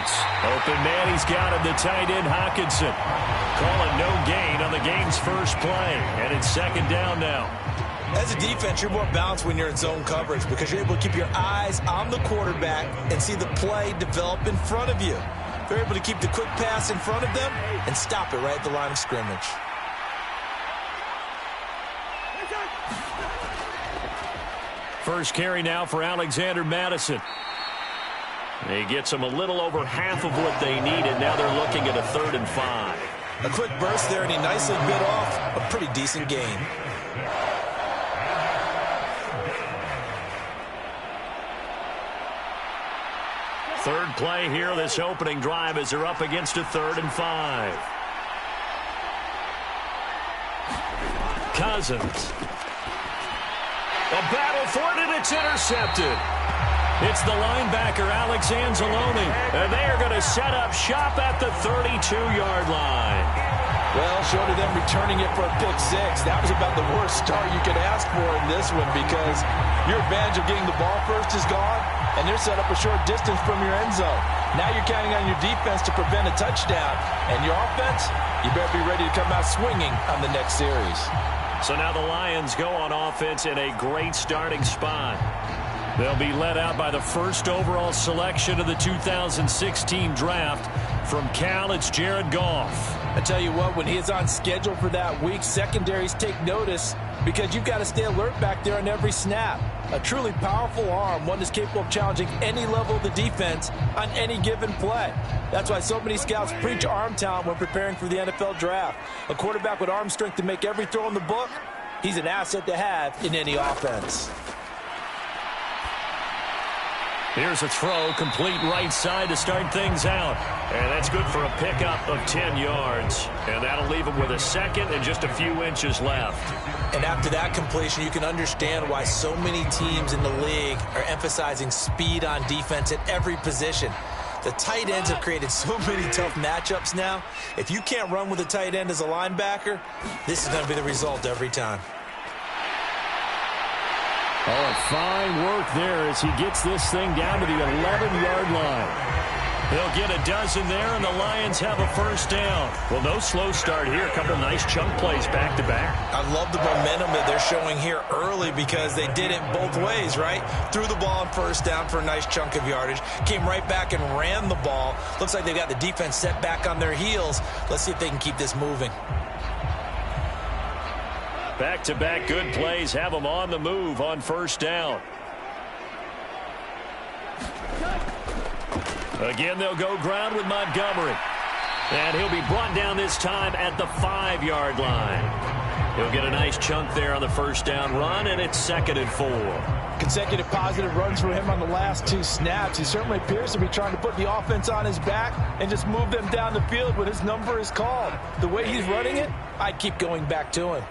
Open man, he's got him, the tight end Hockenson. Calling no gain on the game's first play. And it's second down now. As a defense, you're more balanced when you're in zone coverage because you're able to keep your eyes on the quarterback and see the play develop in front of you. They're able to keep the quick pass in front of them and stop it right at the line of scrimmage. First carry now for Alexander Madison. He gets them a little over half of what they needed. Now they're looking at a 3rd and 5. A quick burst there, and he nicely bit off a pretty decent gain. Third play here, this opening drive as they're up against a 3rd and 5. Cousins. A battle for it, and it's intercepted. It's the linebacker, Alex Anzalone, and they are going to set up shop at the 32-yard line. Well, short of them returning it for a pick six, that was about the worst start you could ask for in this one because your advantage of getting the ball first is gone, and they're set up a short distance from your end zone. Now you're counting on your defense to prevent a touchdown, and your offense, you better be ready to come out swinging on the next series. So now the Lions go on offense in a great starting spot. They'll be led out by the first overall selection of the 2016 draft. From Cal, it's Jared Goff. I tell you what, when he is on schedule for that week, secondaries take notice because you've got to stay alert back there on every snap. A truly powerful arm, one that's capable of challenging any level of the defense on any given play. That's why so many scouts preach arm talent when preparing for the NFL draft. A quarterback with arm strength to make every throw in the book, he's an asset to have in any offense. Here's a throw, complete right side to start things out. And that's good for a pickup of 10 yards. And that'll leave him with a second and just a few inches left. And after that completion, you can understand why so many teams in the league are emphasizing speed on defense at every position. The tight ends have created so many tough matchups now. If you can't run with a tight end as a linebacker, this is going to be the result every time. Oh, fine work there as he gets this thing down to the 11-yard line. They'll get a dozen there, and the Lions have a first down. Well, no slow start here. A couple nice chunk plays back-to-back. I love the momentum that they're showing here early because they did it both ways, right? Threw the ball on first down for a nice chunk of yardage. Came right back and ran the ball. Looks like they've got the defense set back on their heels. Let's see if they can keep this moving. Back-to-back good plays have them on the move on first down. Again, they'll go ground with Montgomery. And he'll be brought down this time at the 5-yard line. He'll get a nice chunk there on the first down run, and it's 2nd and 4. Consecutive positive runs for him on the last 2 snaps. He certainly appears to be trying to put the offense on his back and just move them down the field when his number is called. The way he's running it, I'd keep going back to him.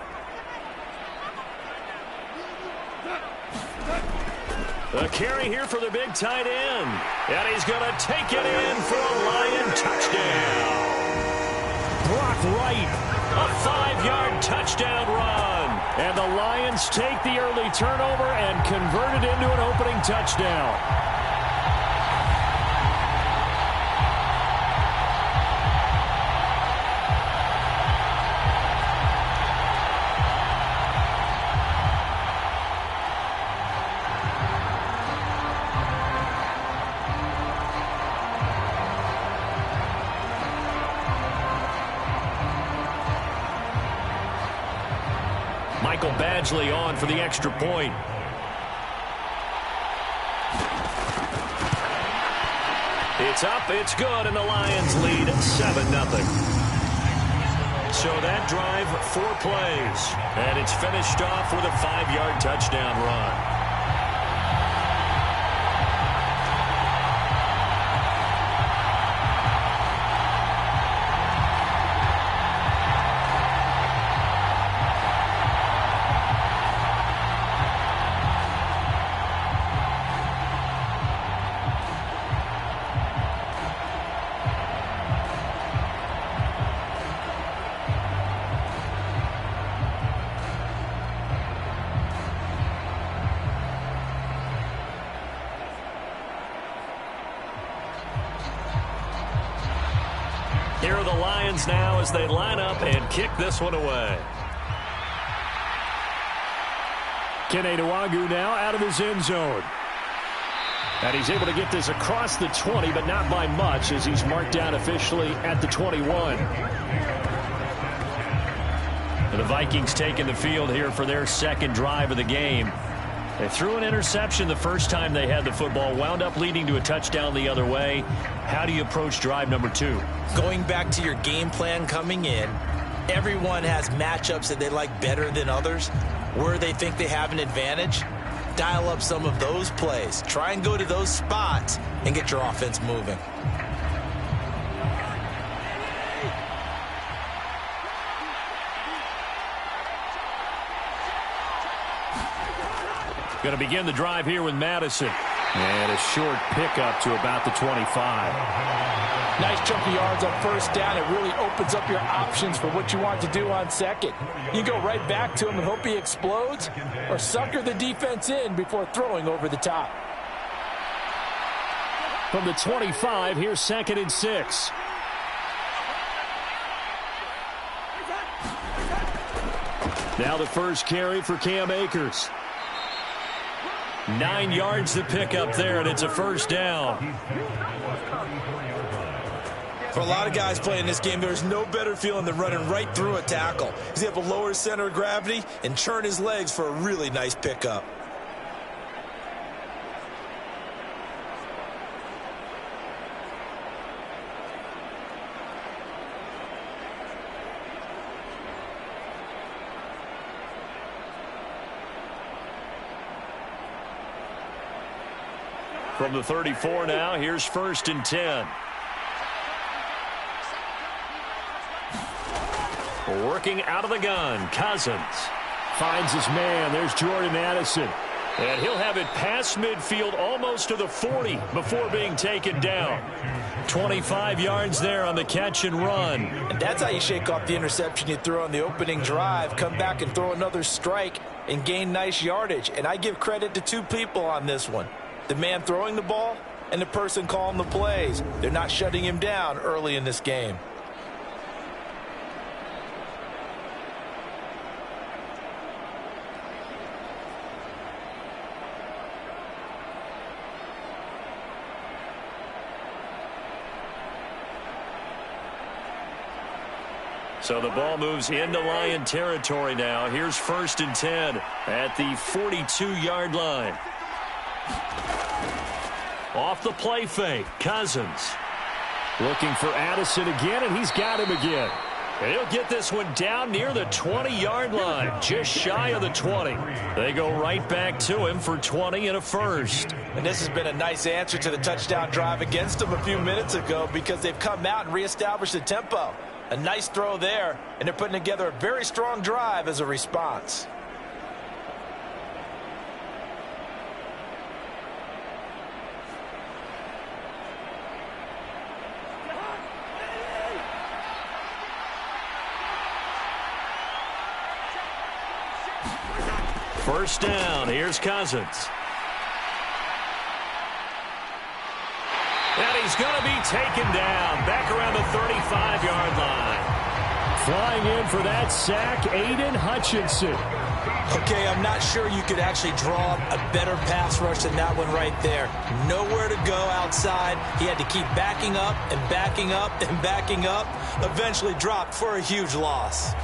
A carry here for the big tight end. And he's going to take it in for a Lion touchdown. Brock Wright, a 5-yard touchdown run. And the Lions take the early turnover and convert it into an opening touchdown. Michael Badgley on for the extra point. It's up, it's good, and the Lions lead 7-0. So that drive, 4 plays, and it's finished off with a 5-yard touchdown run. Here are the Lions now as they line up and kick this one away. Kene Nwangwu now out of his end zone. And he's able to get this across the 20, but not by much as he's marked down officially at the 21. And the Vikings taking the field here for their second drive of the game. They threw an interception the first time they had the football, wound up leading to a touchdown the other way. How do you approach drive number 2? Going back to your game plan coming in, everyone has matchups that they like better than others. Where they think they have an advantage, dial up some of those plays. Try and go to those spots and get your offense moving. Going to begin the drive here with Madison. And a short pickup to about the 25. Nice chunk of yards on first down. It really opens up your options for what you want to do on second. You go right back to him and hope he explodes, or sucker the defense in before throwing over the top. From the 25, here's 2nd and 6. Now the first carry for Cam Akers. 9 yards to pick up there, and it's a first down. For a lot of guys playing this game, there's no better feeling than running right through a tackle. He's able to lower his center of gravity and churn his legs for a really nice pickup. From the 34 now, here's 1st and 10. Working out of the gun, Cousins. Finds his man, there's Jordan Addison. And he'll have it past midfield almost to the 40 before being taken down. 25 yards there on the catch and run. And that's how you shake off the interception you threw on the opening drive. Come back and throw another strike and gain nice yardage. And I give credit to 2 people on this one. The man throwing the ball and the person calling the plays. They're not shutting him down early in this game. So the ball moves into Lion territory now. Here's 1st and 10 at the 42-yard line. Off the play fake, Cousins. Looking for Addison again, and he's got him again. And he'll get this one down near the 20-yard line, just shy of the 20. They go right back to him for 20 and a first. And this has been a nice answer to the touchdown drive against them a few minutes ago because they've come out and reestablished the tempo. A nice throw there, and they're putting together a very strong drive as a response. First down, here's Cousins. And he's going to be taken down back around the 35-yard line. Flying in for that sack, Aiden Hutchinson. Okay, I'm not sure you could actually draw a better pass rush than that one right there. Nowhere to go outside. He had to keep backing up and backing up and backing up. Eventually dropped for a huge loss.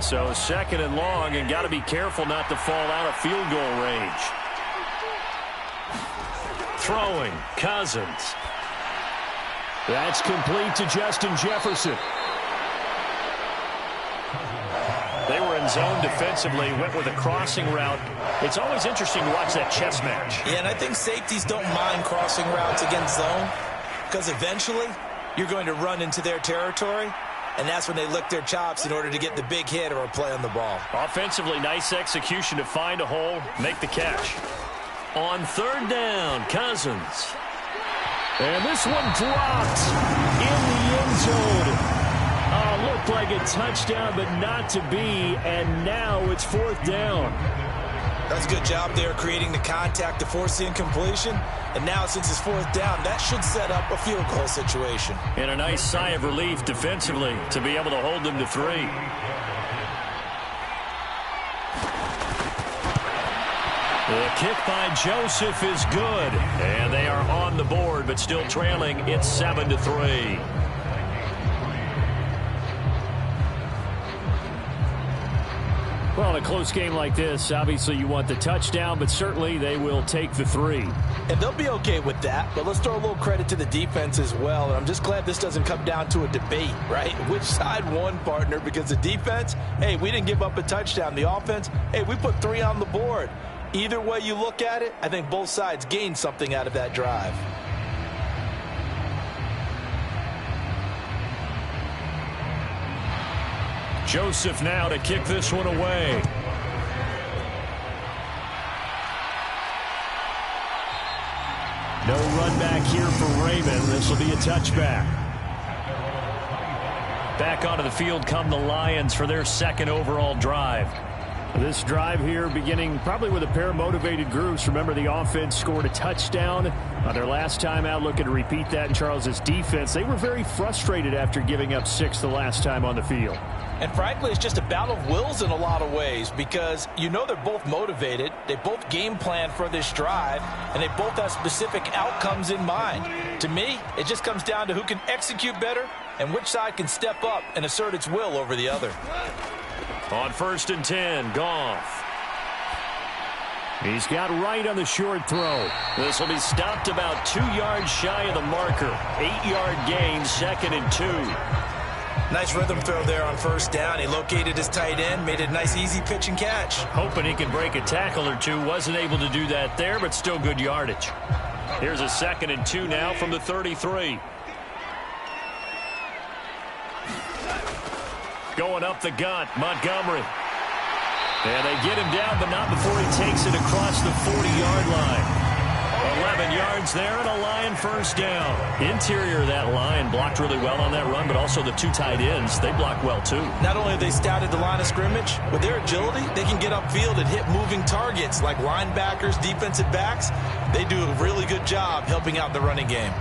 So second and long, and got to be careful not to fall out of field goal range. Throwing, Cousins. That's complete to Justin Jefferson. They were in zone defensively, went with a crossing route. It's always interesting to watch that chess match. Yeah, and I think safeties don't mind crossing routes against zone because eventually you're going to run into their territory, and that's when they lick their chops in order to get the big hit or a play on the ball. Offensively, nice execution to find a hole, make the catch. On third down, Cousins. And this one dropped in the end zone. Looked like a touchdown, but not to be, and now it's fourth down. That's a good job there creating the contact to force the incompletion. And now since it's fourth down, that should set up a field goal situation. And a nice sigh of relief defensively to be able to hold them to 3. The kick by Joseph is good. And they are on the board, but still trailing. It's 7-3. Well, in a close game like this, obviously you want the touchdown, but certainly they will take the 3. And they'll be okay with that, but let's throw a little credit to the defense as well. And I'm just glad this doesn't come down to a debate, right? Which side won, partner? Because the defense, hey, we didn't give up a touchdown. The offense, hey, we put 3 on the board. Either way you look at it, I think both sides gained something out of that drive. Joseph now to kick this one away. No run back here for Raymond. This will be a touchback. Back onto the field come the Lions for their second overall drive. This drive here beginning probably with a pair of motivated groups. Remember, the offense scored a touchdown on their last time out, looking to repeat that in Charles's defense. They were very frustrated after giving up 6 the last time on the field. And frankly, it's just a battle of wills in a lot of ways because you know they're both motivated. They both game plan for this drive, and they both have specific outcomes in mind. To me, it just comes down to who can execute better and which side can step up and assert its will over the other. On 1st and 10, Goff. He's got right on the short throw. This will be stopped about 2 yards shy of the marker. 8-yard gain, 2nd and 2. Nice rhythm throw there on 1st down. He located his tight end, made it a nice easy pitch and catch. Hoping he could break a tackle or two. Wasn't able to do that there, but still good yardage. Here's a 2nd and 2 now from the 33. Going up the gut, Montgomery. And they get him down, but not before he takes it across the 40-yard line. 11 yards there and a Lion 1st down. Interior of that line blocked really well on that run, but also the 2 tight ends, they blocked well too. Not only have they scouted the line of scrimmage, with their agility, they can get upfield and hit moving targets like linebackers, defensive backs. They do a really good job helping out the running game.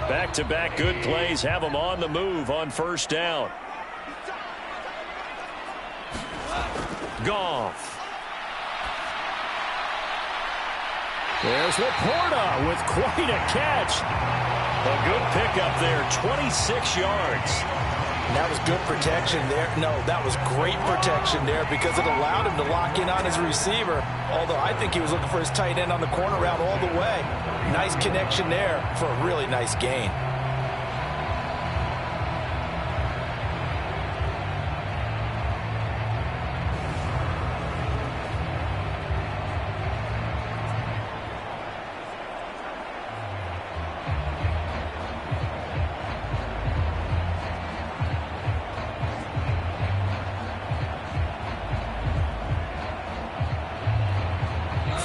Back-to-back good plays have them on the move on 1st down. Goff. There's Laporta with quite a catch. A good pickup there, 26 yards. That was good protection there. No, that was great protection there because it allowed him to lock in on his receiver. Although I think he was looking for his tight end on the corner route all the way. Nice connection there for a really nice gain.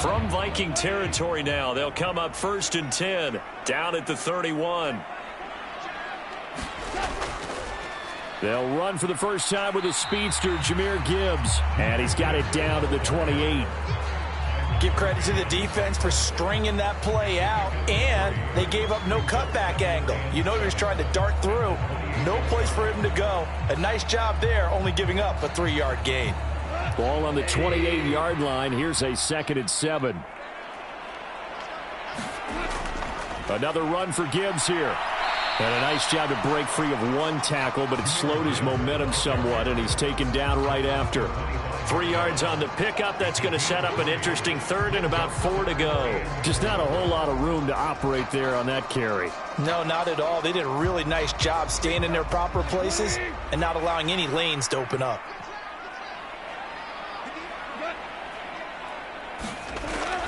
From Viking territory now, they'll come up 1st and 10, down at the 31. They'll run for the first time with a speedster, Jahmyr Gibbs, and he's got it down to the 28. Give credit to the defense for stringing that play out, and they gave up no cutback angle. You know he was trying to dart through. No place for him to go. A nice job there, only giving up a 3-yard gain. Ball on the 28-yard line. Here's a 2nd and 7. Another run for Gibbs here. And a nice job to break free of one tackle, but it slowed his momentum somewhat, and he's taken down right after. 3 yards on the pickup. That's going to set up an interesting third and about 4 to go. Just not a whole lot of room to operate there on that carry. No, not at all. They did a really nice job staying in their proper places and not allowing any lanes to open up.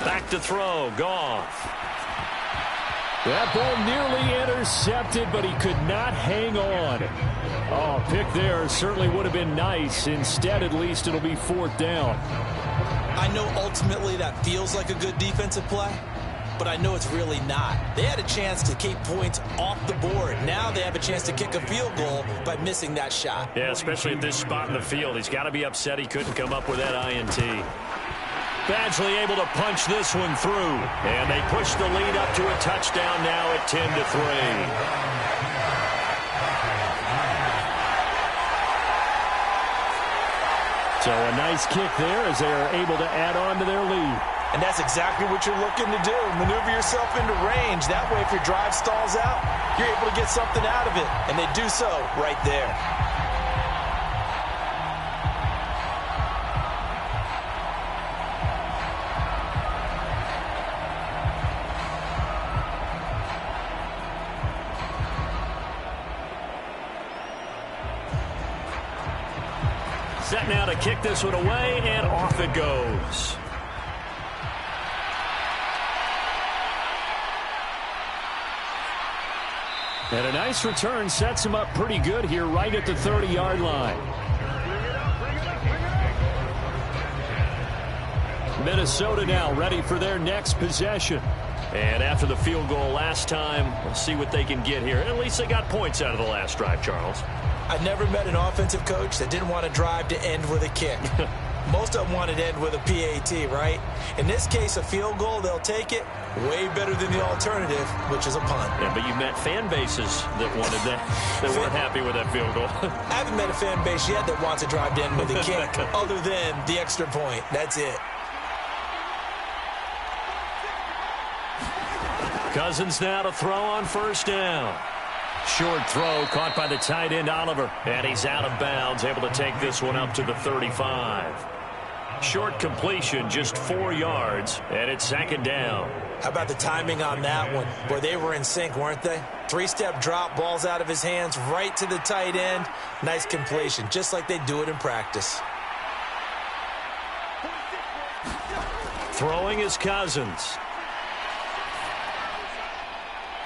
Back to throw. Goff. That ball nearly intercepted, but he could not hang on. Oh, pick there certainly would have been nice. Instead, at least, it'll be 4th down. I know ultimately that feels like a good defensive play, but I know it's really not. They had a chance to keep points off the board. Now they have a chance to kick a field goal by missing that shot. Yeah, especially at this spot in the field. He's got to be upset he couldn't come up with that INT. Badgley able to punch this one through. And they push the lead up to a touchdown now at 10-3. So a nice kick there as they are able to add on to their lead. And that's exactly what you're looking to do. Maneuver yourself into range. That way, if your drive stalls out, you're able to get something out of it. And they do so right there. Set now to kick this one away, and off it goes. And a nice return sets him up pretty good here right at the 30-yard line. Minnesota now ready for their next possession. And after the field goal last time, we'll see what they can get here. At least they got points out of the last drive, Charles. I've never met an offensive coach that didn't want to drive to end with a kick. Most of them wanted to end with a PAT, right? In this case, a field goal, they'll take it. Way better than the alternative, which is a punt. Yeah, but you met fan bases that wanted that, that weren't happy with that field goal. I haven't met a fan base yet that wants to drive to end with a kick other than the extra point. That's it. Cousins now to throw on 1st down. Short throw caught by the tight end, Oliver. And he's out of bounds, able to take this one up to the 35. Short completion, just 4 yards, and it's 2nd down. How about the timing on that one? Boy, they were in sync, weren't they? 3-step drop, balls out of his hands, right to the tight end. Nice completion, just like they do it in practice. Throwing is Cousins.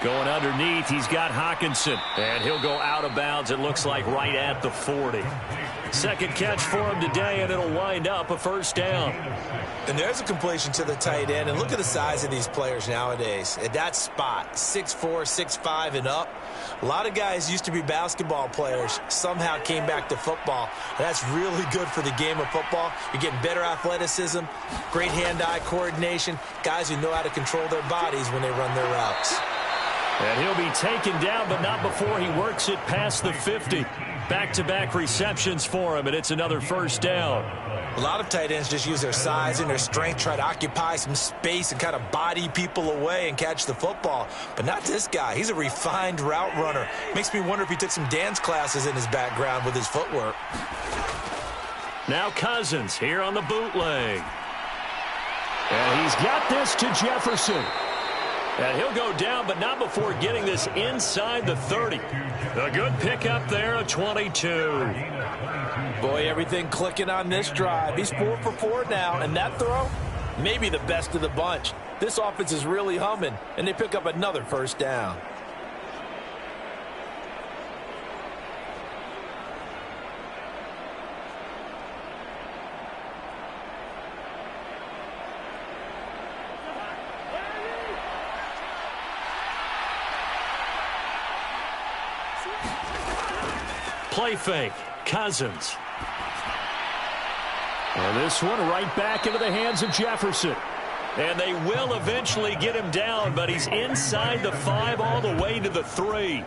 Going underneath, he's got Hockenson. And he'll go out of bounds, it looks like, right at the 40. Second catch for him today, and it'll wind up a 1st down. And there's a completion to the tight end. And look at the size of these players nowadays. At that spot, 6'4", 6'5", and up. A lot of guys used to be basketball players, somehow came back to football. And that's really good for the game of football. You're getting better athleticism, great hand-eye coordination, guys who know how to control their bodies when they run their routes. And he'll be taken down, but not before he works it past the 50. Back-to-back receptions for him, and it's another 1st down. A lot of tight ends just use their size and their strength, try to occupy some space and kind of body people away and catch the football. But not this guy. He's a refined route runner. Makes me wonder if he took some dance classes in his background with his footwork. Now Cousins here on the bootleg. And he's got this to Jefferson. And he'll go down, but not before getting this inside the 30. A good pickup there, a 22. Boy, everything clicking on this drive. He's 4 for 4 now, and that throw, maybe the best of the bunch. This offense is really humming, and they pick up another 1st down. Play fake. Cousins. And this one right back into the hands of Jefferson. And they will eventually get him down, but he's inside the 5 all the way to the 3.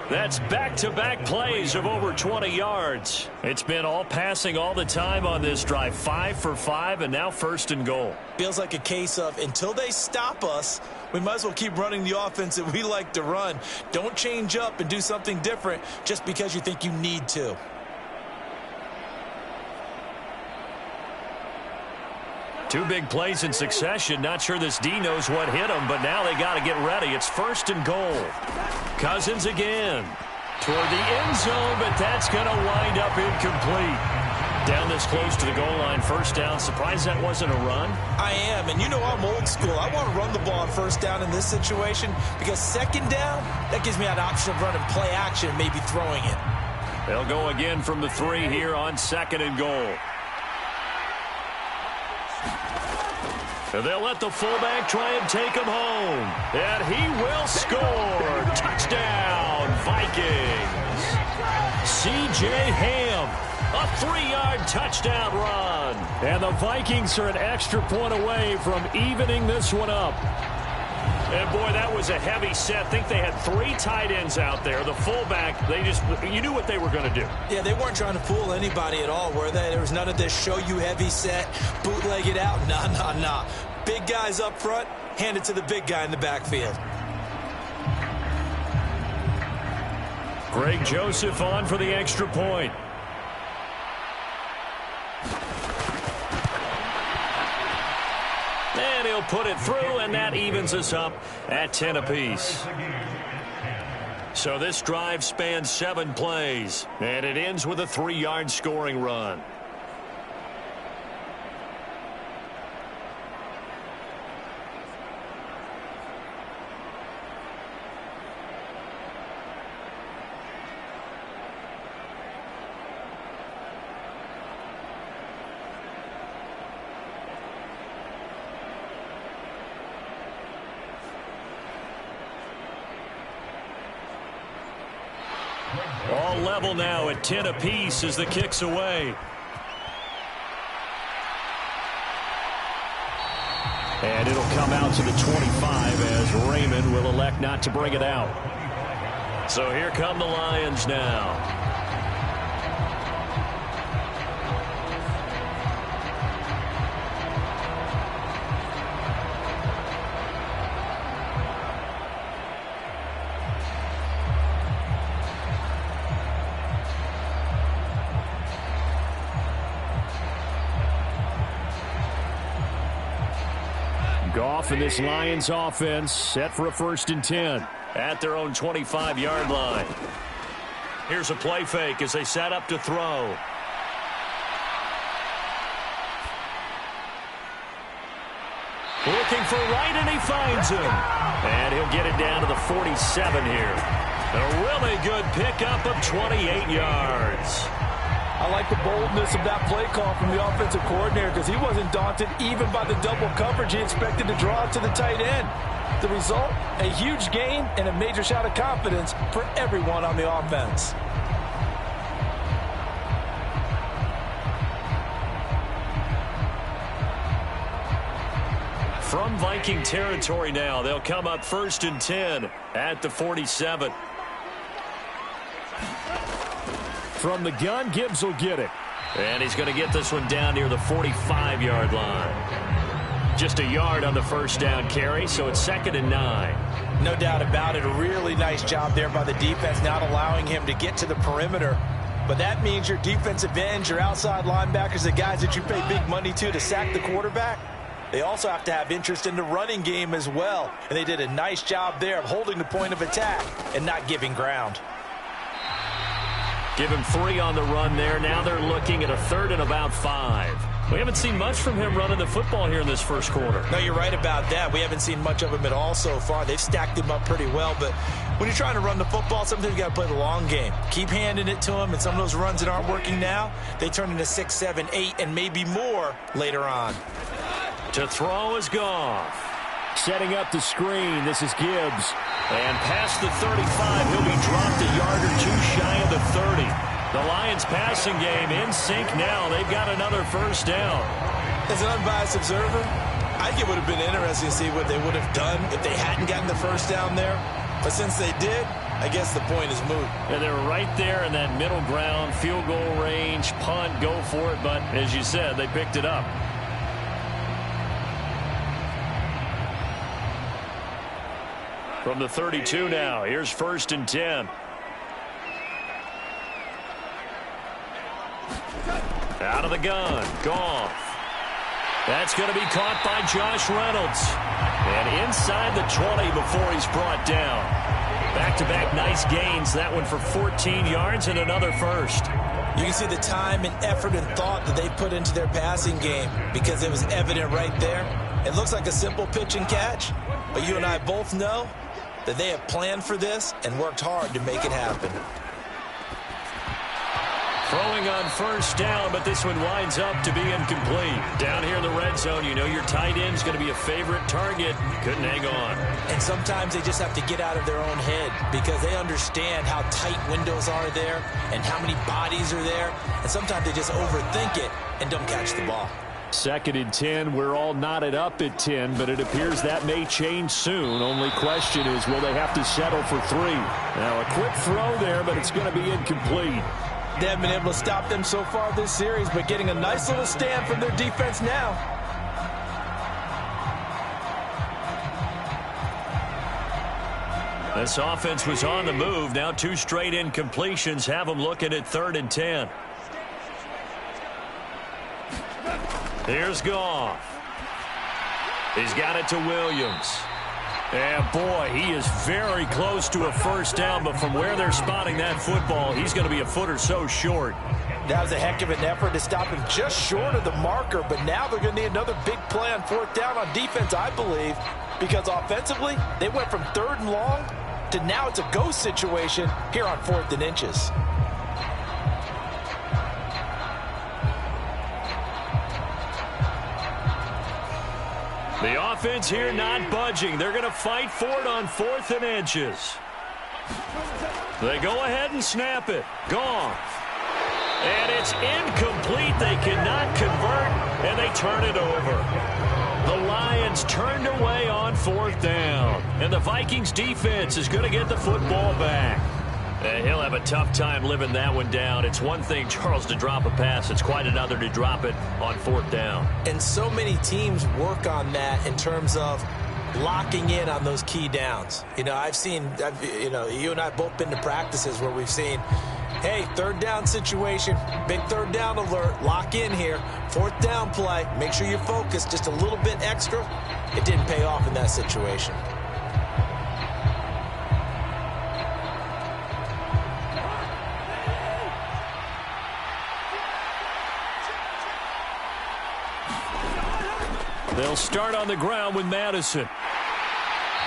That's back-to-back plays of over 20 yards. It's been all passing all the time on this drive. 5 for 5, and now 1st and goal. Feels like a case of until they stop us, we might as well keep running the offense that we like to run. Don't change up and do something different just because you think you need to. Two big plays in succession. Not sure this D knows what hit him, but now they got to get ready. It's 1st and goal. Cousins again toward the end zone, but that's going to wind up incomplete. Down this close to the goal line, 1st down. Surprised that wasn't a run? I am, and you know I'm old school. I want to run the ball on 1st down in this situation because 2nd down, that gives me an option of running play action and maybe throwing it. They'll go again from the 3 here on 2nd and goal. They'll let the fullback try and take him home. And he will score. Touchdown, Vikings. C.J. Ham, a 3-yard touchdown run. And the Vikings are an extra point away from evening this one up. And, boy, that was a heavy set. I think they had 3 tight ends out there. The fullback, you knew what they were going to do. Yeah, they weren't trying to fool anybody at all, were they? There was none of this show you heavy set, bootleg it out. Nah. Big guys up front, hand it to the big guy in the backfield. Greg Joseph on for the extra point. And he'll put it through, and that evens us up at 10 apiece. So this drive spans 7 plays, and it ends with a 3-yard scoring run. All level now at 10 apiece as the kick's away. And it'll come out to the 25 as Raymond will elect not to bring it out. So here come the Lions now. Goff and this Lions offense set for a 1st and 10. At their own 25-yard line. Here's a play fake as they set up to throw. Looking for Wright, and he finds him. And he'll get it down to the 47 here. A really good pickup of 28 yards. I like the boldness of that play call from the offensive coordinator because he wasn't daunted even by the double coverage he expected to draw to the tight end. The result, a huge gain and a major shot of confidence for everyone on the offense. From Viking territory now, they'll come up 1st and 10 at the 47. From the gun, Gibbs will get it. And he's going to get this one down near the 45-yard line. Just a yard on the 1st down carry, so it's 2nd and 9. No doubt about it. A really nice job there by the defense, not allowing him to get to the perimeter. But that means your defensive ends, your outside linebackers, the guys that you pay big money to sack the quarterback, they also have to have interest in the running game as well. And they did a nice job there of holding the point of attack and not giving ground. Give him 3 on the run there. Now they're looking at a 3rd and about 5. We haven't seen much from him running the football here in this first quarter. No, you're right about that. We haven't seen much of him at all so far. They've stacked him up pretty well, but when you're trying to run the football, sometimes you got to play the long game. Keep handing it to him, and some of those runs that aren't working now, they turn into 6, 7, 8, and maybe more later on. To throw is Goff. Setting up the screen, this is Gibbs. And past the 35, he'll be dropped a yard or 2 shy of the 30. The Lions passing game in sync now. They've got another 1st down. As an unbiased observer, I think it would have been interesting to see what they would have done if they hadn't gotten the first down there. But since they did, I guess the point is moot. And they were right there in that middle ground, field goal range, punt, go for it. But as you said, they picked it up. From the 32 now, here's 1st and 10. Out of the gun, Goff. That's going to be caught by Josh Reynolds. And inside the 20 before he's brought down. Back-to-back nice gains. That one for 14 yards and another first. You can see the time and effort and thought that they put into their passing game because it was evident right there. It looks like a simple pitch and catch, but you and I both know that they have planned for this and worked hard to make it happen. Throwing on 1st down, but this one winds up to be incomplete. Down here in the red zone, you know your tight end's going to be a favorite target. Couldn't hang on. And sometimes they just have to get out of their own head because they understand how tight windows are there and how many bodies are there. And sometimes they just overthink it and don't catch the ball. 2nd and 10. We're all knotted up at 10, but it appears that may change soon. Only question is, will they have to settle for 3? Now, a quick throw there, but it's going to be incomplete. They haven't been able to stop them so far this series, but getting a nice little stand from their defense now. This offense was on the move. Now 2 straight incompletions have them looking at 3rd and 10. Here's Goff. He's got it to Williams. And, boy, he is very close to a first down, but from where they're spotting that football, he's going to be a foot or so short. That was a heck of an effort to stop him just short of the marker, but now they're going to need another big play on 4th down on defense, I believe, because offensively, they went from 3rd and long to now it's a go situation here on 4th and inches. The offense here not budging. They're going to fight for it on 4th and inches. They go ahead and snap it. Goff. And it's incomplete. They cannot convert, and they turn it over. The Lions turned away on 4th down. And the Vikings defense is going to get the football back. He'll have a tough time living that one down. It's one thing, Charles, to drop a pass. It's quite another to drop it on 4th down. And so many teams work on that in terms of locking in on those key downs. You know, you and I have both been to practices where we've seen, hey, 3rd down situation, big 3rd down alert, lock in here, 4th down play, make sure you focus just a little bit extra. It didn't pay off in that situation. They'll start on the ground with Madison.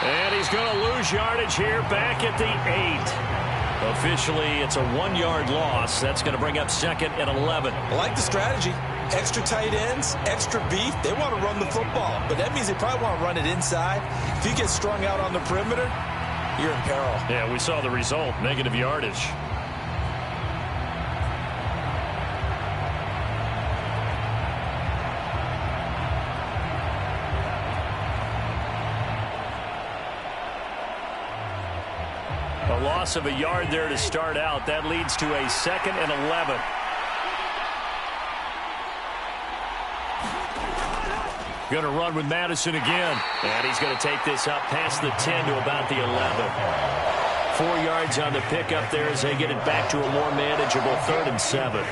And he's going to lose yardage here back at the 8. Officially, it's a 1-yard loss. That's going to bring up 2nd and 11. I like the strategy. Extra tight ends, extra beef. They want to run the football, but that means they probably want to run it inside. If you get strung out on the perimeter, you're in peril. Yeah, we saw the result, negative yardage. A loss of a yard there to start out. That leads to a 2nd and 11. Going to run with Madison again. And he's going to take this up past the 10 to about the 11. 4 yards on the pickup there as they get it back to a more manageable 3rd and 7.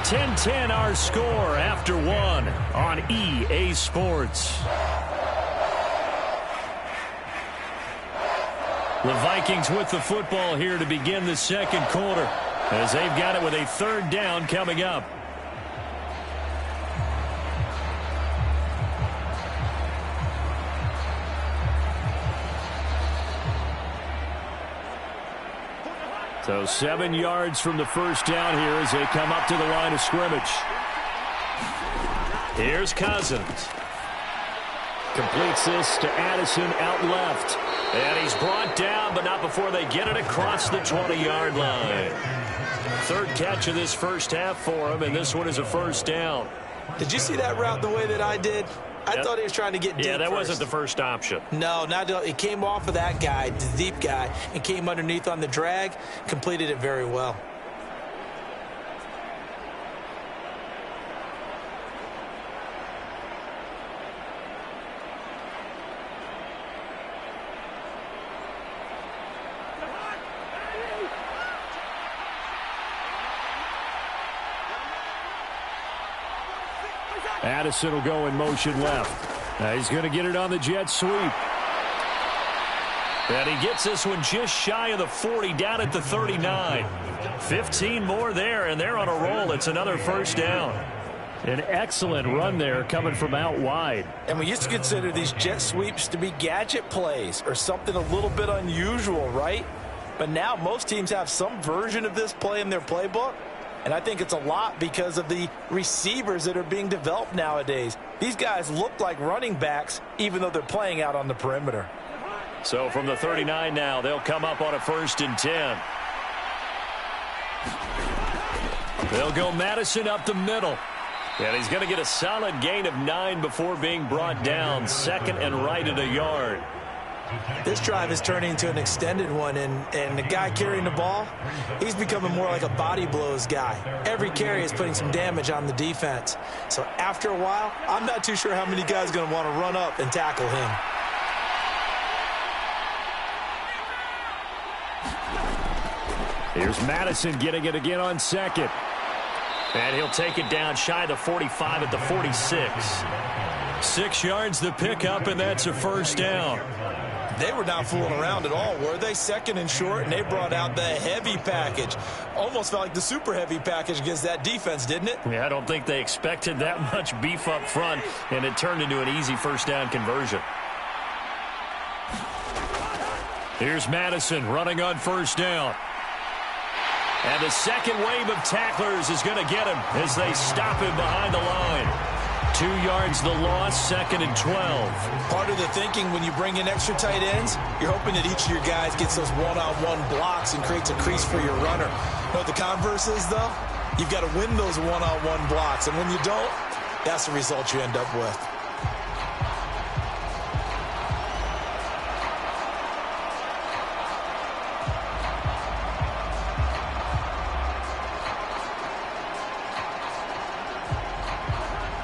(10-10) our score after 1 on EA Sports. The Vikings with the football here to begin the 2nd quarter as they've got it with a 3rd down coming up. So 7 yards from the first down here as they come up to the line of scrimmage. Here's Cousins. Completes this to Addison out left. And he's brought down, but not before they get it across the 20-yard line. Third catch of this first half for him, and this one is a first down. Did you see that route the way that I did? I thought he was trying to get deep. Yeah, that first. wasn't the first option. No, it came off of that guy, the deep guy, and came underneath on the drag, completed it very well. Addison will go in motion left. He's going to get it on the jet sweep. And he gets this one just shy of the 40, down at the 39. 15 more there, and they're on a roll. It's another first down. An excellent run there coming from out wide. And we used to consider these jet sweeps to be gadget plays or something a little bit unusual, right? But now most teams have some version of this play in their playbook. And I think it's a lot because of the receivers that are being developed nowadays. These guys look like running backs even though they're playing out on the perimeter. So from the 39 now, they'll come up on a 1st and 10. They'll go Madison up the middle. And he's going to get a solid gain of 9 before being brought down. 2nd and right at a yard. This drive is turning into an extended one, and the guy carrying the ball, he's becoming more like a body blows guy. Every carry is putting some damage on the defense. So after a while, I'm not too sure how many guys are going to want to run up and tackle him. Here's Madison getting it again on 2nd. And he'll take it down shy of the 45 at the 46. 6 yards the pickup, and that's a first down. They were not fooling around at all, were they? 2nd and short, and they brought out the heavy package. Almost felt like the super heavy package against that defense, didn't it? Yeah, I don't think they expected that much beef up front, and it turned into an easy first down conversion. Here's Madison running on 1st down. And the second wave of tacklers is going to get him as they stop him behind the line. 2 yards the loss, 2nd and 12. Part of the thinking when you bring in extra tight ends, you're hoping that each of your guys gets those one-on-one blocks and creates a crease for your runner. You know what the converse is, though? You've got to win those one-on-one blocks, and when you don't, that's the result you end up with.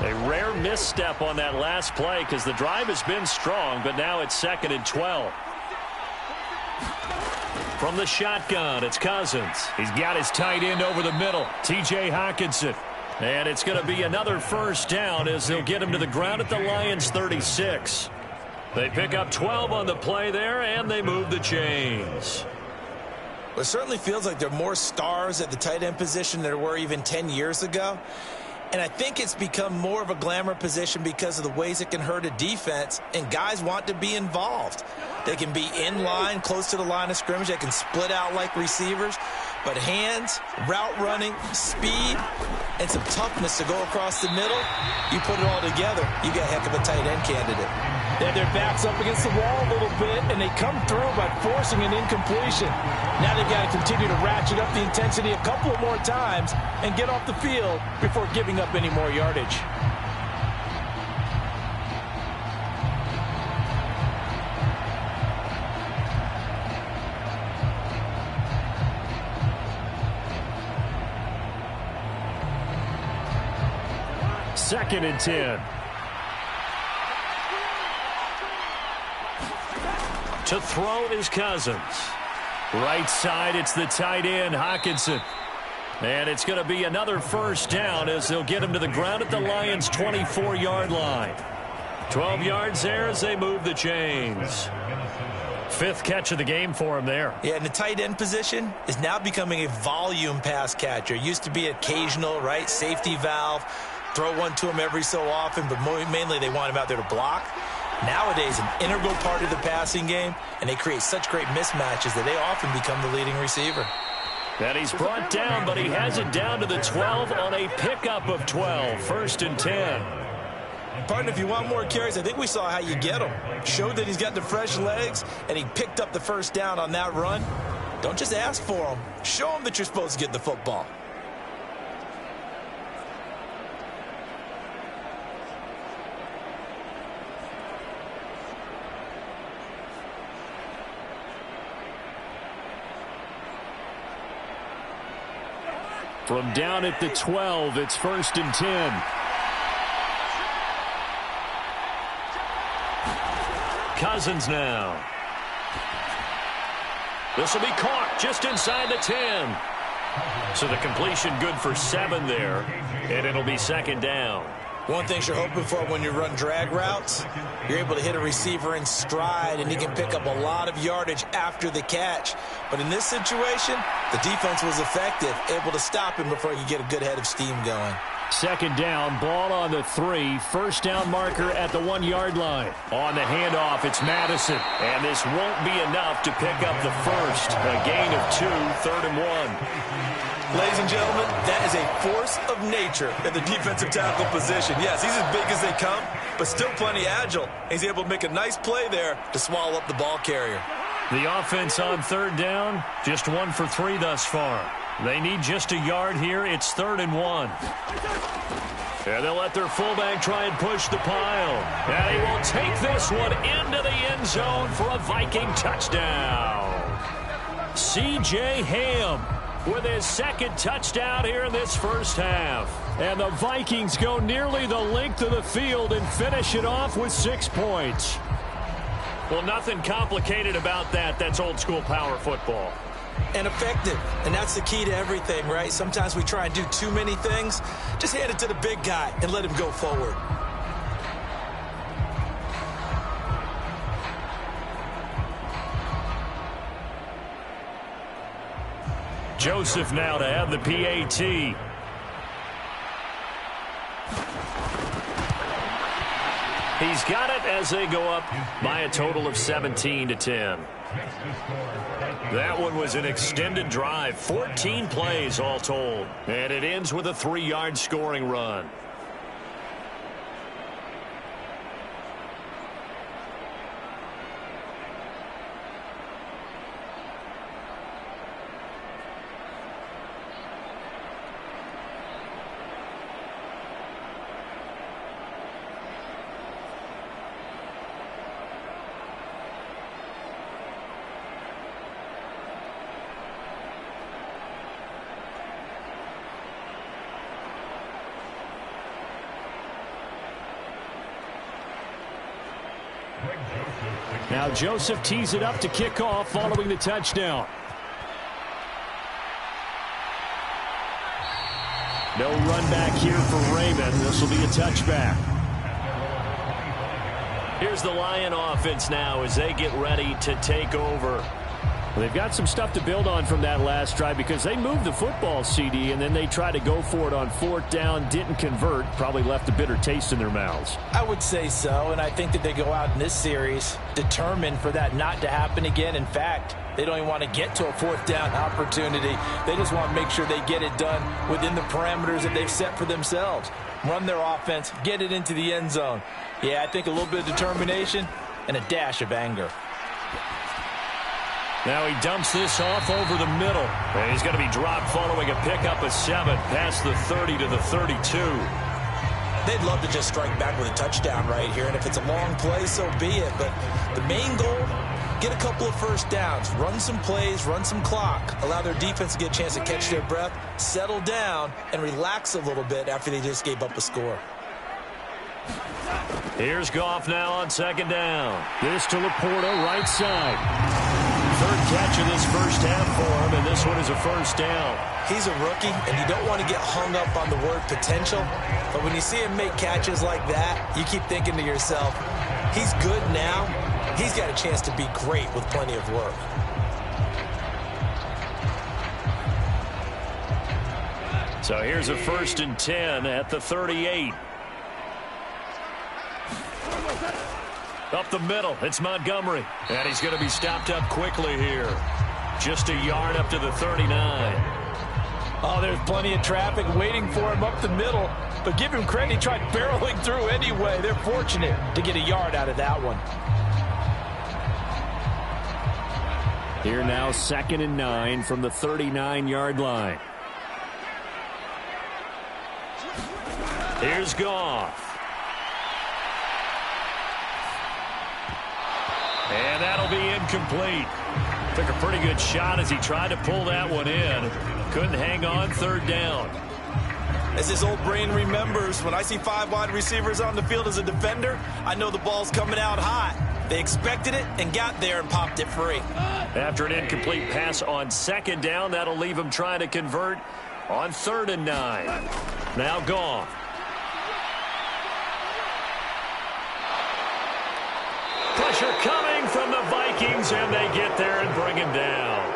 A rare misstep on that last play because the drive has been strong, but now it's 2nd and 12. From the shotgun, it's Cousins. He's got his tight end over the middle, T.J. Hockenson. And it's going to be another first down as they'll get him to the ground at the Lions' 36. They pick up 12 on the play there, and they move the chains. It certainly feels like there are more stars at the tight end position than there were even 10 years ago. And I think it's become more of a glamour position because of the ways it can hurt a defense, and guys want to be involved. They can be in line, close to the line of scrimmage. They can split out like receivers. But hands, route running, speed, and some toughness to go across the middle, you put it all together, you got a heck of a tight end candidate. They have their backs up against the wall a little bit, and they come through by forcing an incompletion. Now they've got to continue to ratchet up the intensity a couple more times and get off the field before giving up any more yardage. Second and 10. To throw is Cousins. Right side, it's the tight end, Hockenson. And it's going to be another first down as they'll get him to the ground at the Lions' 24-yard line. 12 yards there as they move the chains. 5th catch of the game for him there. Yeah, and the tight end position is now becoming a volume pass catcher. It used to be occasional, right? Safety valve. Throw one to him every so often, but mainly they want him out there to block. Nowadays, an integral part of the passing game, and they create such great mismatches that they often become the leading receiver. And he's brought down, but he has it down to the 12 on a pickup of 12. 1st and 10. Partner, if you want more carries, I think we saw how you get them. Showed that he's got the fresh legs, and he picked up the first down on that run. Don't just ask for them. Show them that you're supposed to get the football. From down at the 12, it's 1st and 10. Cousins now. This will be caught just inside the 10. So the completion good for 7 there, and it'll be 2nd down. One thing you're hoping for when you run drag routes, you're able to hit a receiver in stride, and he can pick up a lot of yardage after the catch. But in this situation, the defense was effective, able to stop him before he could get a good head of steam going. 2nd down, ball on the 3. 1st down marker at the 1-yard line. On the handoff, it's Madison. And this won't be enough to pick up the first. A gain of 2, 3rd and 1. Ladies and gentlemen, that is a force of nature in the defensive tackle position. Yes, he's as big as they come, but still plenty agile. He's able to make a nice play there to swallow up the ball carrier. The offense on 3rd down, just 1 for 3 thus far. They need just a yard here. It's 3rd and 1. And they'll let their fullback try and push the pile. And he will take this one into the end zone for a Viking touchdown. C.J. Ham with his 2nd touchdown here in this first half. And the Vikings go nearly the length of the field and finish it off with 6 points. Well, nothing complicated about that. That's old school power football. And effective. And that's the key to everything, right? Sometimes we try and do too many things. Just hand it to the big guy and let him go forward. Joseph now to have the PAT. He's got it as they go up by a total of 17-10. That one was an extended drive, 14 plays all told. And it ends with a 3-yard scoring run. Now Joseph tees it up to kick off following the touchdown. No run back here for Raymond. This will be a touchback. Here's the Lion offense now as they get ready to take over. Well, they've got some stuff to build on from that last drive because they moved the football, CD, and then they tried to go for it on 4th down, didn't convert, probably left a bitter taste in their mouths. I would say so, and I think that they go out in this series determined for that not to happen again. In fact, they don't even want to get to a 4th down opportunity. They just want to make sure they get it done within the parameters that they've set for themselves. Run their offense, get it into the end zone. Yeah, I think a little bit of determination and a dash of anger. Now he dumps this off over the middle. And he's going to be dropped following a pickup of 7 past the 30 to the 32. They'd love to just strike back with a touchdown right here. And if it's a long play, so be it. But the main goal, get a couple of first downs. Run some plays, run some clock. Allow their defense to get a chance to catch their breath, settle down, and relax a little bit after they just gave up a score. Here's Goff now on 2nd down. This to Laporta, right side. 3rd catch of this first half for him, and this one is a 1st down. He's a rookie, and you don't want to get hung up on the word potential. But when you see him make catches like that, you keep thinking to yourself, he's good now. He's got a chance to be great with plenty of work. So here's a 1st and 10 at the 38. Up the middle, it's Montgomery. And he's going to be stopped up quickly here. Just a yard up to the 39. Oh, there's plenty of traffic waiting for him up the middle. but give him credit. He tried barreling through anyway. They're fortunate to get a yard out of that one. Here now, 2nd and 9 from the 39-yard line. Here's Goff. And that'll be incomplete. Took a pretty good shot as he tried to pull that one in. Couldn't hang on, 3rd down. As his old brain remembers, when I see 5 wide receivers on the field as a defender, I know the ball's coming out hot. They expected it and got there and popped it free. After an incomplete pass on 2nd down, that'll leave him trying to convert on 3rd and 9. Now Goff. Pressure coming from the Vikings, and they get there and bring him down.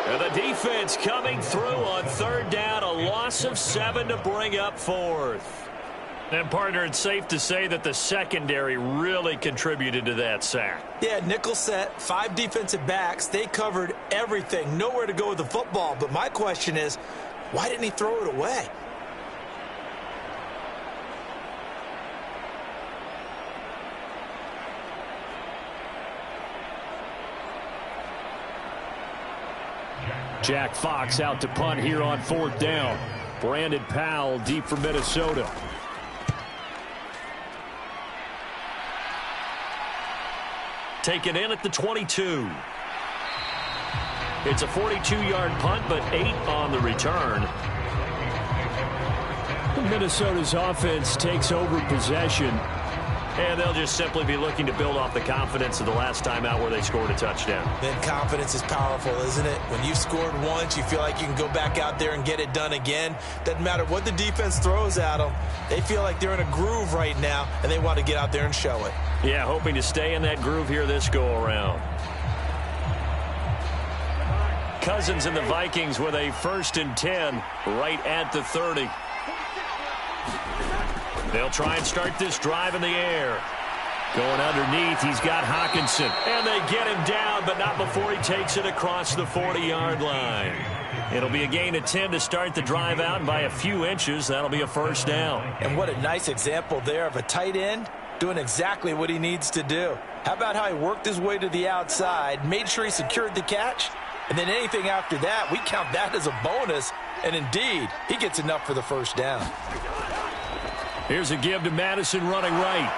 And the defense coming through on 3rd down, a loss of 7 to bring up 4th. And, partner, it's safe to say that the secondary really contributed to that sack. Yeah, nickel set, 5 defensive backs. They covered everything. Nowhere to go with the football. But my question is, why didn't he throw it away? Jack Fox out to punt here on 4th down. Brandon Powell deep for Minnesota. Taken in at the 22. It's a 42-yard punt, but 8 on the return. Minnesota's offense takes over possession. And they'll just simply be looking to build off the confidence of the last time out where they scored a touchdown. Then confidence is powerful, isn't it? When you've scored once, you feel like you can go back out there and get it done again. Doesn't matter what the defense throws at them. They feel like they're in a groove right now, and they want to get out there and show it. Yeah, hoping to stay in that groove here this go-around. Cousins and the Vikings with a 1st and 10 right at the 30. They'll try and start this drive in the air. Going underneath, he's got Hockenson. And they get him down, but not before he takes it across the 40-yard line. It'll be a gain of 10 to start the drive out, and by a few inches, that'll be a 1st down. And what a nice example there of a tight end doing exactly what he needs to do. How about how he worked his way to the outside, made sure he secured the catch, and then anything after that, we count that as a bonus. And indeed, he gets enough for the 1st down. Here's a give to Madison running right.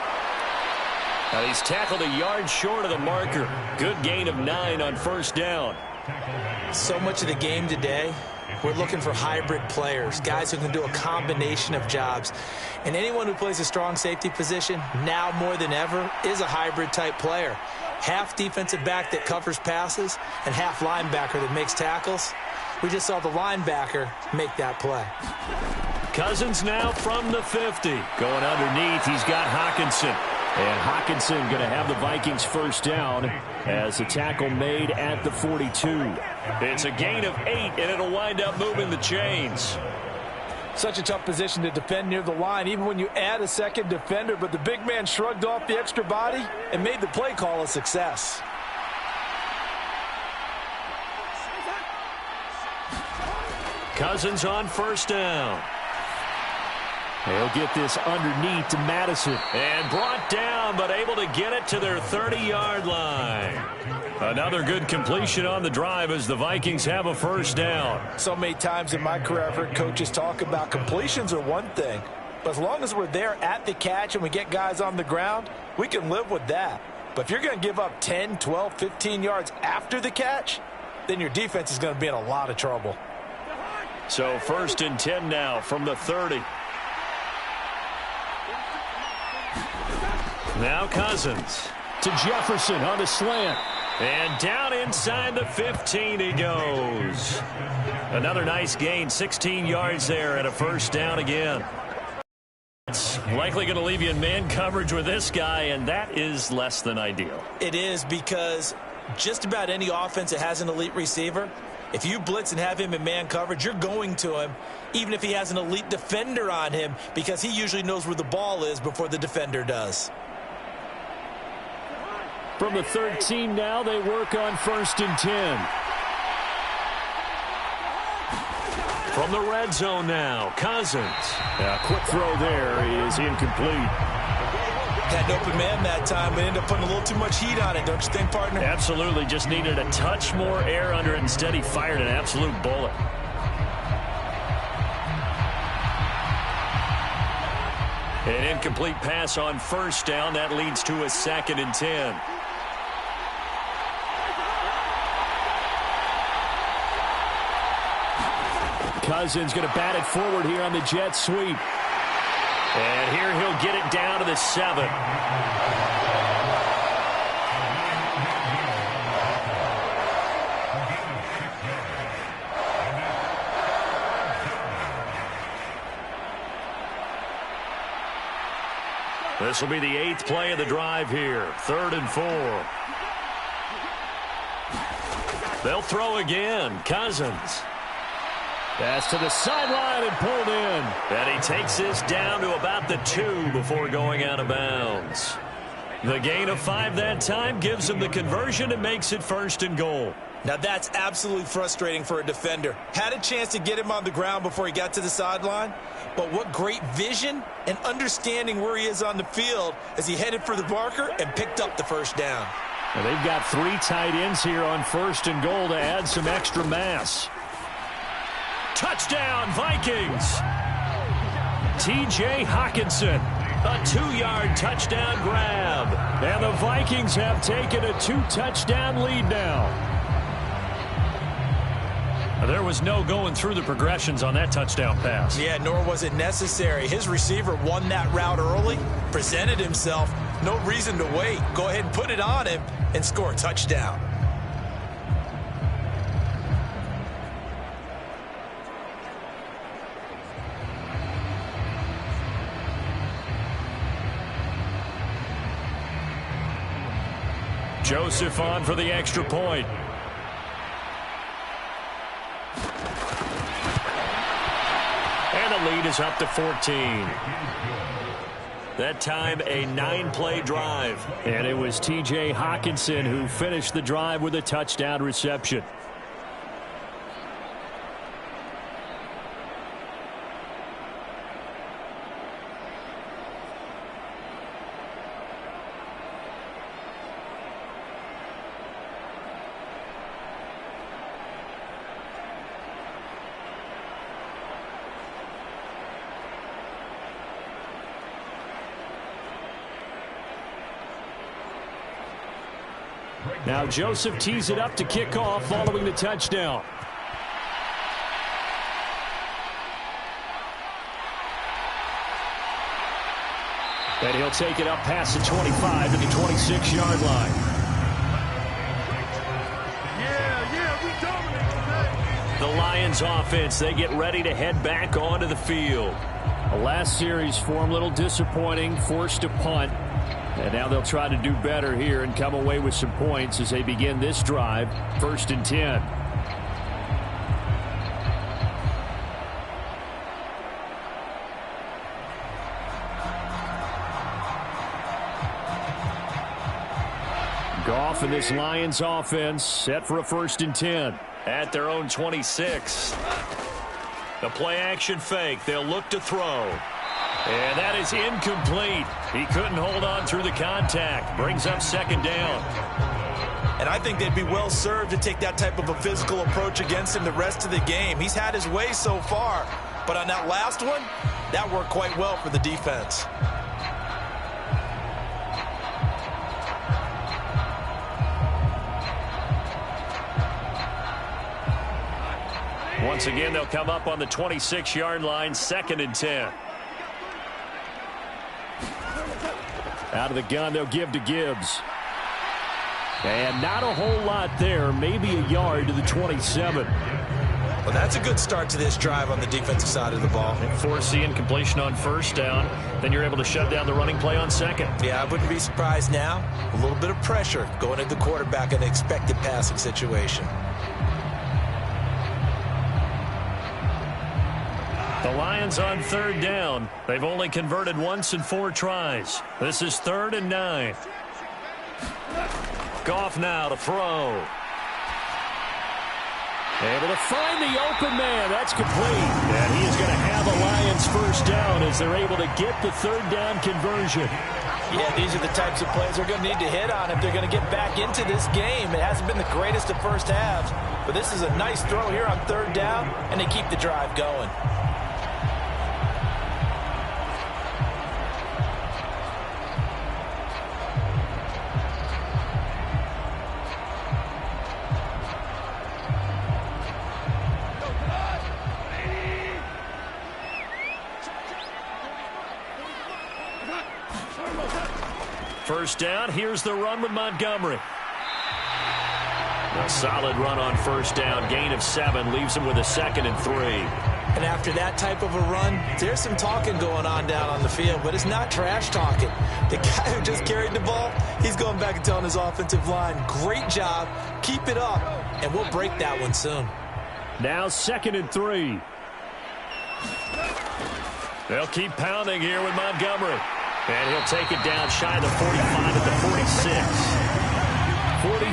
Now he's tackled a yard short of the marker. Good gain of 9 on 1st down. So much of the game today, we're looking for hybrid players, guys who can do a combination of jobs. And anyone who plays a strong safety position, now more than ever, is a hybrid type player. Half defensive back that covers passes and half linebacker that makes tackles. We just saw the linebacker make that play. Cousins now from the 50. Going underneath, he's got Hockenson. And Hockenson going to have the Vikings 1st down as the tackle made at the 42. It's a gain of 8, and it'll wind up moving the chains. Such a tough position to defend near the line, even when you add a 2nd defender, but the big man shrugged off the extra body and made the play call a success. Cousins on 1st down. They'll get this underneath to Madison. And brought down, but able to get it to their 30-yard line. Another good completion on the drive as the Vikings have a 1st down. So many times in my career I've heard coaches talk about completions are one thing. But as long as we're there at the catch and we get guys on the ground, we can live with that. But if you're going to give up 10, 12, 15 yards after the catch, then your defense is going to be in a lot of trouble. So 1st and 10 now from the 30. Now Cousins to Jefferson on the slant. And down inside the 15 he goes. Another nice gain, 16 yards there and a 1st down again. It's likely going to leave you in man coverage with this guy, and that is less than ideal. It is, because just about any offense that has an elite receiver, if you blitz and have him in man coverage, you're going to him, even if he has an elite defender on him, because he usually knows where the ball is before the defender does. From the 13 now, they work on 1st and 10. From the red zone now, Cousins. A quick throw there is incomplete. Had an open man that time, but ended up putting a little too much heat on it, don't you think, partner? Absolutely, just needed a touch more air under it. Instead, he fired an absolute bullet. An incomplete pass on first down. That leads to a 2nd and 10. Cousins going to bat it forward here on the jet sweep. And here he'll get it down to the 7. This will be the 8th play of the drive here. 3rd and 4. They'll throw again. Cousins. Pass to the sideline and pulled in. And he takes this down to about the 2 before going out of bounds. The gain of 5 that time gives him the conversion and makes it 1st and goal. Now that's absolutely frustrating for a defender. Had a chance to get him on the ground before he got to the sideline, but what great vision and understanding where he is on the field as he headed for the marker and picked up the 1st down. Well, they've got 3 tight ends here on 1st and goal to add some extra mass. Touchdown, Vikings! T.J. Hockenson, a 2-yard touchdown grab. And the Vikings have taken a 2-touchdown lead now. There was no going through the progressions on that touchdown pass. Yeah, nor was it necessary. His receiver won that route early, presented himself, no reason to wait. Go ahead and put it on him and score a touchdown. Joseph on for the extra point. And the lead is up to 14. That time a 9-play drive. And it was T.J. Hockenson who finished the drive with a touchdown reception. Now Joseph tees it up to kick off following the touchdown. And he'll take it up past the 25 to the 26-yard line. The Lions offense, they get ready to head back onto the field. The last series for him, a little disappointing, forced a punt. And now they'll try to do better here and come away with some points as they begin this drive. 1st and 10. Goff and this Lions offense set for a 1st and 10. At their own 26. The play action fake. They'll look to throw. And that is incomplete. He couldn't hold on through the contact. Brings up 2nd down. And I think they'd be well served to take that type of a physical approach against him the rest of the game. He's had his way so far. But on that last one, that worked quite well for the defense. Once again, they'll come up on the 26-yard line, 2nd and 10. Out of the gun, they'll give to Gibbs. And not a whole lot there, maybe a yard to the 27. Well, that's a good start to this drive on the defensive side of the ball. And force the incompletion on 1st down. Then you're able to shut down the running play on 2nd. Yeah, I wouldn't be surprised now. A little bit of pressure going at the quarterback in an expected passing situation. The Lions on 3rd down. They've only converted once in 4 tries. This is 3rd and 9. Goff now to throw. Able to find the open man. That's complete. And he is going to have a Lions first down as they're able to get the third down conversion. Yeah, these are the types of plays they're going to need to hit on if they're going to get back into this game. It hasn't been the greatest of first halves, but this is a nice throw here on third down, and they keep the drive going. First down, here's the run with Montgomery. A solid run on first down, gain of 7, leaves him with a 2nd and 3. And after that type of a run, there's some talking going on down on the field, but it's not trash talking. The guy who just carried the ball, he's going back and telling his offensive line, great job, keep it up, and we'll break that one soon. Now 2nd and 3. They'll keep pounding here with Montgomery. And he'll take it down shy of the 45 at the 46.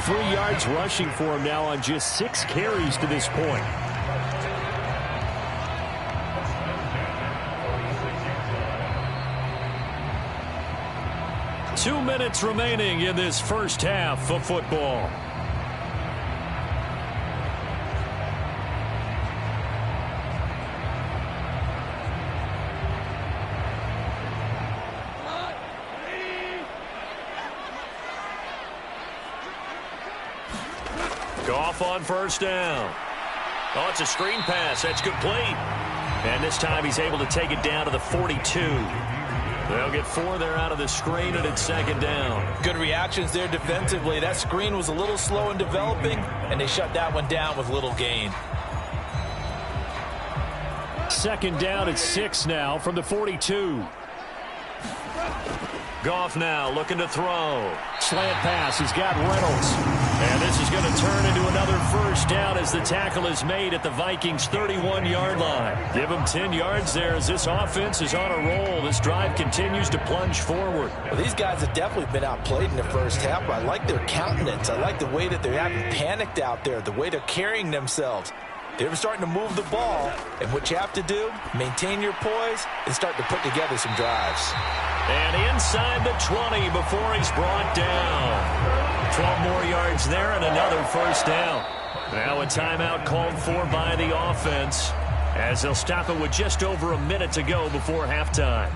43 yards rushing for him now on just 6 carries to this point. Two minutes remaining in this first half of football. Goff on first down. Oh, it's a screen pass. That's complete. And this time he's able to take it down to the 42. They'll get 4 there out of the screen, and it's 2nd down. Good reactions there defensively. That screen was a little slow in developing, and they shut that one down with little gain. 2nd down at 6 now from the 42. Goff now looking to throw. Slant pass. He's got Reynolds. And this is going to turn into another first down as the tackle is made at the Vikings' 31-yard line. Give them 10 yards there as this offense is on a roll. This drive continues to plunge forward. Well, these guys have definitely been outplayed in the first half, but I like their countenance. I like the way that they haven't panicked out there, the way they're carrying themselves. They're starting to move the ball, and what you have to do, maintain your poise and start to put together some drives. And inside the 20 before he's brought down. 12 more yards there and another first down. Now a timeout called for by the offense as they'll stop it with just over a minute to go before halftime.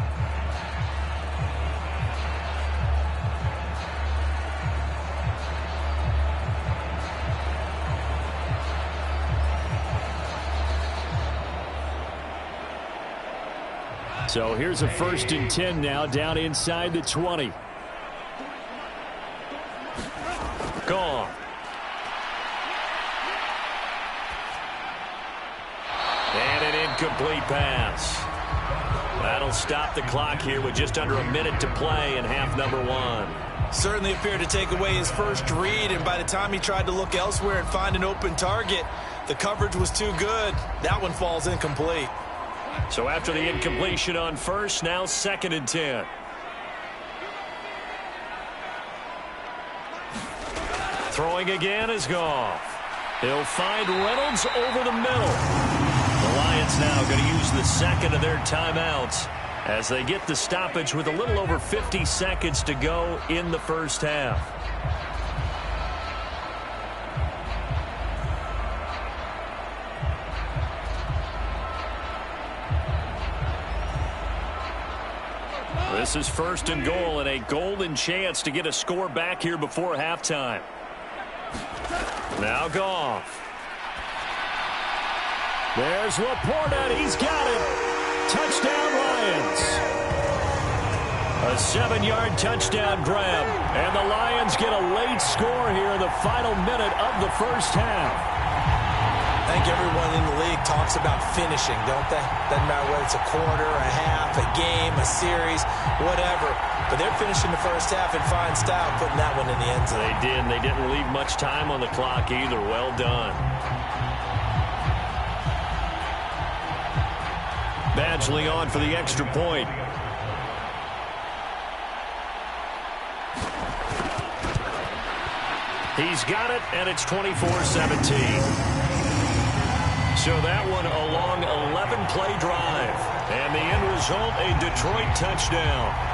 So here's a 1st and 10 now down inside the 20. Gone. And an incomplete pass. That'll stop the clock here with just under a minute to play in half number 1. Certainly appeared to take away his first read, and by the time he tried to look elsewhere and find an open target, the coverage was too good. That one falls incomplete. So after the incompletion on first, now 2nd and 10. Throwing again is Goff. He'll find Reynolds over the middle. The Lions now going to use the 2nd of their timeouts as they get the stoppage with a little over 50 seconds to go in the first half. This is 1st and goal and a golden chance to get a score back here before halftime. Now Goff. There's Laporta. He's got it. Touchdown Lions. A 7-yard touchdown grab. And the Lions get a late score here in the final minute of the first half. I think everyone in the league talks about finishing, don't they? Doesn't matter whether it's a quarter, a half, a game, a series, whatever. But they're finishing the first half in fine style, putting that one in the end zone. They did, and they didn't leave much time on the clock either. Well done. Badgley on for the extra point. He's got it, and it's 24-17. So that one a long 11-play drive. And the end result, a Detroit touchdown.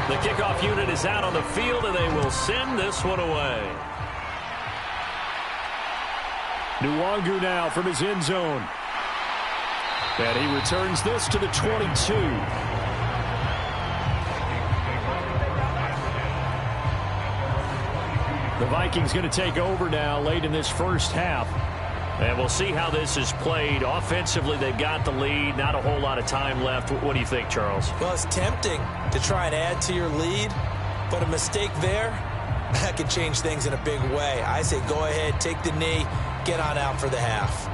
The kickoff unit is out on the field, and they will send this one away. Nwangu now from his end zone. And he returns this to the 22. The Vikings going to take over now late in this first half. And we'll see how this is played. Offensively, they've got the lead. Not a whole lot of time left. What do you think, Charles? Well, it's tempting to try and add to your lead, but a mistake there, that could change things in a big way. I say go ahead, take the knee, get on out for the half.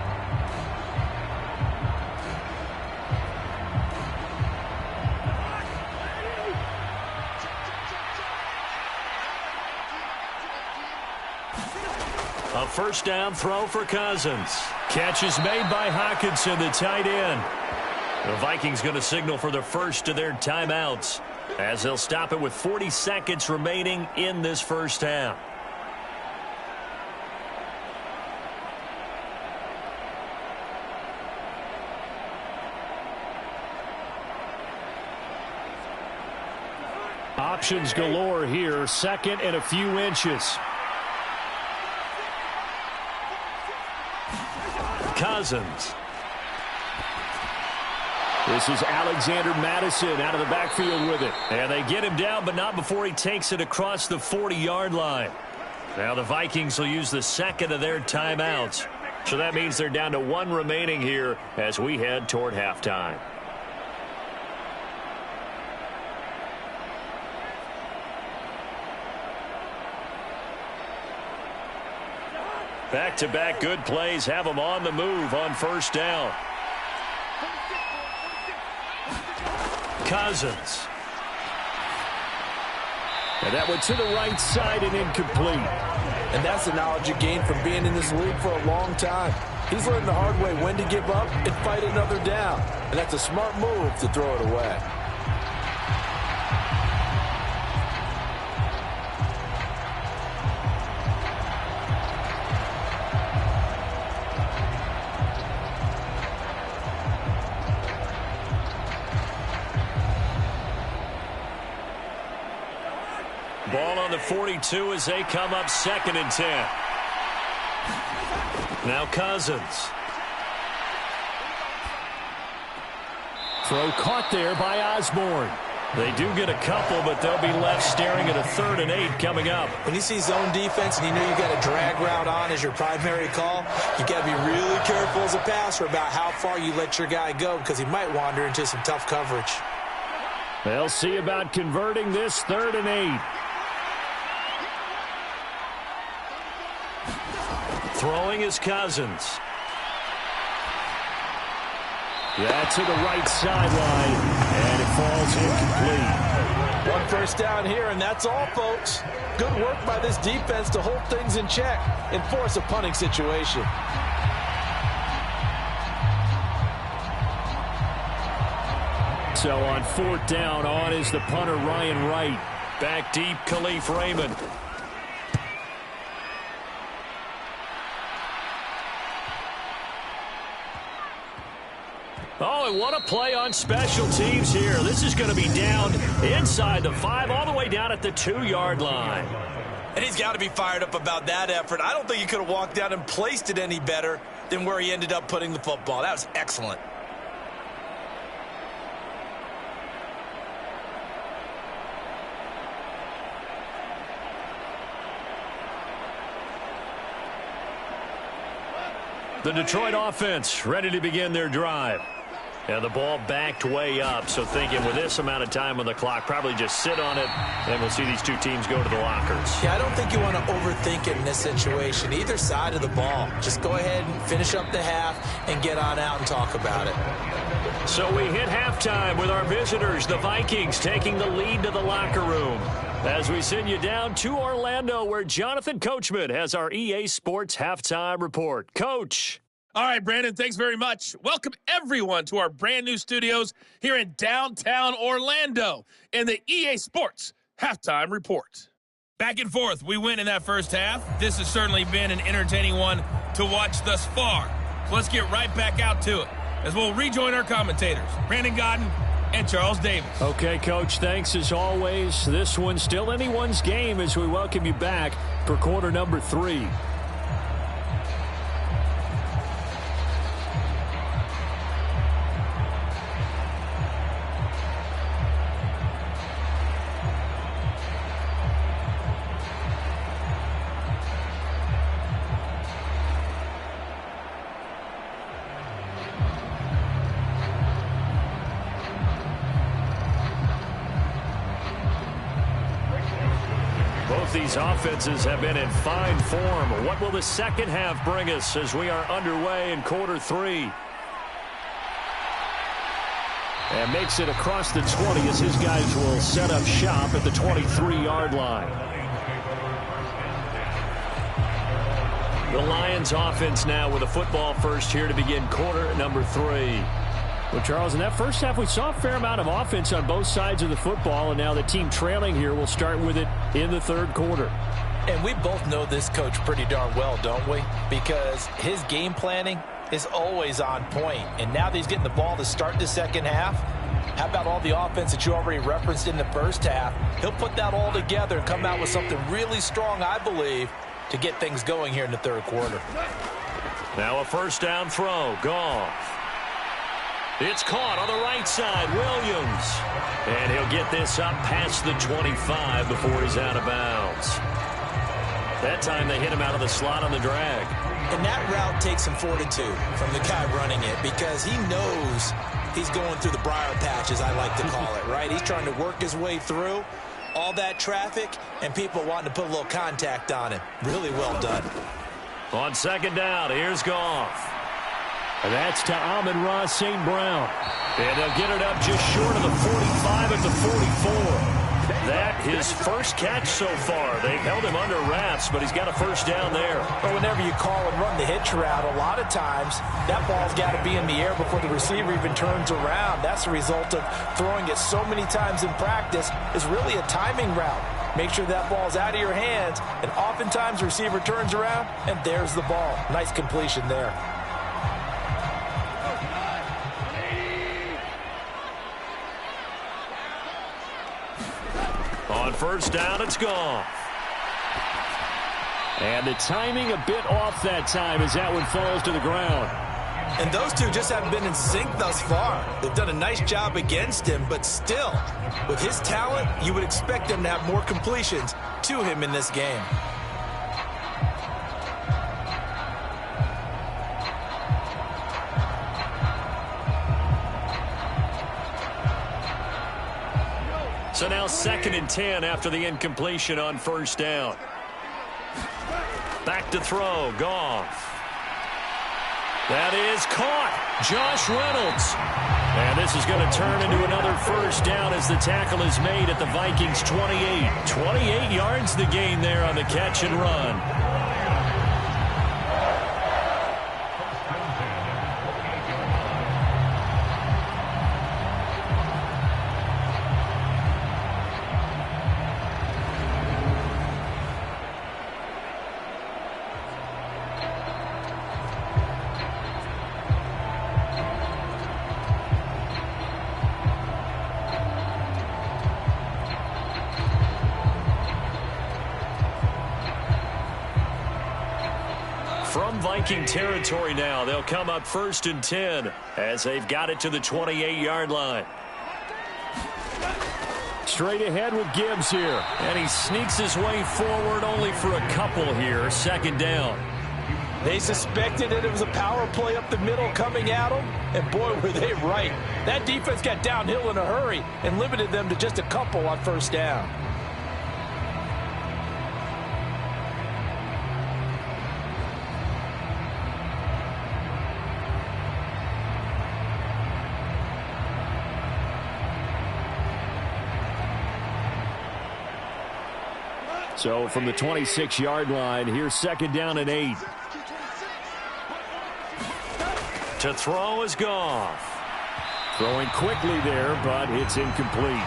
A first down throw for Cousins. Catch is made by Hockenson, the tight end. The Vikings going to signal for the first of their timeouts as they'll stop it with 40 seconds remaining in this first half. Options galore here. Second and a few inches. Cousins. This is Alexander Madison out of the backfield with it. And they get him down, but not before he takes it across the 40-yard line. Now the Vikings will use the second of their timeouts. So that means they're down to one remaining here as we head toward halftime. Back-to-back good plays have them on the move on first down. Cousins. And that one to the right side and incomplete. And that's the knowledge you gain from being in this league for a long time. He's learned the hard way when to give up and fight another down. And that's a smart move to throw it away. Ball on the 42 as they come up 2nd and 10. Now Cousins. Throw caught there by Osborne. They do get a couple, but they'll be left staring at a 3rd and 8 coming up. When you see zone defense and you know you got a drag route on as your primary call, you got to be really careful as a passer about how far you let your guy go because he might wander into some tough coverage. They'll see about converting this 3rd and 8. Throwing is Cousins. Yeah, to the right sideline, and it falls incomplete. One first down here, and that's all, folks. Good work by this defense to hold things in check and force a punting situation. So on 4th down, on is the punter, Ryan Wright. Back deep, Khalif Raymond. Oh, and what a play on special teams here. This is going to be down inside the 5, all the way down at the 2-yard line. And he's got to be fired up about that effort. I don't think he could have walked down and placed it any better than where he ended up putting the football. That was excellent. The Detroit offense ready to begin their drive. And the ball backed way up, so thinking with this amount of time on the clock, probably just sit on it, and we'll see these two teams go to the lockers. Yeah, I don't think you want to overthink it in this situation. Either side of the ball. Just go ahead and finish up the half and get on out and talk about it. So we hit halftime with our visitors, the Vikings, taking the lead to the locker room. As we send you down to Orlando, where Jonathan Coachman has our EA Sports Halftime Report. Coach. All right, Brandon, thanks very much. Welcome, everyone, to our brand new studios here in downtown Orlando in the EA Sports Halftime Report. Back and forth, we win in that first half. This has certainly been an entertaining one to watch thus far. So let's get right back out to it as we'll rejoin our commentators, Brandon Godden and Charles Davis. Okay, Coach, thanks as always. This one's still anyone's game as we welcome you back for quarter number 3. These offenses have been in fine form. What will the second half bring us as we are underway in quarter 3? And makes it across the 20 as his guys will set up shop at the 23-yard line. The Lions offense now with a football first here to begin quarter number 3. Well, Charles, in that first half, we saw a fair amount of offense on both sides of the football, and now the team trailing here will start with it in the third quarter. And we both know this coach pretty darn well, don't we? Because his game planning is always on point. And now that he's getting the ball to start the second half, how about all the offense that you already referenced in the first half? He'll put that all together and come out with something really strong, I believe, to get things going here in the third quarter. Now a first down throw. Goff. It's caught on the right side, Williams. And he'll get this up past the 25 before he's out of bounds. That time they hit him out of the slot on the drag. And that route takes some fortitude from the guy running it because he knows he's going through the briar patch, as I like to call it, right? He's trying to work his way through all that traffic and people wanting to put a little contact on him. Really well done. On second down, here's Goff. And that's to Amon-Ra St. Brown. And they'll get it up just short of the 45 at the 44. That his first catch so far. They've held him under wraps, but he's got a first down there. But whenever you call and run the hitch route, a lot of times that ball's got to be in the air before the receiver even turns around. That's the result of throwing it so many times in practice. Is really a timing route. Make sure that ball's out of your hands, and oftentimes the receiver turns around, and there's the ball. Nice completion there. On first down, it's Goff. And the timing a bit off that time as that one falls to the ground. And those two just haven't been in sync thus far. They've done a nice job against him, but still, with his talent, you would expect him to have more completions to him in this game. So now 2nd and 10 after the incompletion on first down. Back to throw, Goff. That is caught. Josh Reynolds. And this is going to turn into another first down as the tackle is made at the Vikings 28. 28 yards the gain there on the catch and run. From Viking territory now, they'll come up 1st and 10 as they've got it to the 28-yard line. Straight ahead with Gibbs here. And he sneaks his way forward only for a couple here. 2nd down. They suspected that it was a power play up the middle coming at them, and boy, were they right. That defense got downhill in a hurry and limited them to just a couple on first down. So from the 26-yard line, here's 2nd down and 8. To throw is Goff. Throwing quickly there, but it's incomplete.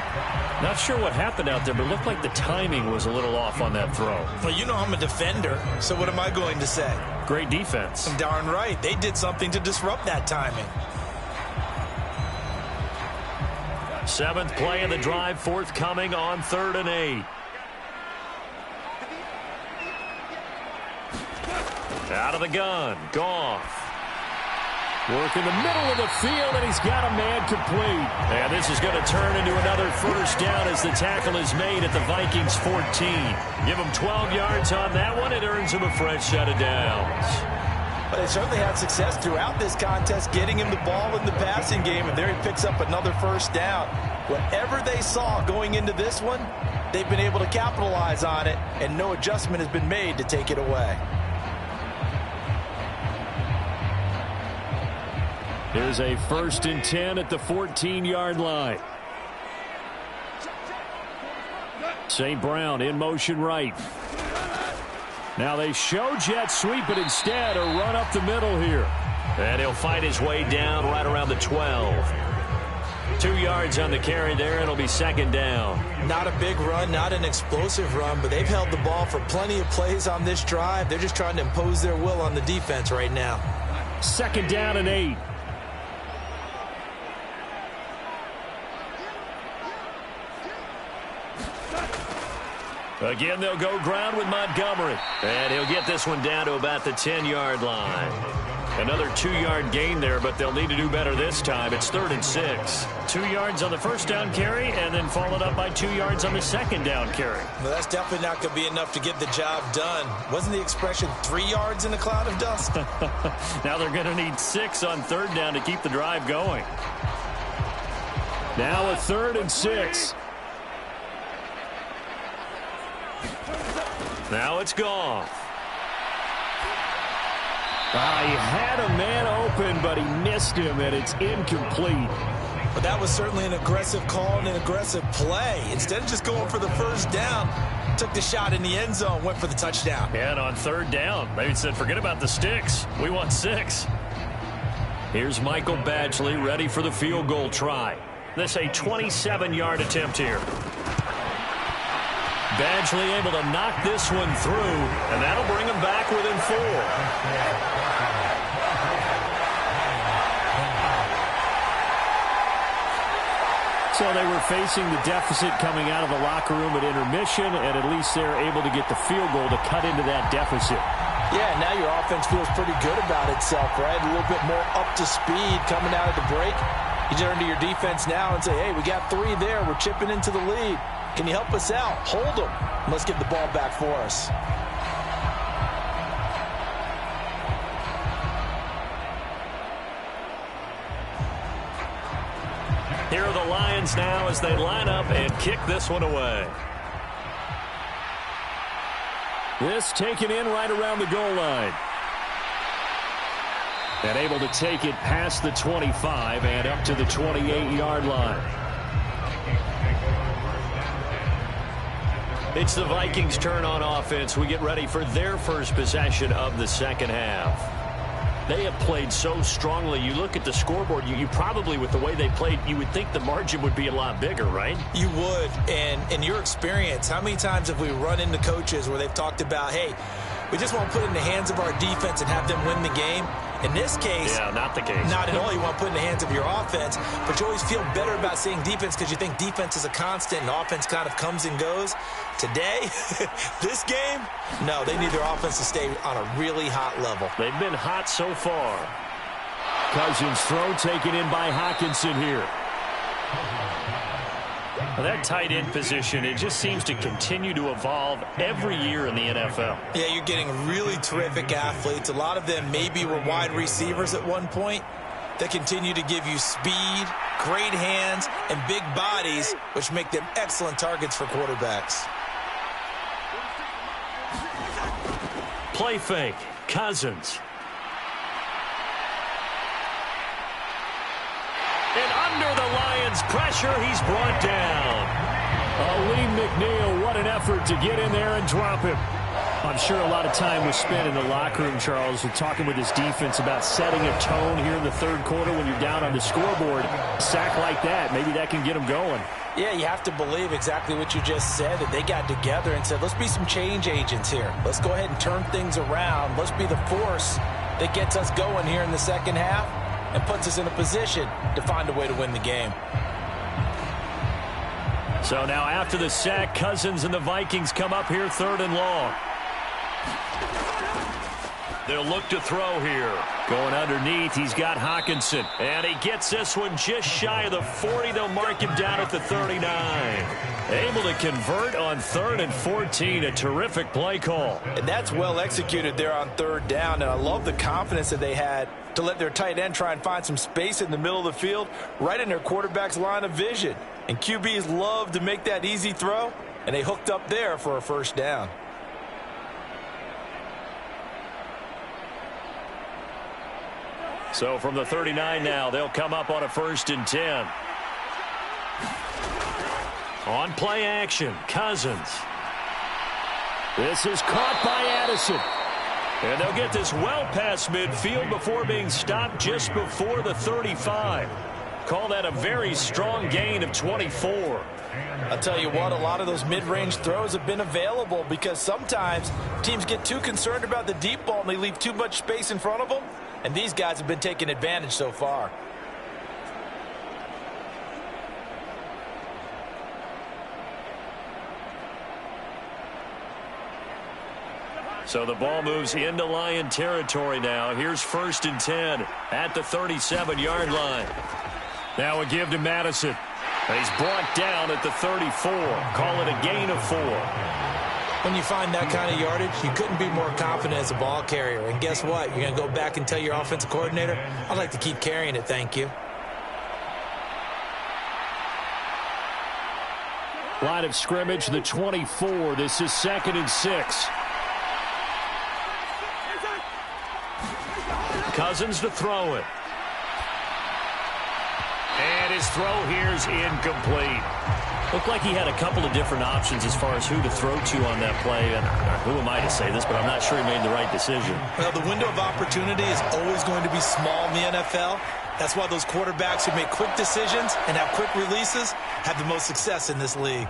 Not sure what happened out there, but it looked like the timing was a little off on that throw. Well, you know I'm a defender, so what am I going to say? Great defense. Darn right. They did something to disrupt that timing. 7th play of the drive, forthcoming on 3rd and 8. Out of the gun, Goff. Work in the middle of the field, and he's got a man complete. And this is going to turn into another 1st down as the tackle is made at the Vikings 14. Give him 12 yards on that one. It earns him a fresh set of downs. But they certainly had success throughout this contest, getting him the ball in the passing game, and there he picks up another 1st down. Whatever they saw going into this one, they've been able to capitalize on it, and no adjustment has been made to take it away. Here's a 1st and 10 at the 14-yard line. St. Brown in motion right. Now they show jet sweep, but instead a run up the middle here. And he'll fight his way down right around the 12. 2 yards on the carry there, and it'll be 2nd down. Not a big run, not an explosive run, but they've held the ball for plenty of plays on this drive. They're just trying to impose their will on the defense right now. 2nd down and 8. Again, they'll go ground with Montgomery. And he'll get this one down to about the 10-yard line. Another 2-yard gain there, but they'll need to do better this time. It's 3rd and 6. 2 yards on the 1st down carry, and then followed up by 2 yards on the 2nd down carry. Well, that's definitely not going to be enough to get the job done. Wasn't the expression 3 yards in a cloud of dust? Now they're going to need 6 on 3rd down to keep the drive going. Now a 3rd and 6. Now it's Goff. He had a man open, but he missed him, and it's incomplete. But that was certainly an aggressive call and an aggressive play. Instead of just going for the 1st down, took the shot in the end zone, went for the touchdown. And on 3rd down, they said, forget about the sticks. We want 6. Here's Michael Badgley ready for the field goal try. This a 27-yard attempt here. Badgley able to knock this one through, and that'll bring him back within 4. So they were facing the deficit coming out of the locker room at intermission, and at least they're able to get the field goal to cut into that deficit. Yeah, now your offense feels pretty good about itself, right? A little bit more up to speed coming out of the break. You turn to your defense now and say, hey, we got 3 there. We're chipping into the lead. Can you help us out? Hold them. Let's get the ball back for us. Here are the Lions now as they line up and kick this one away. This taken in right around the goal line. And able to take it past the 25 and up to the 28-yard line. It's the Vikings' turn on offense. We get ready for their first possession of the 2nd half. They have played so strongly. You look at the scoreboard, you probably, with the way they played, you would think the margin would be a lot bigger, right? You would. And in your experience, how many times have we run into coaches where they've talked about, hey, we just want to put it in the hands of our defense and have them win the game? In this case, yeah, not the case. Not at all. You want to put it in the hands of your offense, but you always feel better about saying defense because you think defense is a constant and offense kind of comes and goes. Today, this game, no, they need their offense to stay on a really hot level. They've been hot so far. Cousins' throw taken in by Hockenson here. Well, that tight end position, it just seems to continue to evolve every year in the NFL. Yeah, you're getting really terrific athletes. A lot of them maybe were wide receivers at one point. They continue to give you speed, great hands, and big bodies, which make them excellent targets for quarterbacks. Play fake. Cousins. And under the Lions' pressure, he's brought down. Lee McNeil, what an effort to get in there and drop him. I'm sure a lot of time was spent in the locker room, Charles, with talking with his defense about setting a tone here in the third quarter when you're down on the scoreboard. A sack like that, maybe that can get them going. Yeah, you have to believe exactly what you just said, that they got together and said, let's be some change agents here. Let's go ahead and turn things around. Let's be the force that gets us going here in the second half and puts us in a position to find a way to win the game. So now after the sack, Cousins and the Vikings come up here 3rd and long. They'll look to throw here. Going underneath, he's got Hawkinson. And he gets this one just shy of the 40. They'll mark him down at the 39. Able to convert on 3rd and 14. A terrific play call. And that's well executed there on 3rd down. And I love the confidence that they had to let their tight end try and find some space in the middle of the field, right in their quarterback's line of vision. And QBs love to make that easy throw, and they hooked up there for a 1st down. So from the 39 now, they'll come up on a 1st and 10. On play action, Cousins. This is caught by Addison. And they'll get this well past midfield before being stopped just before the 35. Call that a very strong gain of 24. I'll tell you what, a lot of those mid-range throws have been available because sometimes teams get too concerned about the deep ball and they leave too much space in front of them. And these guys have been taking advantage so far. So the ball moves into Lion territory now. Here's 1st and 10 at the 37-yard line. Now a give to Madison. And he's brought down at the 34. Call it a gain of 4. When you find that kind of yardage, you couldn't be more confident as a ball carrier. And guess what? You're going to go back and tell your offensive coordinator, I'd like to keep carrying it, thank you. Line of scrimmage, the 24. This is 2nd and 6. Cousins to throw it. And his throw here is incomplete. Looked like he had a couple of different options as far as who to throw to on that play. And who am I to say this, but I'm not sure he made the right decision. Well, the window of opportunity is always going to be small in the NFL. That's why those quarterbacks who make quick decisions and have quick releases have the most success in this league.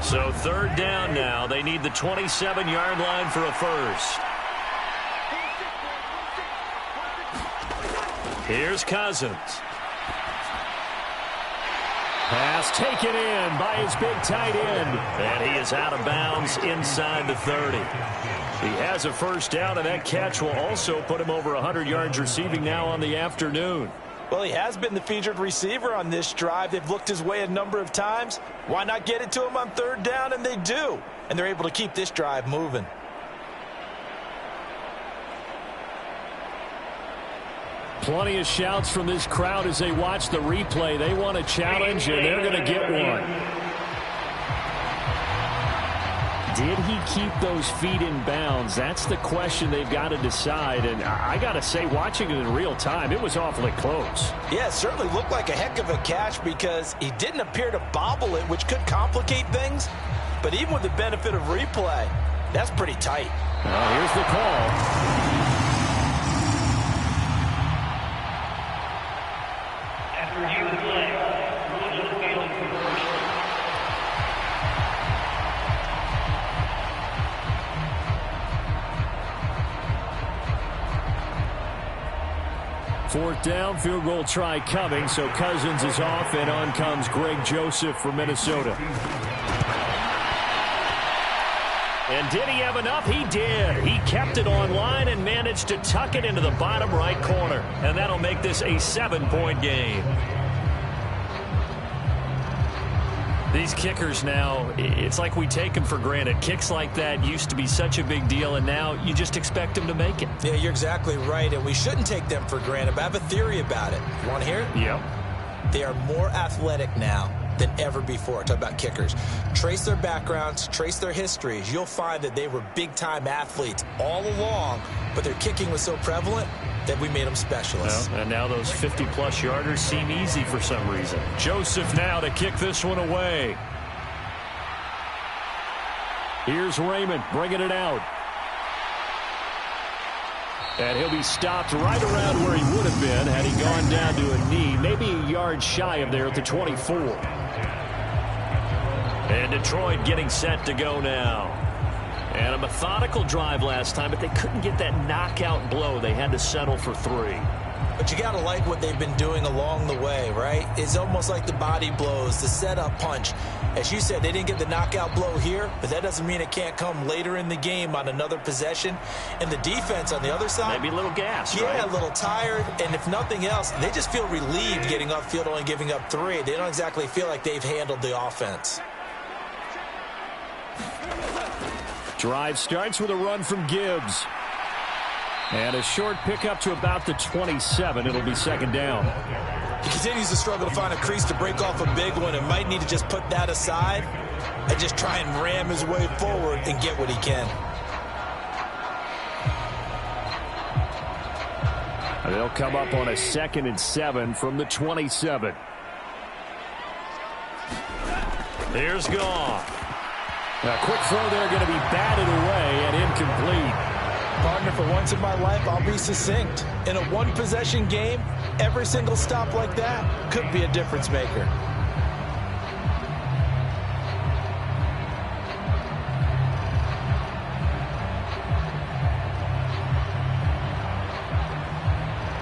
So 3rd down now. They need the 27-yard line for a 1st. Here's Cousins. Pass taken in by his big tight end. And he is out of bounds inside the 30. He has a 1st down, and that catch will also put him over 100 yards receiving now on the afternoon. Well, he has been the featured receiver on this drive. They've looked his way a number of times. Why not get it to him on 3rd down? And they do. And they're able to keep this drive moving. Plenty of shouts from this crowd as they watch the replay. They want a challenge, and they're going to get one. Did he keep those feet in bounds? That's the question they've got to decide. And I got to say, watching it in real time, it was awfully close. Yeah, it certainly looked like a heck of a catch because he didn't appear to bobble it, which could complicate things. But even with the benefit of replay, that's pretty tight. Well, here's the call. Fourth down, field goal try coming, so Cousins is off, and on comes Greg Joseph from Minnesota. And did he have enough? He did. He kept it on line and managed to tuck it into the bottom right corner. And that'll make this a 7-point game. These kickers now, it's like we take them for granted. Kicks like that used to be such a big deal, and now you just expect them to make it. Yeah, you're exactly right, and we shouldn't take them for granted, but I have a theory about it. You want to hear it? Yep. They are more athletic now than ever before. Talk about kickers. Trace their backgrounds, trace their histories. You'll find that they were big-time athletes all along, but their kicking was so prevalent that we made them specialists. Well, and now those 50-plus yarders seem easy for some reason. Joseph now to kick this one away. Here's Raymond bringing it out. And he'll be stopped right around where he would have been had he gone down to a knee, maybe a yard shy of there at the 24. And Detroit getting set to go now. And a methodical drive last time, but they couldn't get that knockout blow. They had to settle for 3. But you got to like what they've been doing along the way, right? It's almost like the body blows, the setup punch. As you said, they didn't get the knockout blow here, but that doesn't mean it can't come later in the game on another possession. And the defense on the other side, maybe a little gas, yeah, right? A little tired. And if nothing else, they just feel relieved getting upfield, only giving up 3. They don't exactly feel like they've handled the offense. Drive starts with a run from Gibbs. And a short pickup to about the 27. It'll be second down. He continues to struggle to find a crease to break off a big one and might need to just put that aside and just try and ram his way forward and get what he can. And they'll come up on a 2nd and 7 from the 27. Here's Goff. A quick throw there going to be batted away and incomplete. Partner, for once in my life, I'll be succinct. In a one-possession game, every single stop like that could be a difference maker.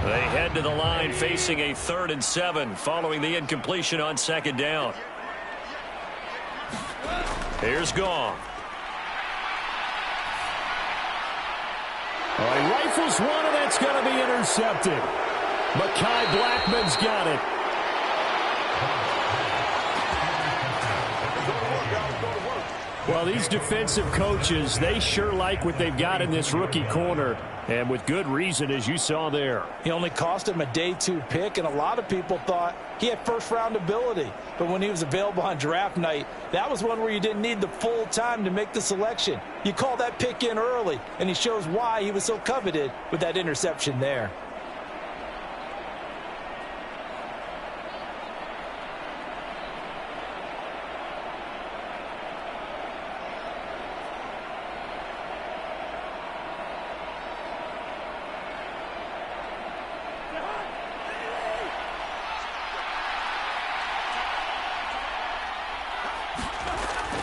They head to the line facing a 3rd and 7 following the incompletion on 2nd down. Here's Goff. He rifles one, and that's going to be intercepted. Mekhi Blackman's got it. Well, these defensive coaches, they sure like what they've got in this rookie corner, and with good reason, as you saw there. He only cost him a day 2 pick, and a lot of people thought he had first-round ability. But when he was available on draft night, that was one where you didn't need the full time to make the selection. You call that pick in early, and he shows why he was so coveted with that interception there.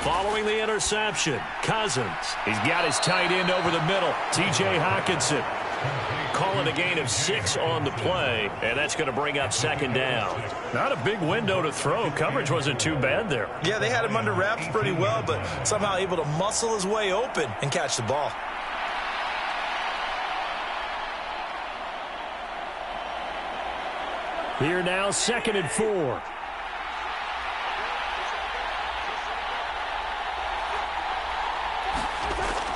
Following the interception, Cousins. He's got his tight end over the middle, T.J. Hockenson. Calling a gain of 6 on the play, and that's going to bring up 2nd down. Not a big window to throw. Coverage wasn't too bad there. Yeah, they had him under wraps pretty well, but somehow able to muscle his way open and catch the ball. Here now, 2nd and 4.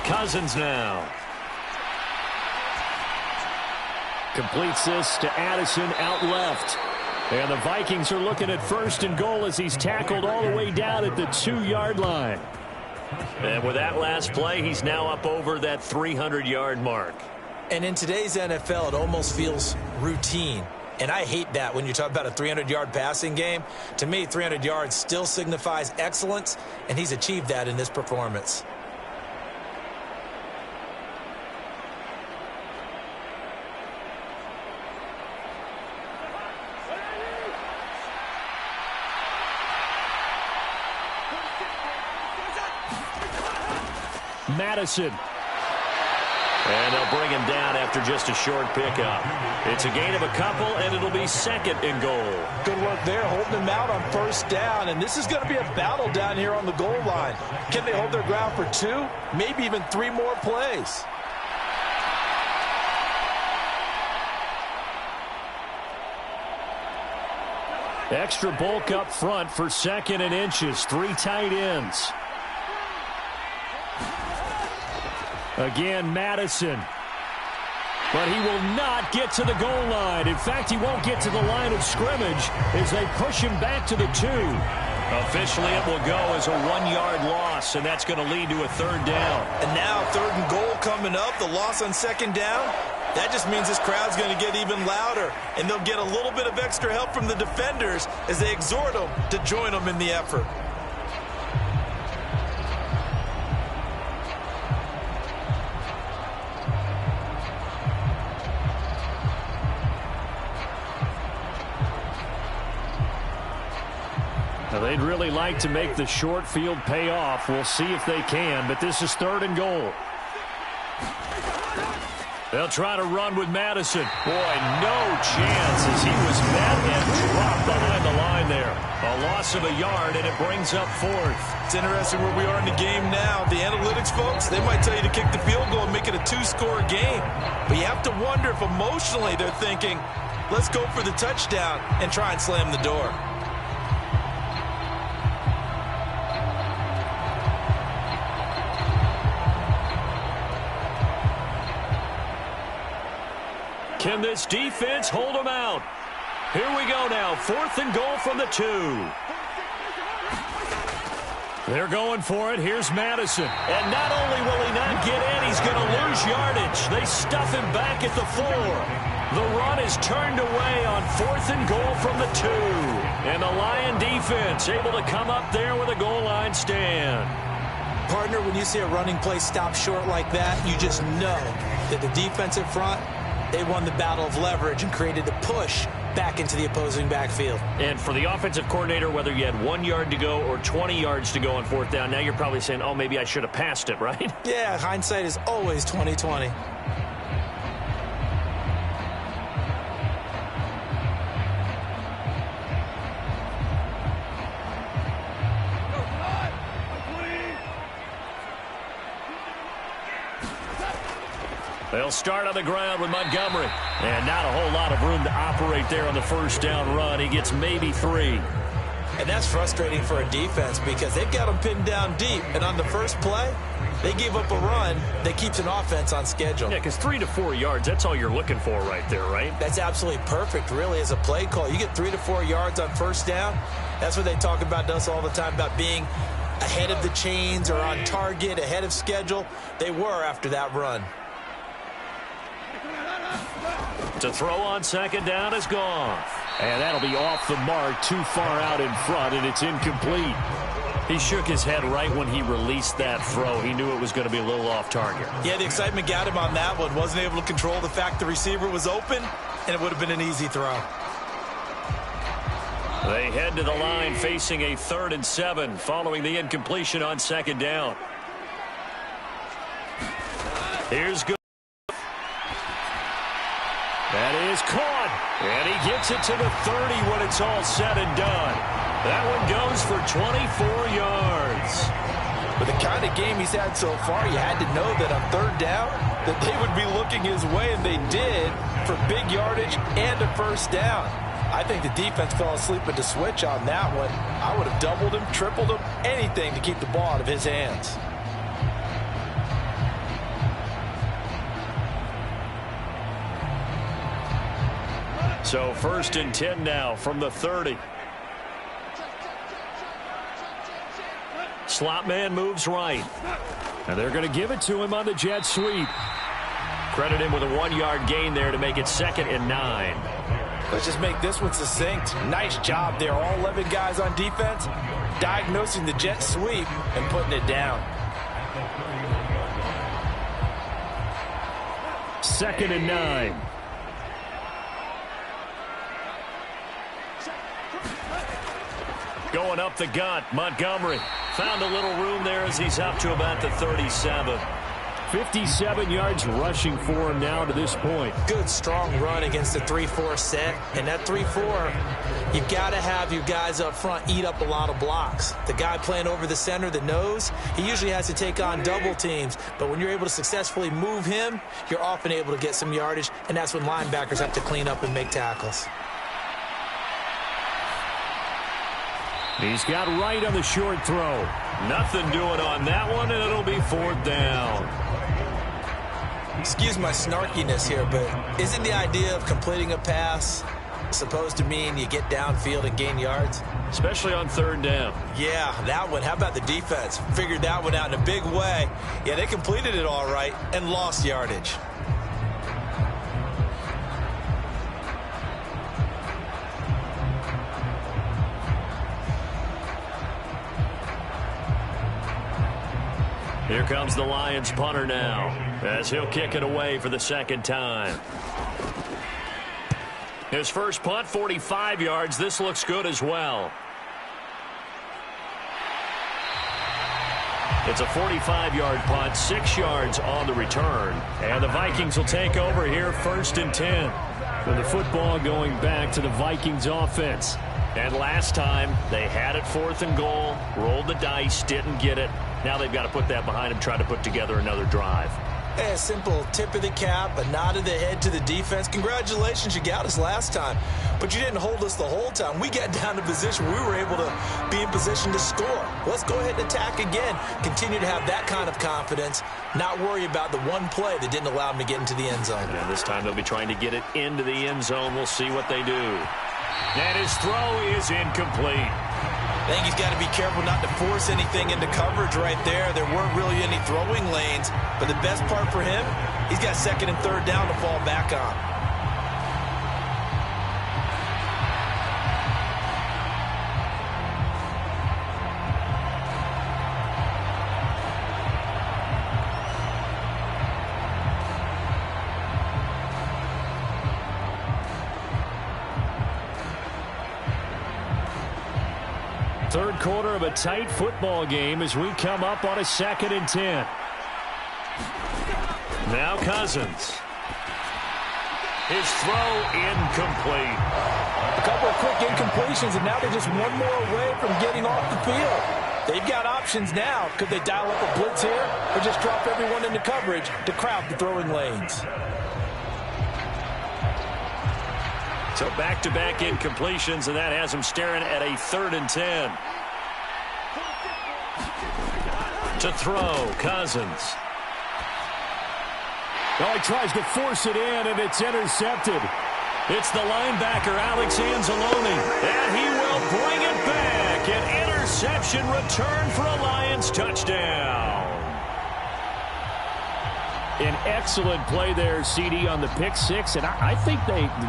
Cousins now. Completes this to Addison out left. And the Vikings are looking at 1st and goal as he's tackled all the way down at the 2-yard line. And with that last play, he's now up over that 300-yard mark. And in today's NFL, it almost feels routine. And I hate that when you talk about a 300-yard passing game. To me, 300 yards still signifies excellence, and he's achieved that in this performance. Madison. And they'll bring him down after just a short pickup. It's a gain of a couple, and it'll be 2nd and goal. Good work there, holding him out on 1st down. And this is going to be a battle down here on the goal line. Can they hold their ground for 2, maybe even 3 more plays? Extra bulk up front for 2nd and inches. 3 tight ends. Again, Madison. But he will not get to the goal line. In fact, he won't get to the line of scrimmage as they push him back to the 2. Officially, it will go as a 1-yard loss, and that's going to lead to a 3rd down. And now 3rd and goal coming up, the loss on 2nd down. That just means this crowd's going to get even louder, and they'll get a little bit of extra help from the defenders as they exhort them to join them in the effort. Now, they'd really like to make the short field pay off. We'll see if they can, but this is 3rd and goal. They'll try to run with Madison. Boy, no chance as he was met and dropped behind the line there. A loss of a yard, and it brings up 4th. It's interesting where we are in the game now. The analytics folks, they might tell you to kick the field goal and make it a 2-score game. But you have to wonder if emotionally they're thinking, let's go for the touchdown and try and slam the door. Can this defense hold them out? Here we go now. 4th and goal from the 2. They're going for it. Here's Madison. And not only will he not get in, he's going to lose yardage. They stuff him back at the 4. The run is turned away on 4th and goal from the 2. And the Lion defense able to come up there with a goal line stand. Partner, when you see a running play stop short like that, you just know that the defensive front, they won the battle of leverage and created a push back into the opposing backfield. And for the offensive coordinator, whether you had 1 yard to go or 20 yards to go on 4th down, now you're probably saying, oh, maybe I should have passed it, right? Yeah, hindsight is always 20/20. They'll start on the ground with Montgomery. And not a whole lot of room to operate there on the 1st down run. He gets maybe 3. And that's frustrating for a defense because they've got them pinned down deep. And on the first play, they gave up a run that keeps an offense on schedule. Yeah, because 3 to 4 yards, that's all you're looking for right there, right? That's absolutely perfect, really, as a play call. You get 3 to 4 yards on 1st down. That's what they talk about to us all the time, about being ahead of the chains or on target, ahead of schedule. They were after that run. To throw on 2nd down is gone. And that'll be off the mark, too far out in front, and it's incomplete. He shook his head right when he released that throw. He knew it was going to be a little off target. Yeah, the excitement got him on that one. Wasn't able to control the fact the receiver was open, and it would have been an easy throw. They head to the line facing a 3rd and 7 following the incompletion on 2nd down. Here's good. That is caught, and he gets it to the 30 when it's all said and done. That one goes for 24 yards. With the kind of game he's had so far, you had to know that on 3rd down that they would be looking his way, and they did, for big yardage and a 1st down. I think the defense fell asleep at the switch on that one. I would have doubled him, tripled him, anything to keep the ball out of his hands. So 1st and 10 now from the 30. Slot man moves right. And they're going to give it to him on the jet sweep. Credit him with a 1-yard gain there to make it 2nd and 9. Let's just make this one succinct. Nice job there. All 11 guys on defense diagnosing the jet sweep and putting it down. 2nd and 9. Going up the gut, Montgomery found a little room there as he's up to about the 37. 57 yards rushing for him now to this point. Good, strong run against the 3-4 set. And that 3-4, you've got to have your guys up front eat up a lot of blocks. The guy playing over the center, the nose, he usually has to take on double teams. But when you're able to successfully move him, you're often able to get some yardage, and that's when linebackers have to clean up and make tackles. He's got right on the short throw. Nothing doing on that one, and it'll be 4th down. Excuse my snarkiness here, but isn't the idea of completing a pass supposed to mean you get downfield and gain yards? Especially on third down. Yeah, that one. How about the defense? Figured that one out in a big way. Yeah, they completed it all right and lost yardage. Here comes the Lions punter now, as he'll kick it away for the second time. His first punt, 45 yards. This looks good as well. It's a 45-yard punt, 6 yards on the return. And the Vikings will take over here, 1st and 10. With the football going back to the Vikings offense. And last time, they had it 4th and goal, rolled the dice, didn't get it. Now they've got to put that behind them, try to put together another drive. Hey, a simple tip of the cap, a nod of the head to the defense. Congratulations, you got us last time. But you didn't hold us the whole time. We got down to position. We were able to be in position to score. Let's go ahead and attack again. Continue to have that kind of confidence. Not worry about the one play that didn't allow them to get into the end zone. And this time they'll be trying to get it into the end zone. We'll see what they do. And his throw is incomplete. I think he's got to be careful not to force anything into coverage right there. There weren't really any throwing lanes. But the best part for him, he's got 2nd and 3rd down to fall back on. Third quarter of a tight football game as we come up on a 2nd and 10. Now Cousins. His throw incomplete. A couple of quick incompletions, and now they're just one more away from getting off the field. They've got options now. Could they dial up a blitz here or just drop everyone into coverage to crowd the throwing lanes? So back-to-back incompletions, and that has him staring at a 3rd and 10. To throw, Cousins. Oh, he tries to force it in, and it's intercepted. It's the linebacker, Alex Anzalone, and he will bring it back. An interception return for a Lions touchdown. An excellent play there, CD, on the pick six. And I think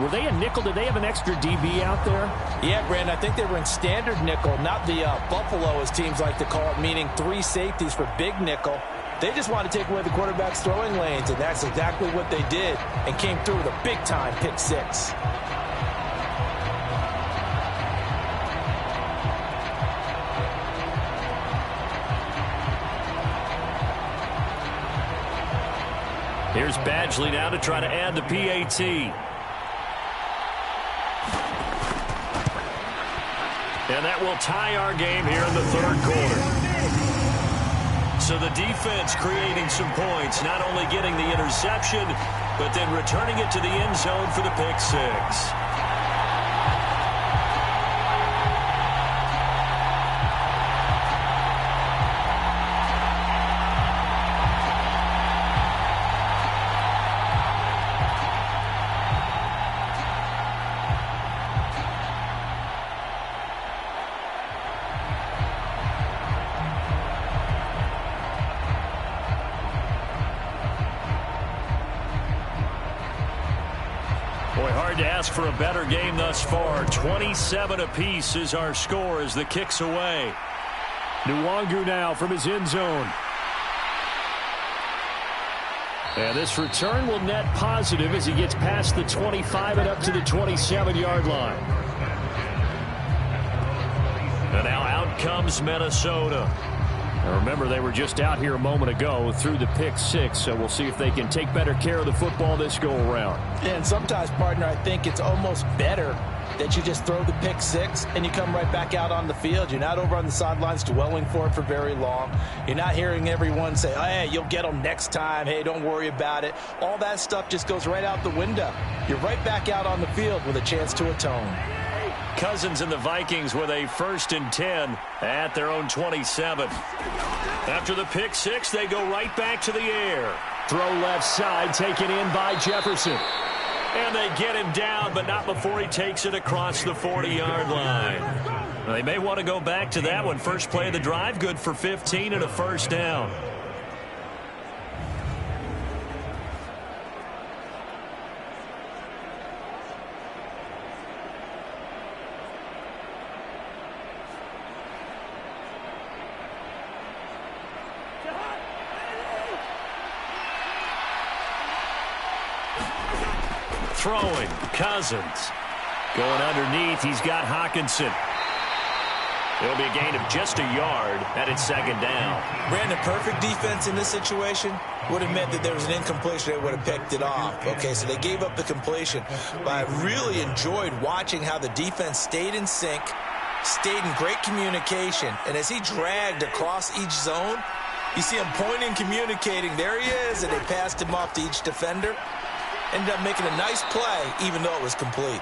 were they a nickel? Did they have an extra DB out there? Yeah, Brandon, I think they were in standard nickel, not the Buffalo, as teams like to call it, meaning 3 safeties for big nickel. They just want to take away the quarterback's throwing lanes, and that's exactly what they did and came through with a big-time pick six. Here's Badgley now to try to add the PAT. And that will tie our game here in the third quarter. So the defense creating some points, not only getting the interception, but then returning it to the end zone for the pick six. To ask for a better game thus far. 27 apiece is our score as the kick's away. Nwangu now from his end zone. And this return will net positive as he gets past the 25 and up to the 27-yard line. And now out comes Minnesota. Now remember, they were just out here a moment ago through the pick six, so we'll see if they can take better care of the football this go-around. And sometimes, partner, I think it's almost better that you just throw the pick six and you come right back out on the field. You're not over on the sidelines dwelling for it for very long. You're not hearing everyone say, hey, you'll get them next time. Hey, don't worry about it. All that stuff just goes right out the window. You're right back out on the field with a chance to atone. Cousins and the Vikings with a 1st and 10 at their own 27. After the pick six, they go right back to the air. Throw left side, taken in by Jefferson. And they get him down, but not before he takes it across the 40-yard line. Well, they may want to go back to that one. First play of the drive, good for 15 and a first down. Throwing, Cousins. Going underneath, he's got Hockenson. It'll be a gain of just a yard, and it's second down. Brandon, perfect defense in this situation would have meant that there was an incompletion. They would have picked it off. Okay, so they gave up the completion. But I really enjoyed watching how the defense stayed in sync, stayed in great communication. And as he dragged across each zone, you see him pointing, communicating. There he is, and they passed him off to each defender. Ended up making a nice play, even though it was complete.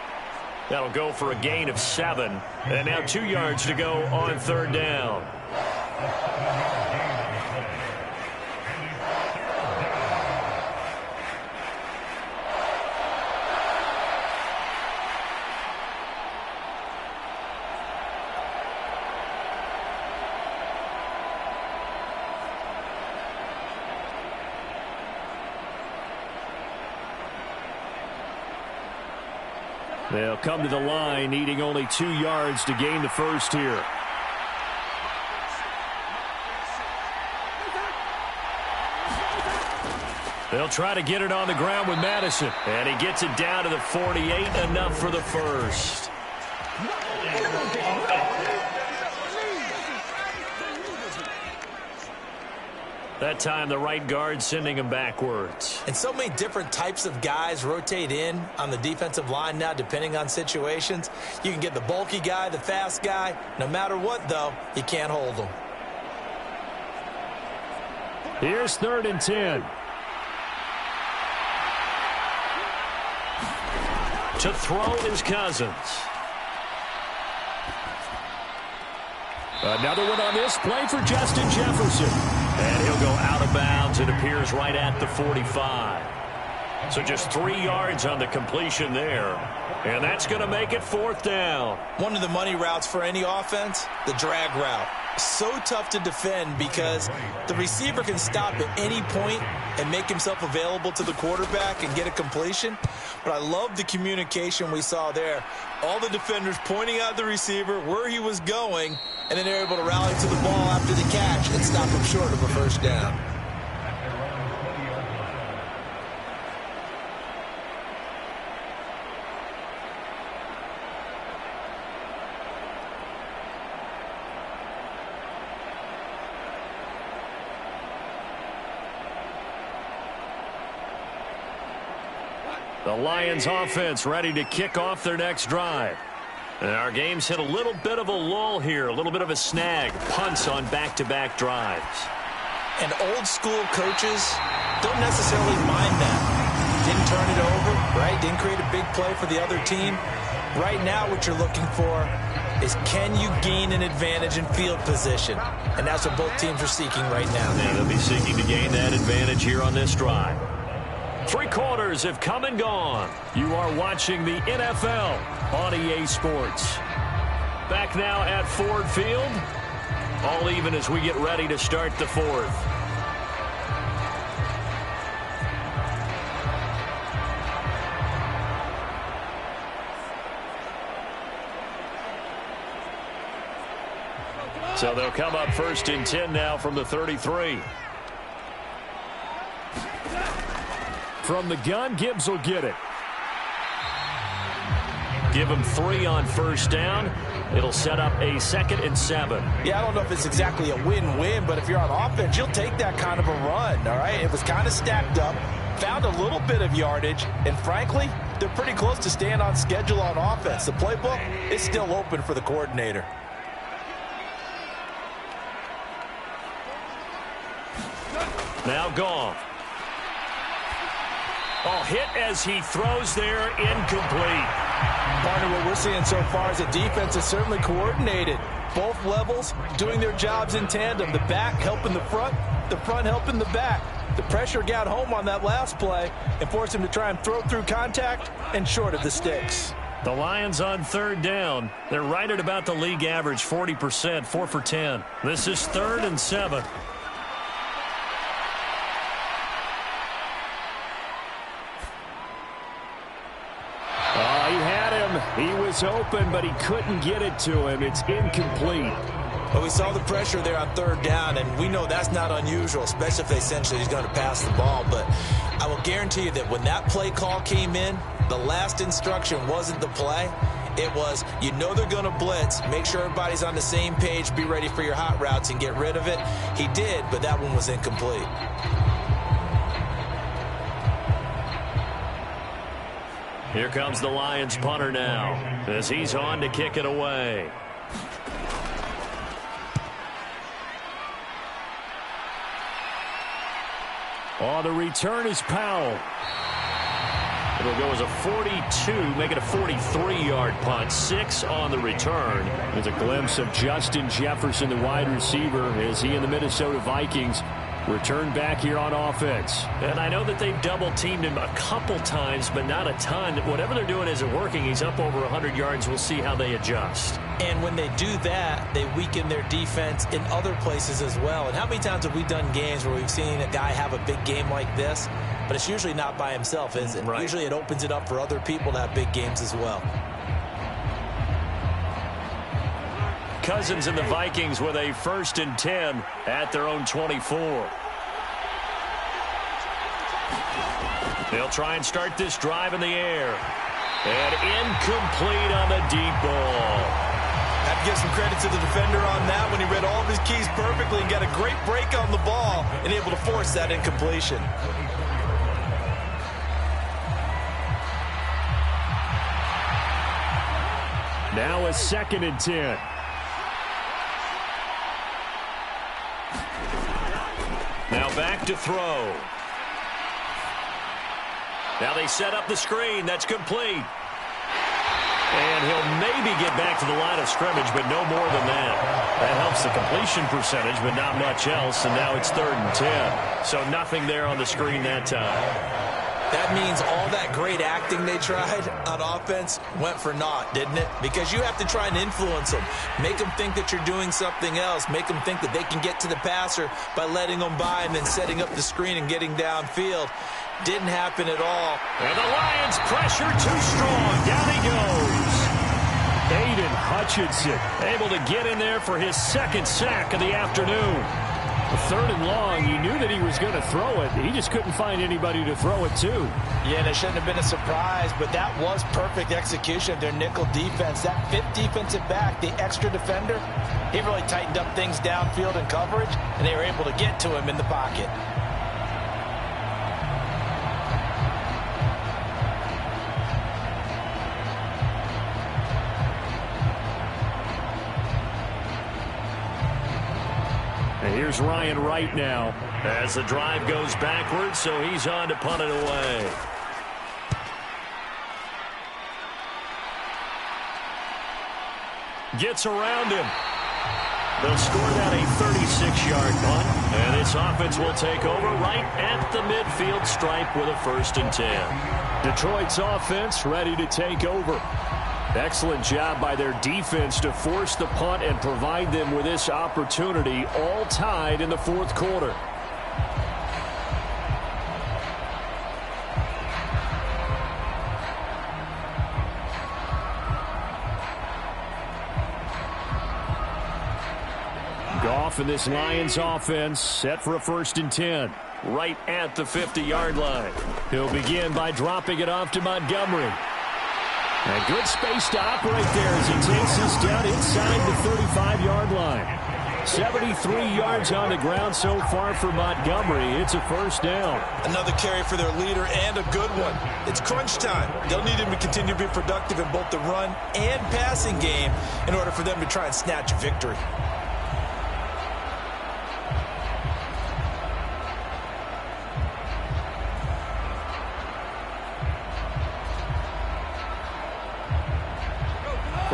That'll go for a gain of 7. And now 2 yards to go on third down. They'll come to the line, needing only 2 yards to gain the first here. They'll try to get it on the ground with Madison. And he gets it down to the 48, enough for the first. That time, the right guard sending him backwards. And so many different types of guys rotate in on the defensive line now, depending on situations. You can get the bulky guy, the fast guy. No matter what, though, you can't hold them. Here's 3rd and 10. To throw is Cousins. Another one on this play for Justin Jefferson. And he'll go out of bounds. It appears right at the 45. So just 3 yards on the completion there. And that's going to make it 4th down. One of the money routes for any offense, the drag route. So tough to defend because the receiver can stop at any point and make himself available to the quarterback and get a completion. But I love the communication we saw there. All the defenders pointing out the receiver, where he was going, and then they're able to rally to the ball after the catch and stop him short of a first down. The Lions offense ready to kick off their next drive. And our game's hit a little bit of a lull here, a little bit of a snag. Punts on back-to-back drives. And old school coaches don't necessarily mind that. Didn't turn it over, right? Didn't create a big play for the other team. Right now what you're looking for is, can you gain an advantage in field position? And that's what both teams are seeking right now. Yeah, they'll be seeking to gain that advantage here on this drive. 3 quarters have come and gone. You are watching the NFL on EA Sports. Back now at Ford Field. All even as we get ready to start the 4th. So they'll come up 1st and 10 now from the 33. From the gun, Gibbs will get it. Give him 3 on first down. It'll set up a 2nd and 7. Yeah, I don't know if it's exactly a win-win, but if you're on offense, you'll take that kind of a run, all right? It was kind of stacked up, found a little bit of yardage, and frankly, they're pretty close to staying on schedule on offense. The playbook is still open for the coordinator. Now Goff. Oh, hit as he throws there, incomplete. Partner, what we're seeing so far is the defense is certainly coordinated. Both levels doing their jobs in tandem. The back helping the front helping the back. The pressure got home on that last play and forced him to try and throw through contact and short of the sticks. The Lions on third down. They're right at about the league average, 40%, 4 for 10. This is 3rd and 7. He had him. He was open, but he couldn't get it to him. It's incomplete. Well, we saw the pressure there on third down, and we know that's not unusual, especially if they essentially he's going to pass the ball. But I will guarantee you that when that play call came in, the last instruction wasn't the play. It was, you know they're going to blitz. Make sure everybody's on the same page. Be ready for your hot routes and get rid of it. He did, but that one was incomplete. Here comes the Lions punter now as he's on to kick it away. Oh, the return is Powell. It'll go as a 42, make it a 43-yard punt. 6 on the return. There's a glimpse of Justin Jefferson, the wide receiver, as he and the Minnesota Vikings return back here on offense. And I know that they've double-teamed him a couple times, but not a ton. Whatever they're doing isn't working. He's up over 100 yards. We'll see how they adjust. And when they do that, they weaken their defense in other places as well. And how many times have we done games where we've seen a guy have a big game like this? But it's usually not by himself, is it? Right. Usually it opens it up for other people to have big games as well. Cousins and the Vikings with a 1st and 10 at their own 24. They'll try and start this drive in the air. And incomplete on the deep ball. Have to give some credit to the defender on that when he read all of his keys perfectly and got a great break on the ball and able to force that incompletion. Now a 2nd and 10. Now back to throw. Now they set up the screen. That's complete. And he'll maybe get back to the line of scrimmage, but no more than that. That helps the completion percentage, but not much else. And now it's 3rd and 10. So nothing there on the screen that time. That means all that great acting they tried on offense went for naught, didn't it? Because you have to try and influence them. Make them think that you're doing something else. Make them think that they can get to the passer by letting them by and then setting up the screen and getting downfield. Didn't happen at all. And the Lions pressure too strong. Down he goes. Aiden Hutchinson Able to get in there for his 2nd sack of the afternoon. 3rd and long. You knew that he was going to throw it. He just couldn't find anybody to throw it to. Yeah, and it shouldn't have been a surprise, but that was perfect execution of their nickel defense. That 5th defensive back, the extra defender, he really tightened up things downfield in coverage, and they were able to get to him in the pocket. And here's Ryan Wright now. As the drive goes backwards, so he's on to punt it away. Gets around him. They'll score that a 36-yard punt. And this offense will take over right at the midfield stripe with a 1st and 10. Detroit's offense ready to take over. Excellent job by their defense to force the punt and provide them with this opportunity, all tied in the 4th quarter. Goff and this Lions offense set for a 1st and 10. Right at the 50-yard line. He'll begin by dropping it off to Montgomery. A good space to operate there as he takes this down inside the 35-yard line. 73 yards on the ground so far for Montgomery. It's a 1st down. Another carry for their leader and a good one. It's crunch time. They'll need him to continue to be productive in both the run and passing game in order for them to try and snatch a victory.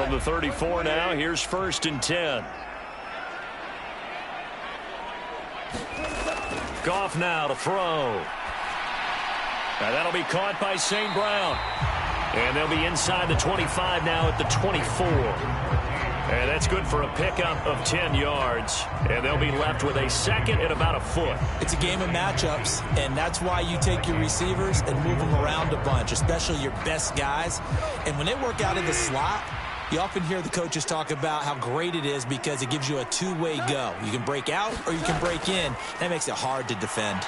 From the 34 now, here's 1st and 10. Goff now to throw. Now that'll be caught by St. Brown. And they'll be inside the 25 now at the 24. And that's good for a pickup of 10 yards. And they'll be left with a second and about a foot. It's a game of matchups, and that's why you take your receivers and move them around a bunch, especially your best guys. And when they work out in the slot, you often hear the coaches talk about how great it is because it gives you a two-way go. You can break out or you can break in. That makes it hard to defend.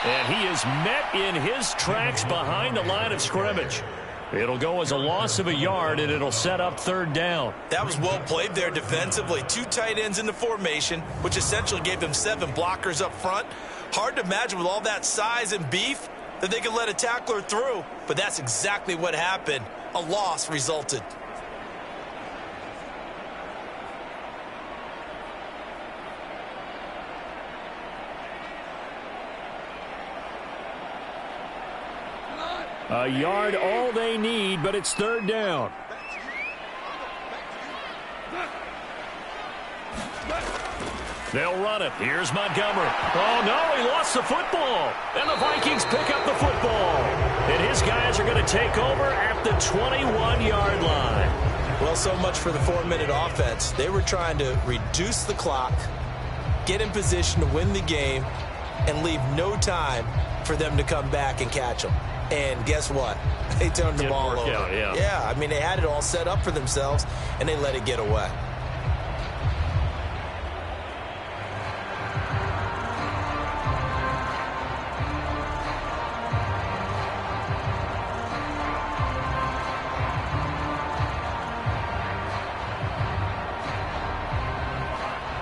And he is met in his tracks behind the line of scrimmage. It'll go as a loss of a yard, and it'll set up 3rd down. That was well played there defensively. 2 tight ends in the formation, which essentially gave them 7 blockers up front. Hard to imagine with all that size and beef that they could let a tackler through, but that's exactly what happened. A loss resulted. A yard all they need, but it's 3rd down. They'll run it. Here's Montgomery. Oh, no, he lost the football. And the Vikings pick up the football. And his guys are going to take over at the 21-yard line. Well, so much for the 4-minute offense. They were trying to reduce the clock, get in position to win the game, and leave no time for them to come back and catch them. And guess what? They turned the ball over. Yeah, I mean, they had it all set up for themselves, and they let it get away.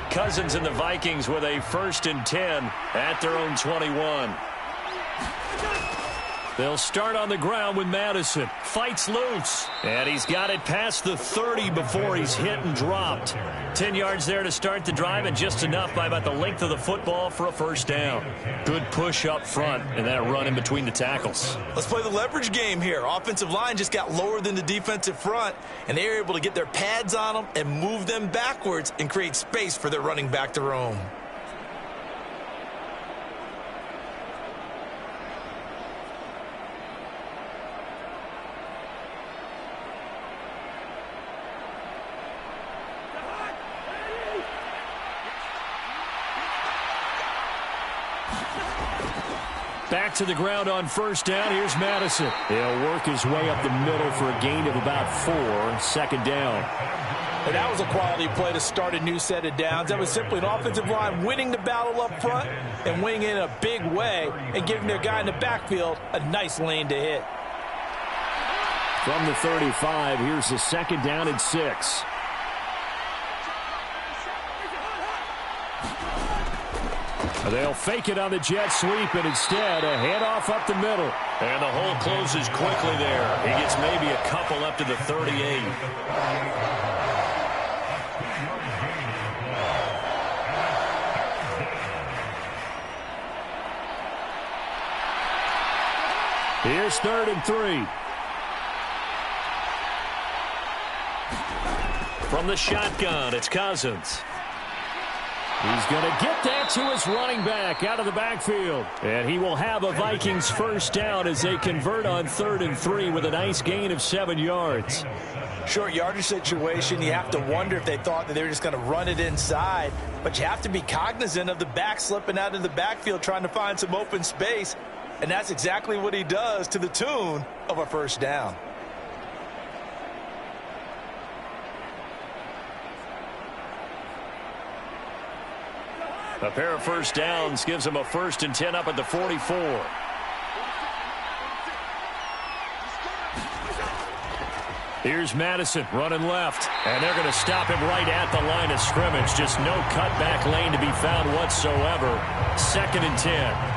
Cousins and the Vikings with a 1st and 10 at their own 21. They'll start on the ground with Madison. Fights loose. And he's got it past the 30 before he's hit and dropped. 10 yards there to start the drive, and just enough by about the length of the football for a 1st down. Good push up front and that run in between the tackles. Let's play the leverage game here. Offensive line just got lower than the defensive front, and they were able to get their pads on them and move them backwards and create space for their running back to roam. Back to the ground on 1st down. Here's Madison. He'll work his way up the middle for a gain of about 4. 2nd down. And that was a quality play to start a new set of downs. That was simply an offensive line winning the battle up front and winning it in a big way and giving their guy in the backfield a nice lane to hit. From the 35, here's the 2nd down and 6. They'll fake it on the jet sweep, and instead a handoff up the middle. And the hole closes quickly there. He gets maybe a couple up to the 38. Here's 3rd and 3. From the shotgun, it's Cousins. He's going to get that to his running back out of the backfield. And he will have a Vikings 1st down as they convert on 3rd and 3 with a nice gain of 7 yards. Short yardage situation, you have to wonder if they thought that they were just going to run it inside. But you have to be cognizant of the back slipping out of the backfield trying to find some open space. And that's exactly what he does to the tune of a 1st down. A pair of 1st downs gives him a 1st and 10 up at the 44. Here's Madison running left, and they're going to stop him right at the line of scrimmage. Just no cutback lane to be found whatsoever. 2nd and 10.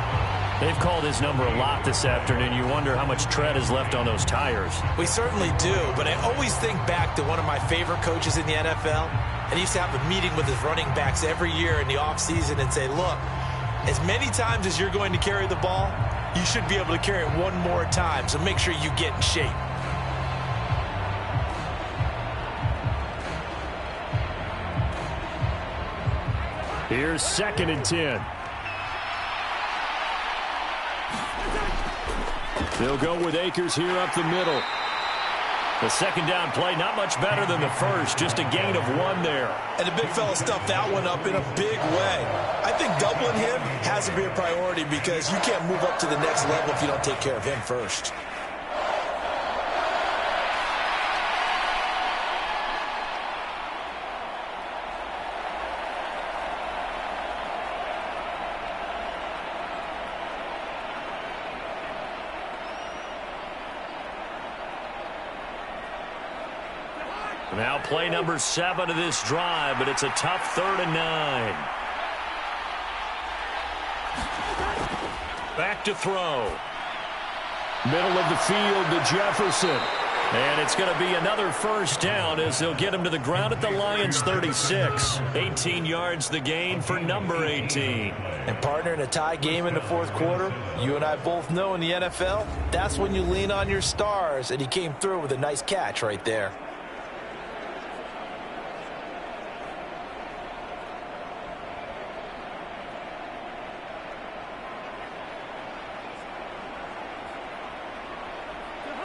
They've called his number a lot this afternoon. You wonder how much tread is left on those tires. We certainly do, but I always think back to one of my favorite coaches in the NFL. And he used to have a meeting with his running backs every year in the offseason and say, look, as many times as you're going to carry the ball, you should be able to carry it one more time, so make sure you get in shape. Here's 2nd and 10. They'll go with Akers here up the middle. The second down play, not much better than the first, just a gain of 1 there. And the big fella stuffed that one up in a big way. I think doubling him has to be a priority because you can't move up to the next level if you don't take care of him first. Now play number 7 of this drive, but it's a tough 3rd and 9. Back to throw. Middle of the field to Jefferson. And it's going to be another first down as they'll get him to the ground at the Lions' 36. 18 yards the gain for number 18. And partner, in a tie game in the 4th quarter, you and I both know in the NFL, that's when you lean on your stars. And he came through with a nice catch right there.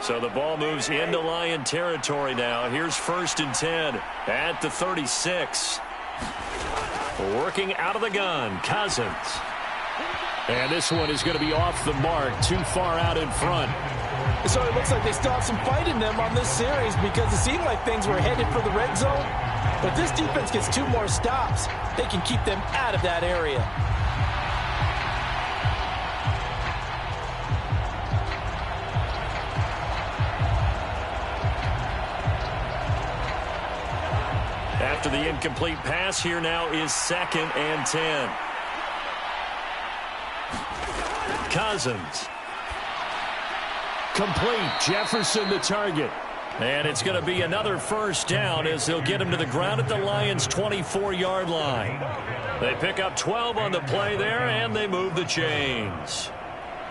So the ball moves into Lion territory now. Here's 1st and 10 at the 36. Working out of the gun, Cousins. And this one is going to be off the mark, too far out in front. So it looks like they still have some fight in them on this series because it seemed like things were headed for the red zone. But this defense gets 2 more stops. They can keep them out of that area. After the incomplete pass, here now is 2nd and 10. Cousins. Complete. Jefferson the target. And it's going to be another first down as they'll get him to the ground at the Lions' 24-yard line. They pick up 12 on the play there, and they move the chains.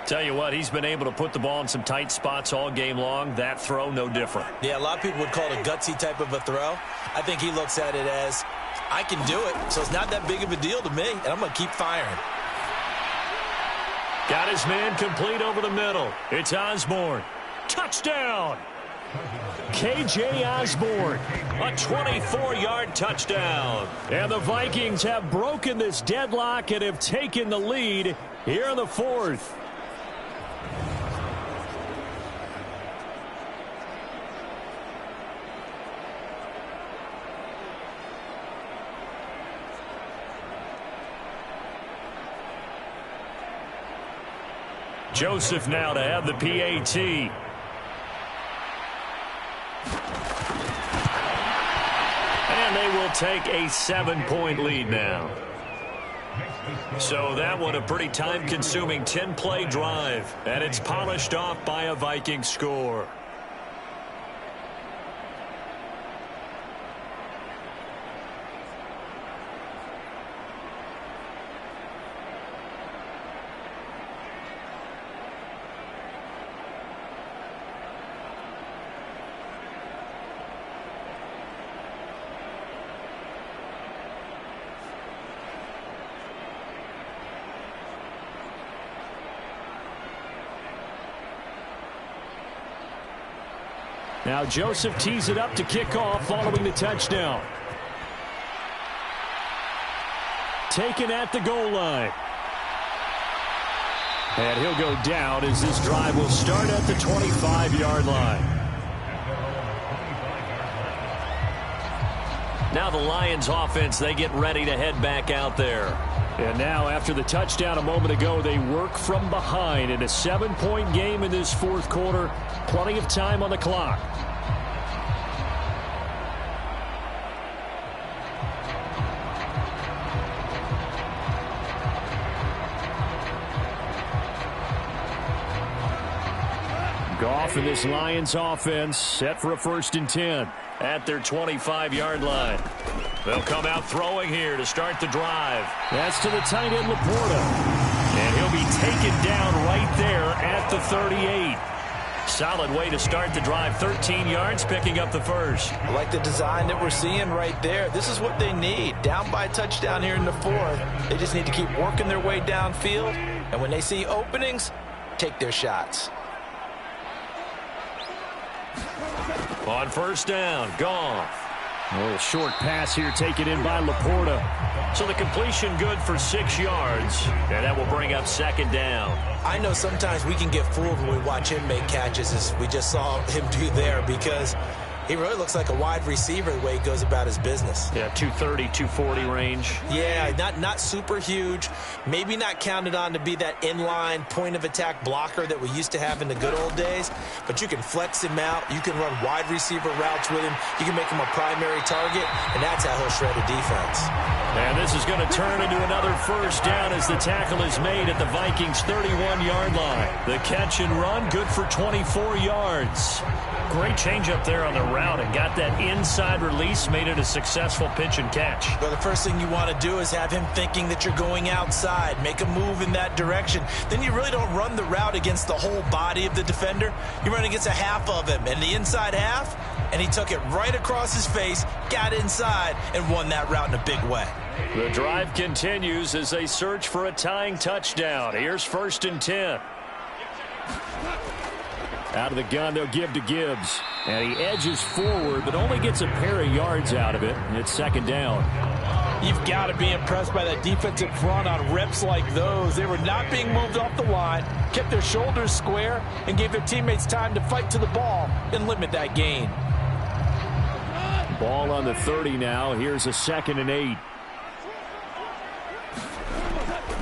Tell you what, he's been able to put the ball in some tight spots all game long. That throw, no different. Yeah, a lot of people would call it a gutsy type of a throw. I think he looks at it as, I can do it, so it's not that big of a deal to me, and I'm going to keep firing. Got his man complete over the middle. It's Osborne. Touchdown! K.J. Osborne, a 24-yard touchdown. And the Vikings have broken this deadlock and have taken the lead here in the 4th. Joseph now to have the PAT. And they will take a 7-point lead now. So that one a pretty time-consuming 10-play drive. And it's polished off by a Viking score. Now Joseph tees it up to kick off following the touchdown. Taken at the goal line. And he'll go down as this drive will start at the 25-yard line. Now the Lions offense, they get ready to head back out there. And now after the touchdown a moment ago, they work from behind in a 7-point game in this 4th quarter. Plenty of time on the clock. Goff and this Lions offense set for a 1st and 10 at their 25-yard line. They'll come out throwing here to start the drive. That's to the tight end, Laporta. And he'll be taken down right there at the 38. Solid way to start the drive. 13 yards, picking up the first. I like the design that we're seeing right there. This is what they need. Down by a touchdown here in the fourth. They just need to keep working their way downfield. And when they see openings, take their shots. On first down, Goff. A little short pass here taken in by Laporta. So the completion good for 6 yards. And that will bring up second down. I know sometimes we can get fooled when we watch him make catches, as we just saw him do there, because he really looks like a wide receiver the way he goes about his business. Yeah, 230, 240 range. Yeah, not super huge. Maybe not counted on to be that inline point-of-attack blocker that we used to have in the good old days. But you can flex him out. You can run wide receiver routes with him. You can make him a primary target, and that's how he'll shred a defense. And this is going to turn into another first down as the tackle is made at the Vikings' 31-yard line. The catch and run, good for 24 yards. Great change up there on the route and got that inside release, made it a successful pitch and catch. Well, the first thing you want to do is have him thinking that you're going outside, make a move in that direction. Then you really don't run the route against the whole body of the defender. You run against a half of him, and the inside half, and he took it right across his face, got inside, and won that route in a big way. The drive continues as they search for a tying touchdown. Here's 1st and 10. Out of the gun, they'll give to Gibbs. And he edges forward, but only gets a pair of yards out of it. And it's second down. You've got to be impressed by that defensive front on reps like those. They were not being moved off the line, kept their shoulders square, and gave their teammates time to fight to the ball and limit that gain. Ball on the 30 now. Here's a 2nd and 8.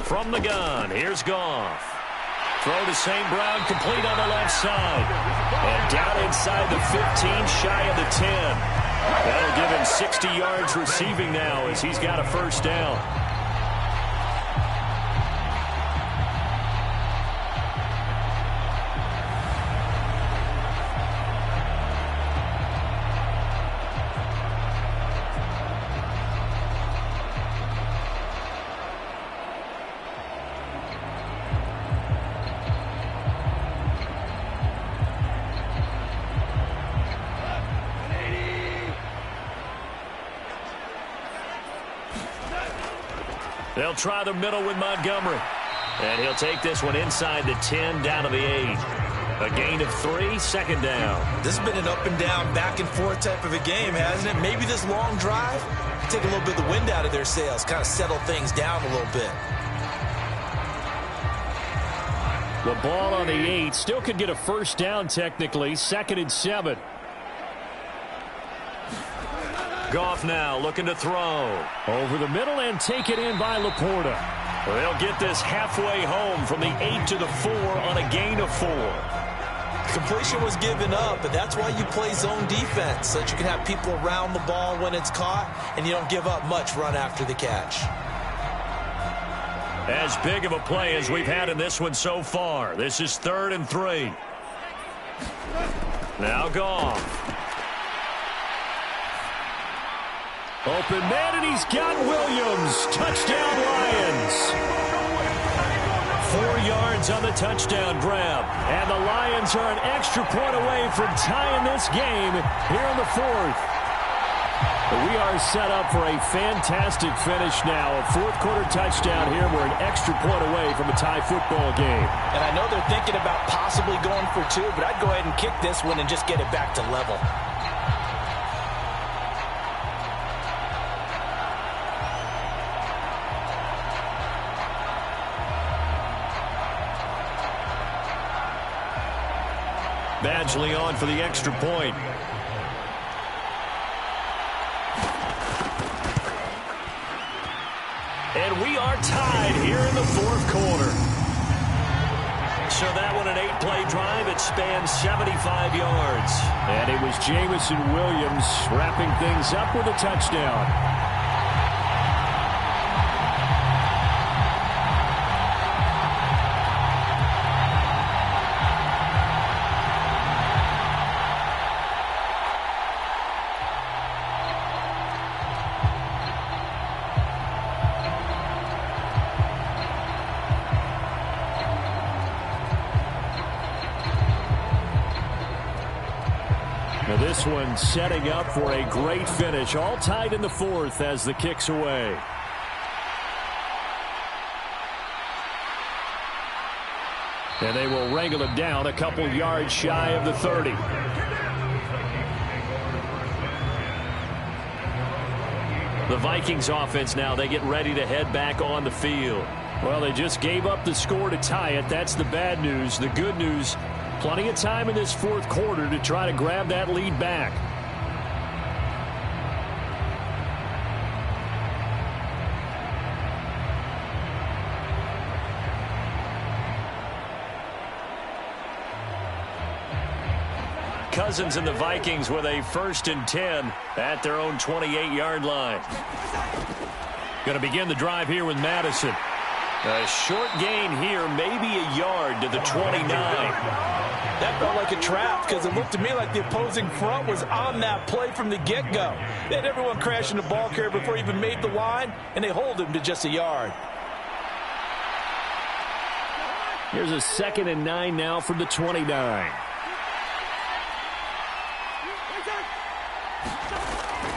From the gun, here's Goff. Throw to St. Brown, complete on the left side. And down inside the 15, shy of the 10. That'll give him 60 yards receiving now as he's got a first down. They'll try the middle with Montgomery. And he'll take this one inside the 10, down to the 8. A gain of 3, second down. This has been an up and down, back and forth type of a game, hasn't it? Maybe this long drive can take a little bit of the wind out of their sails, kind of settle things down a little bit. The ball on the 8. Still could get a first down technically. 2nd and 7. Goff now looking to throw. Over the middle and taken in by Laporta. They'll get this halfway home from the 8 to the 4 on a gain of 4. Completion was given up, but that's why you play zone defense, so that you can have people around the ball when it's caught, and you don't give up much run after the catch. As big of a play as we've had in this one so far. This is 3rd and 3. Now Goff. Open man, and he's got Williams. Touchdown, Lions. 4 yards on the touchdown grab. And the Lions are an extra point away from tying this game here in the 4th. We are set up for a fantastic finish now. A 4th quarter touchdown here. We're an extra point away from a tie football game. And I know they're thinking about possibly going for 2, but I'd go ahead and kick this one and just get it back to level. Badgley on for the extra point. And we are tied here in the 4th quarter. So that one an 8-play drive. It spans 75 yards. And it was Jamison Williams wrapping things up with a touchdown. this one setting up for a great finish. All tied in the fourth as the kick's away. And they will wrangle it down a couple yards shy of the 30. The Vikings offense now, they get ready to head back on the field. Well, they just gave up the score to tie it. That's the bad news. The good news, plenty of time in this fourth quarter to try to grab that lead back. Cousins and the Vikings with a 1st and 10 at their own 28-yard line. Going to begin the drive here with Madison. A short gain here, maybe a yard to the 29. That felt like a trap because it looked to me like the opposing front was on that play from the get-go. They had everyone crashing the ball carrier before he even made the line, and they hold him to just a yard. Here's a 2nd and 9 now from the 29.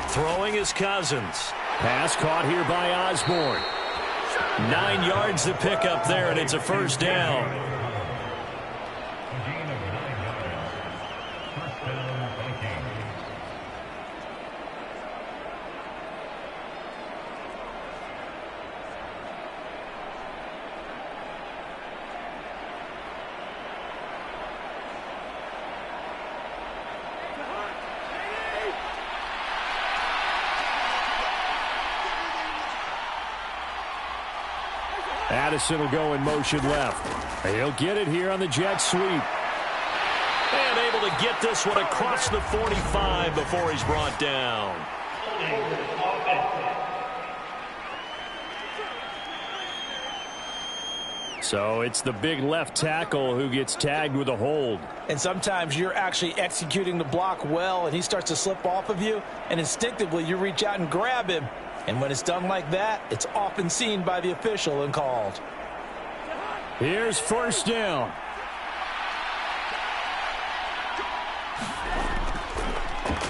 Throwing is Cousins. Pass caught here by Osborne. 9 yards to pick up there, and it's a 1st down. Addison will go in motion left. He'll get it here on the jet sweep. And able to get this one across the 45 before he's brought down. So it's the big left tackle who gets tagged with a hold. And sometimes you're actually executing the block well, and he starts to slip off of you, and instinctively you reach out and grab him. And when it's done like that, it's often seen by the official and called. Here's 1st down.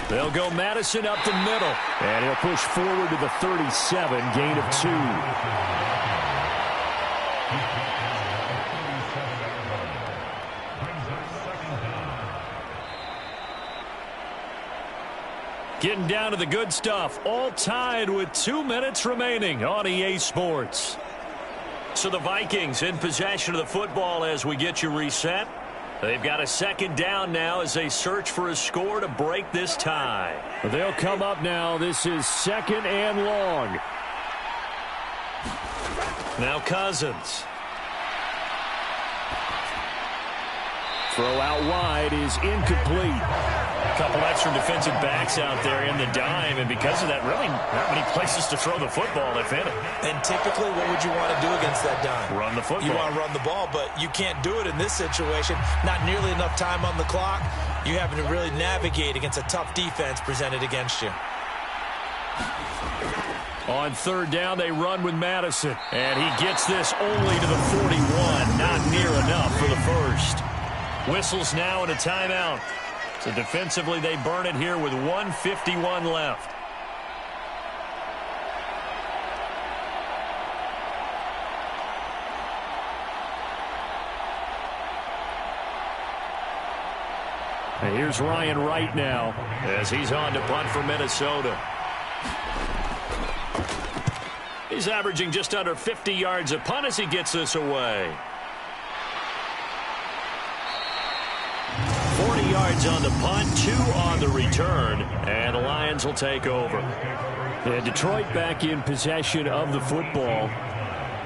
They'll go Madison up the middle. And he'll push forward to the 37, gain of 2. Getting down to the good stuff, all tied with 2 minutes remaining on EA Sports. So the Vikings in possession of the football as we get you reset. They've got a 2nd down now as they search for a score to break this tie. They'll come up now. This is 2nd and long. Now Cousins. Throw out wide is incomplete. A couple extra defensive backs out there in the dime, and because of that, really not many places to throw the football, if any. And typically, what would you want to do against that dime? Run the football. You want to run the ball, but you can't do it in this situation. Not nearly enough time on the clock. You having to really navigate against a tough defense presented against you. On 3rd down, they run with Madison, and he gets this only to the 41. Not near enough for the 1st. Whistles now and a timeout. So defensively, they burn it here with 1:51 left. And here's Ryan Wright now as he's on to punt for Minnesota. He's averaging just under 50 yards a punt as he gets this away. 40 yards on the punt, 2 on the return, and the Lions will take over. And Detroit back in possession of the football.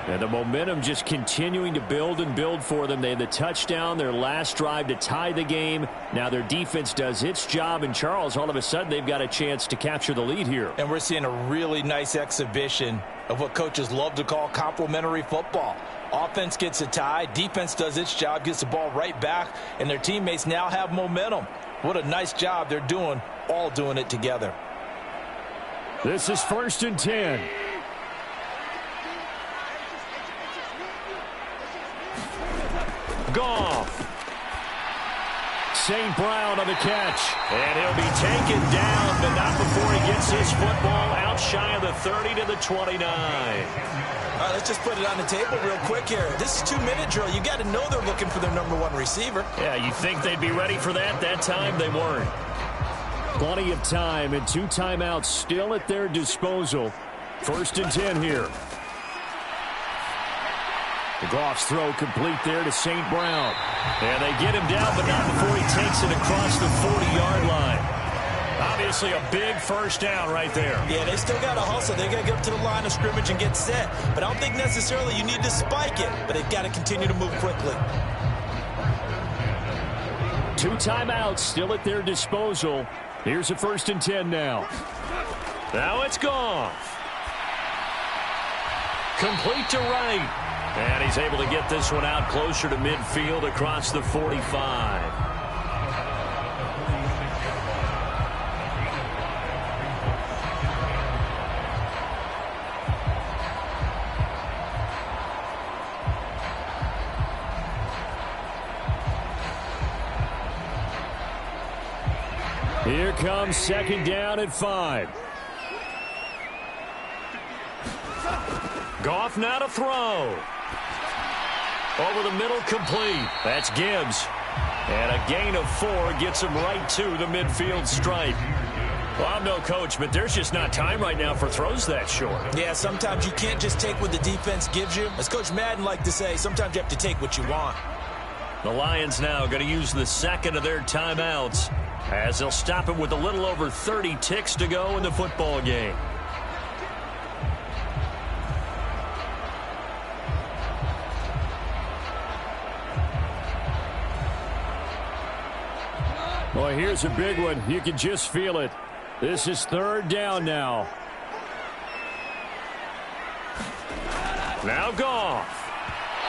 And the momentum just continuing to build and build for them. They had the touchdown, their last drive to tie the game. Now their defense does its job, and Charles, all of a sudden, they've got a chance to capture the lead here. And we're seeing a really nice exhibition of what coaches love to call complementary football. Offense gets a tie, defense does its job, gets the ball right back, and their teammates now have momentum. What a nice job they're doing, all doing it together. This is 1st and 10. Goff. St. Brown on the catch. And he'll be taken down, but not before he gets his football out shy of the 30 to the 29. All right, let's just put it on the table real quick here. This is 2-minute drill. You got to know they're looking for their #1 receiver. Yeah, you think they'd be ready for that? That time they weren't. Plenty of time and 2 timeouts still at their disposal. 1st and 10 here. The Goff's throw complete there to St. Brown. And they get him down, but not before he takes it across the 40-yard line. Obviously a big first down right there. Yeah, they still got to hustle. They got to get up to the line of scrimmage and get set. But I don't think necessarily you need to spike it, but they've got to continue to move quickly. 2 timeouts still at their disposal. Here's a 1st and 10 now. Now it's Goff. Complete to right. And he's able to get this one out closer to midfield across the 45. Here comes 2nd down at 5. Goff now to throw. Over the middle, complete. That's Gibbs. And a gain of 4 gets him right to the midfield stripe. Well, I'm no coach, but there's just not time right now for throws that short. Yeah, sometimes you can't just take what the defense gives you. As Coach Madden liked to say, sometimes you have to take what you want. The Lions now going to use the 2nd of their timeouts as they'll stop it with a little over 30 ticks to go in the football game. Boy, here's a big one. You can just feel it. This is 3rd down now. Now Goff.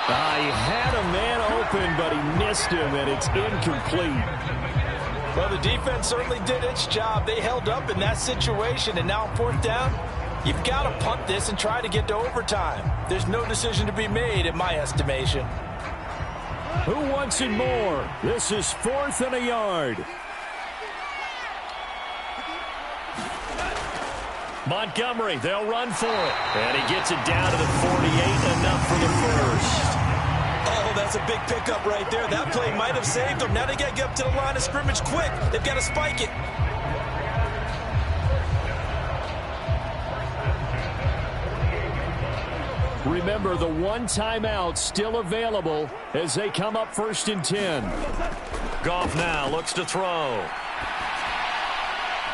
He had a man open, but he missed him, and it's incomplete. Well, the defense certainly did its job. They held up in that situation, and now 4th down, you've got to punt this and try to get to overtime. There's no decision to be made, in my estimation. Who wants it more? This is 4th and a yard. Montgomery, they'll run for it. And he gets it down to the 48, enough for the first. Oh, that's a big pickup right there. That play might have saved them. Now they got to get up to the line of scrimmage quick. They've got to spike it. Remember, the 1 timeout still available as they come up 1st and 10. Goff now looks to throw.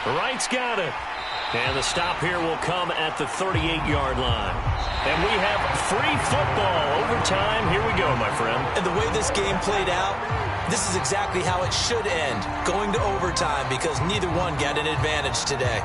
Wright's got it. And the stop here will come at the 38-yard line. And we have free football. Overtime. Here we go, my friend. And the way this game played out, this is exactly how it should end, going to overtime, because neither one got an advantage today.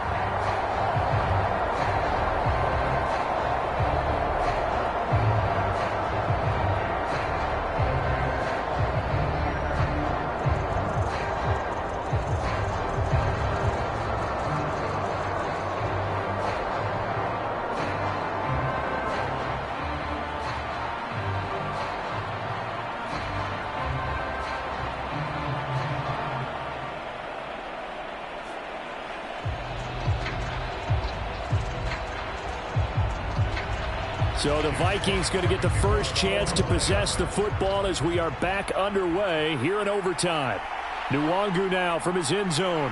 So the Vikings going to get the first chance to possess the football as we are back underway here in overtime. Nwangu now from his end zone.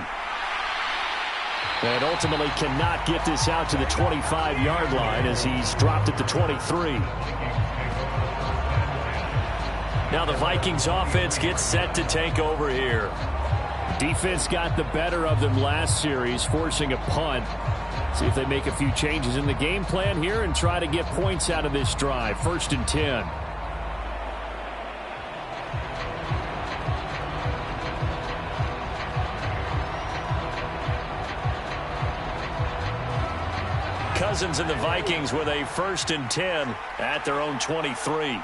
And ultimately cannot get this out to the 25-yard line as he's dropped at the 23. Now the Vikings offense gets set to take over here. Defense got the better of them last series, forcing a punt. See if they make a few changes in the game plan here and try to get points out of this drive. 1st and 10. Cousins and the Vikings with a 1st and 10 at their own 23.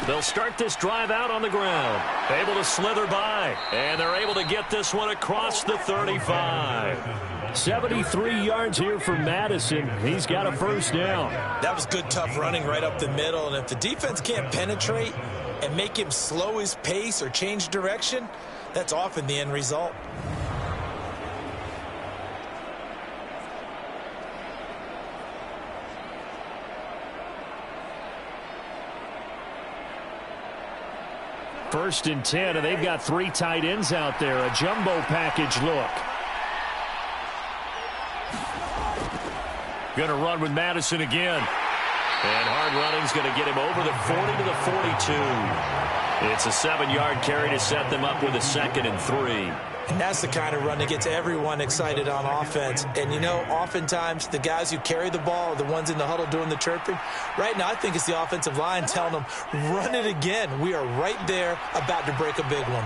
They'll start this drive out on the ground. Able to slither by. And they're able to get this one across the 35. 73 yards here for Madison. He's got a 1st down. That was good, tough running right up the middle. And if the defense can't penetrate, and make him slow his pace or change direction, that's often the end result. First and 10, and they've got 3 tight ends out there. A jumbo package look. Going to run with Madison again. And hard running's going to get him over the 40 to the 42. It's a 7-yard carry to set them up with a 2nd and 3. And that's the kind of run that gets everyone excited on offense. And, you know, oftentimes the guys who carry the ball are the ones in the huddle doing the chirping. Right now, I think it's the offensive line telling them, run it again. We are right there about to break a big one.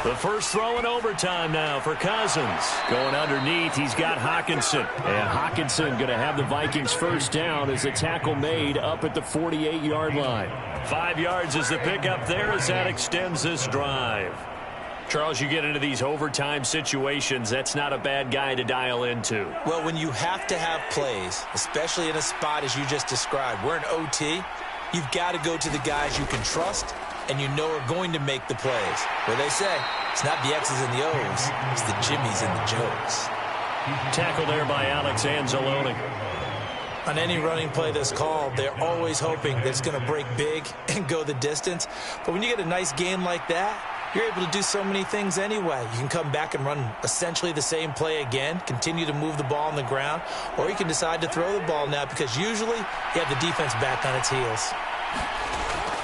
The first throw in overtime now for Cousins. Going underneath, he's got Hockenson. And Hockenson going to have the Vikings first down as a tackle made up at the 48-yard line. 5 yards is the pickup there as that extends this drive. Charles, you get into these overtime situations, that's not a bad guy to dial into. Well, when you have to have plays, especially in a spot as you just described, we're in OT, you've got to go to the guys you can trust and you know are going to make the plays. Where they say, it's not the X's and the O's, it's the Jimmies and the Joes. Tackle there by Alex Anzalone. On any running play that's called, they're always hoping that it's going to break big and go the distance. But when you get a nice gain like that, you're able to do so many things anyway. You can come back and run essentially the same play again, continue to move the ball on the ground, or you can decide to throw the ball now because usually you have the defense back on its heels.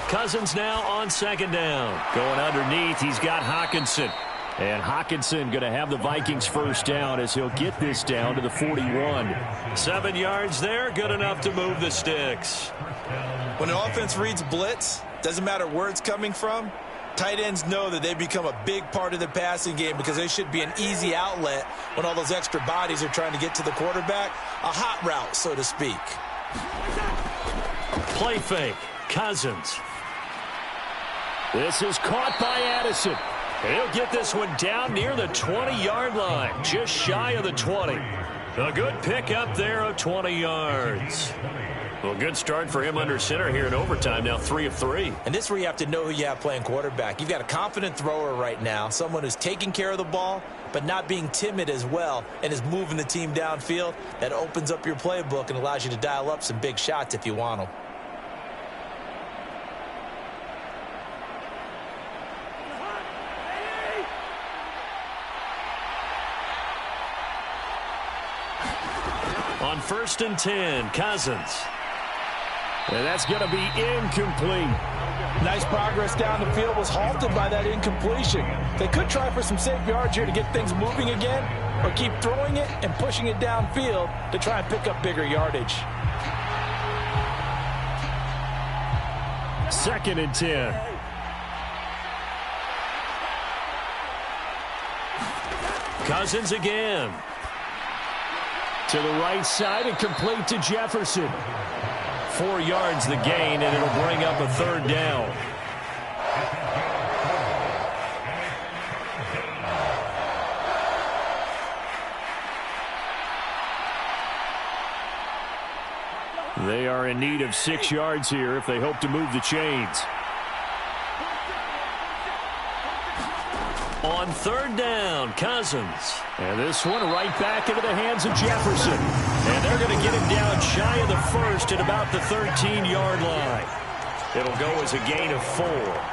Cousins now on 2nd down. Going underneath, he's got Hockenson. And Hockenson going to have the Vikings first down as he'll get this down to the 41. 7 yards there, good enough to move the sticks. When an offense reads blitz, doesn't matter where it's coming from, tight ends know that they become a big part of the passing game because they should be an easy outlet when all those extra bodies are trying to get to the quarterback. A hot route, so to speak. Play fake. Cousins. This is caught by Addison. He'll get this one down near the 20-yard line, just shy of the 20. A good pickup there of 20 yards. Well, good start for him under center here in overtime, now 3 of 3. And this is where you have to know who you have playing quarterback. You've got a confident thrower right now, someone who's taking care of the ball, but not being timid as well, and is moving the team downfield. That opens up your playbook and allows you to dial up some big shots if you want them. On 1st and 10, Cousins. And that's going to be incomplete. Nice progress down the field, was halted by that incompletion. They could try for some safe yards here to get things moving again, or keep throwing it and pushing it downfield to try and pick up bigger yardage. 2nd and 10. Cousins again. To the right side and complete to Jefferson. 4 yards the gain, and it'll bring up a 3rd down. They are in need of 6 yards here if they hope to move the chains. On 3rd down, Cousins. And this one right back into the hands of Jefferson. And they're going to get him down shy of the 1st at about the 13-yard line. It'll go as a gain of 4.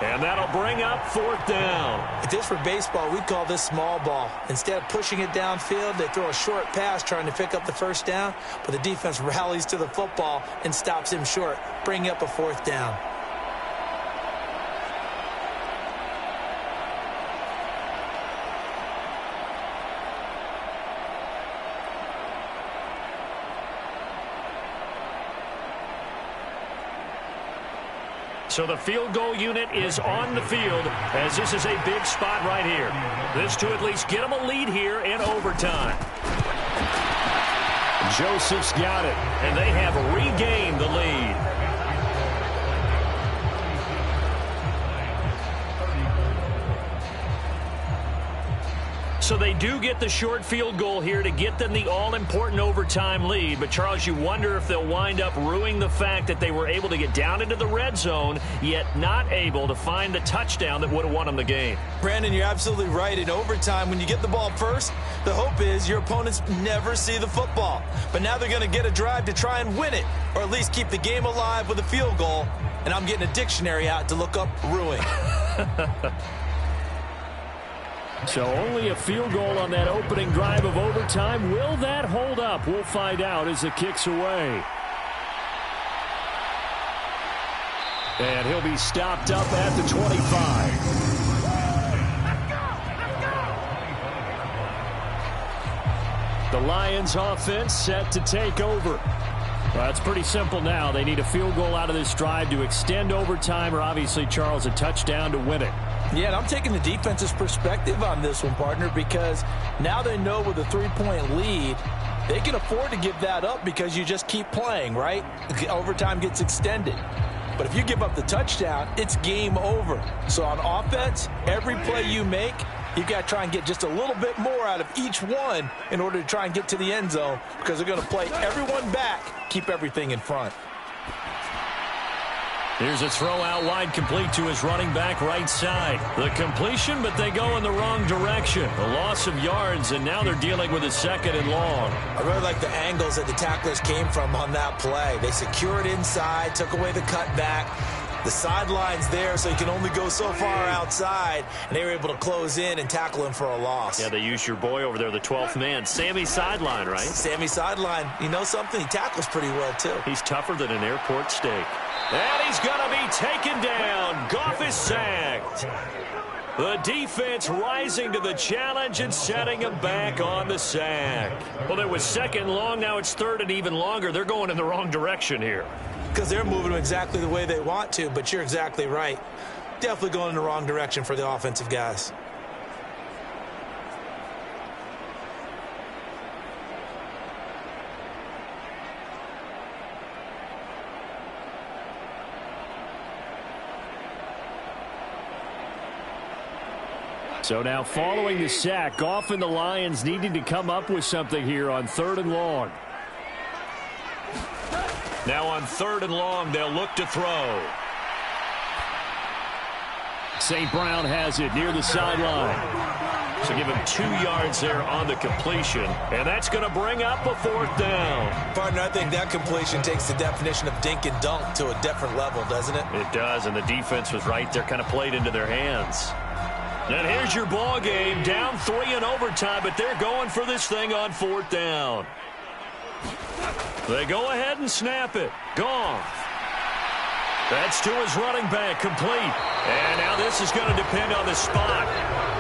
And that'll bring up 4th down. If this were baseball, we'd call this small ball. Instead of pushing it downfield, they throw a short pass trying to pick up the 1st down. But the defense rallies to the football and stops him short, bringing up a 4th down. So the field goal unit is on the field as this is a big spot right here. This to at least get them a lead here in overtime. Joseph's got it, and they have regained the lead. So they do get the short field goal here to get them the all-important overtime lead. But, Charles, you wonder if they'll wind up ruining the fact that they were able to get down into the red zone, yet not able to find the touchdown that would have won them the game. Brandon, you're absolutely right. In overtime, when you get the ball first, the hope is your opponents never see the football. But now they're going to get a drive to try and win it, or at least keep the game alive with a field goal. And I'm getting a dictionary out to look up ruin. So only a field goal on that opening drive of overtime. Will that hold up? We'll find out as the kick's away. And he'll be stopped up at the 25. The Lions offense set to take over. Well, it's pretty simple now. They need a field goal out of this drive to extend overtime, or obviously, Charles, a touchdown to win it. Yeah, and I'm taking the defense's perspective on this one, partner, because now they know with a 3-point lead, they can afford to give that up because you just keep playing, right? Overtime gets extended. But if you give up the touchdown, it's game over. So on offense, every play you make, you've got to try and get just a little bit more out of each one in order to try and get to the end zone, because they're going to play everyone back, keep everything in front. Here's a throw out wide, complete to his running back right side. The completion, but they go in the wrong direction. A loss of yards, and now they're dealing with a 2nd and long. I really like the angles that the tacklers came from on that play. They secured inside, took away the cutback. The sideline's there, so you can only go so far outside, and they were able to close in and tackle him for a loss. Yeah, they used your boy over there, the 12th man, Sammy Sideline, right? Sammy Sideline. You know something? He tackles pretty well, too. He's tougher than an airport steak. And he's going to be taken down. Goff is sacked. The defense rising to the challenge and setting him back on the sack. Well, it was 2nd and long. Now it's 3rd and even longer. They're going in the wrong direction here. Because they're moving them exactly the way they want to, but you're exactly right. Definitely going in the wrong direction for the offensive guys. So now following the sack, Goff and the Lions needing to come up with something here on 3rd and long. Now on 3rd and long, they'll look to throw. St. Brown has it near the sideline. So give him 2 yards there on the completion. And that's going to bring up a 4th down. Partner, I think that completion takes the definition of dink and dunk to a different level, doesn't it? It does, and the defense was right there, kind of played into their hands. And here's your ball game, down 3 in overtime, but they're going for this thing on 4th down. They go ahead and snap it. Goff. That's to his running back, complete. And now this is going to depend on the spot.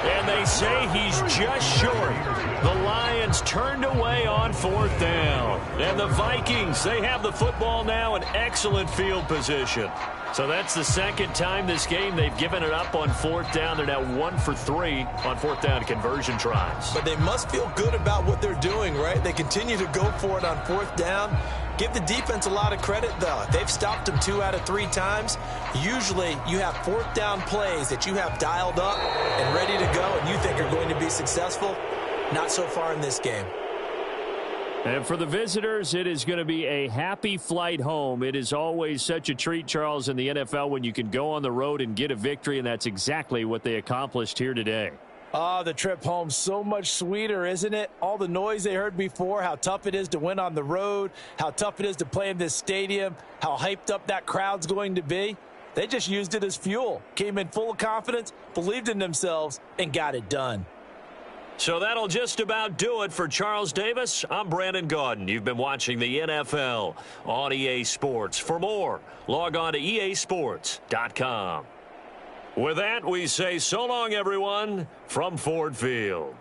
And they say he's just short. The Lions turned away on 4th down. And the Vikings, they have the football now in excellent field position. So that's the 2nd time this game they've given it up on 4th down. They're now 1 for 3 on 4th down conversion tries. But they must feel good about what they're doing, right? They continue to go for it on 4th down. Give the defense a lot of credit, though. They've stopped them 2 out of 3 times. Usually, you have 4th down plays that you have dialed up and ready to go and you think are going to be successful. Not so far in this game. And for the visitors, it is going to be a happy flight home. It is always such a treat, Charles, in the NFL when you can go on the road and get a victory, and that's exactly what they accomplished here today. Oh, the trip home, so much sweeter, isn't it? All the noise they heard before, how tough it is to win on the road, how tough it is to play in this stadium, how hyped up that crowd's going to be. They just used it as fuel, came in full of confidence, believed in themselves, and got it done. So that'll just about do it for Charles Davis. I'm Brandon Gaudin. You've been watching the NFL on EA Sports. For more, log on to easports.com. With that, we say so long, everyone, from Ford Field.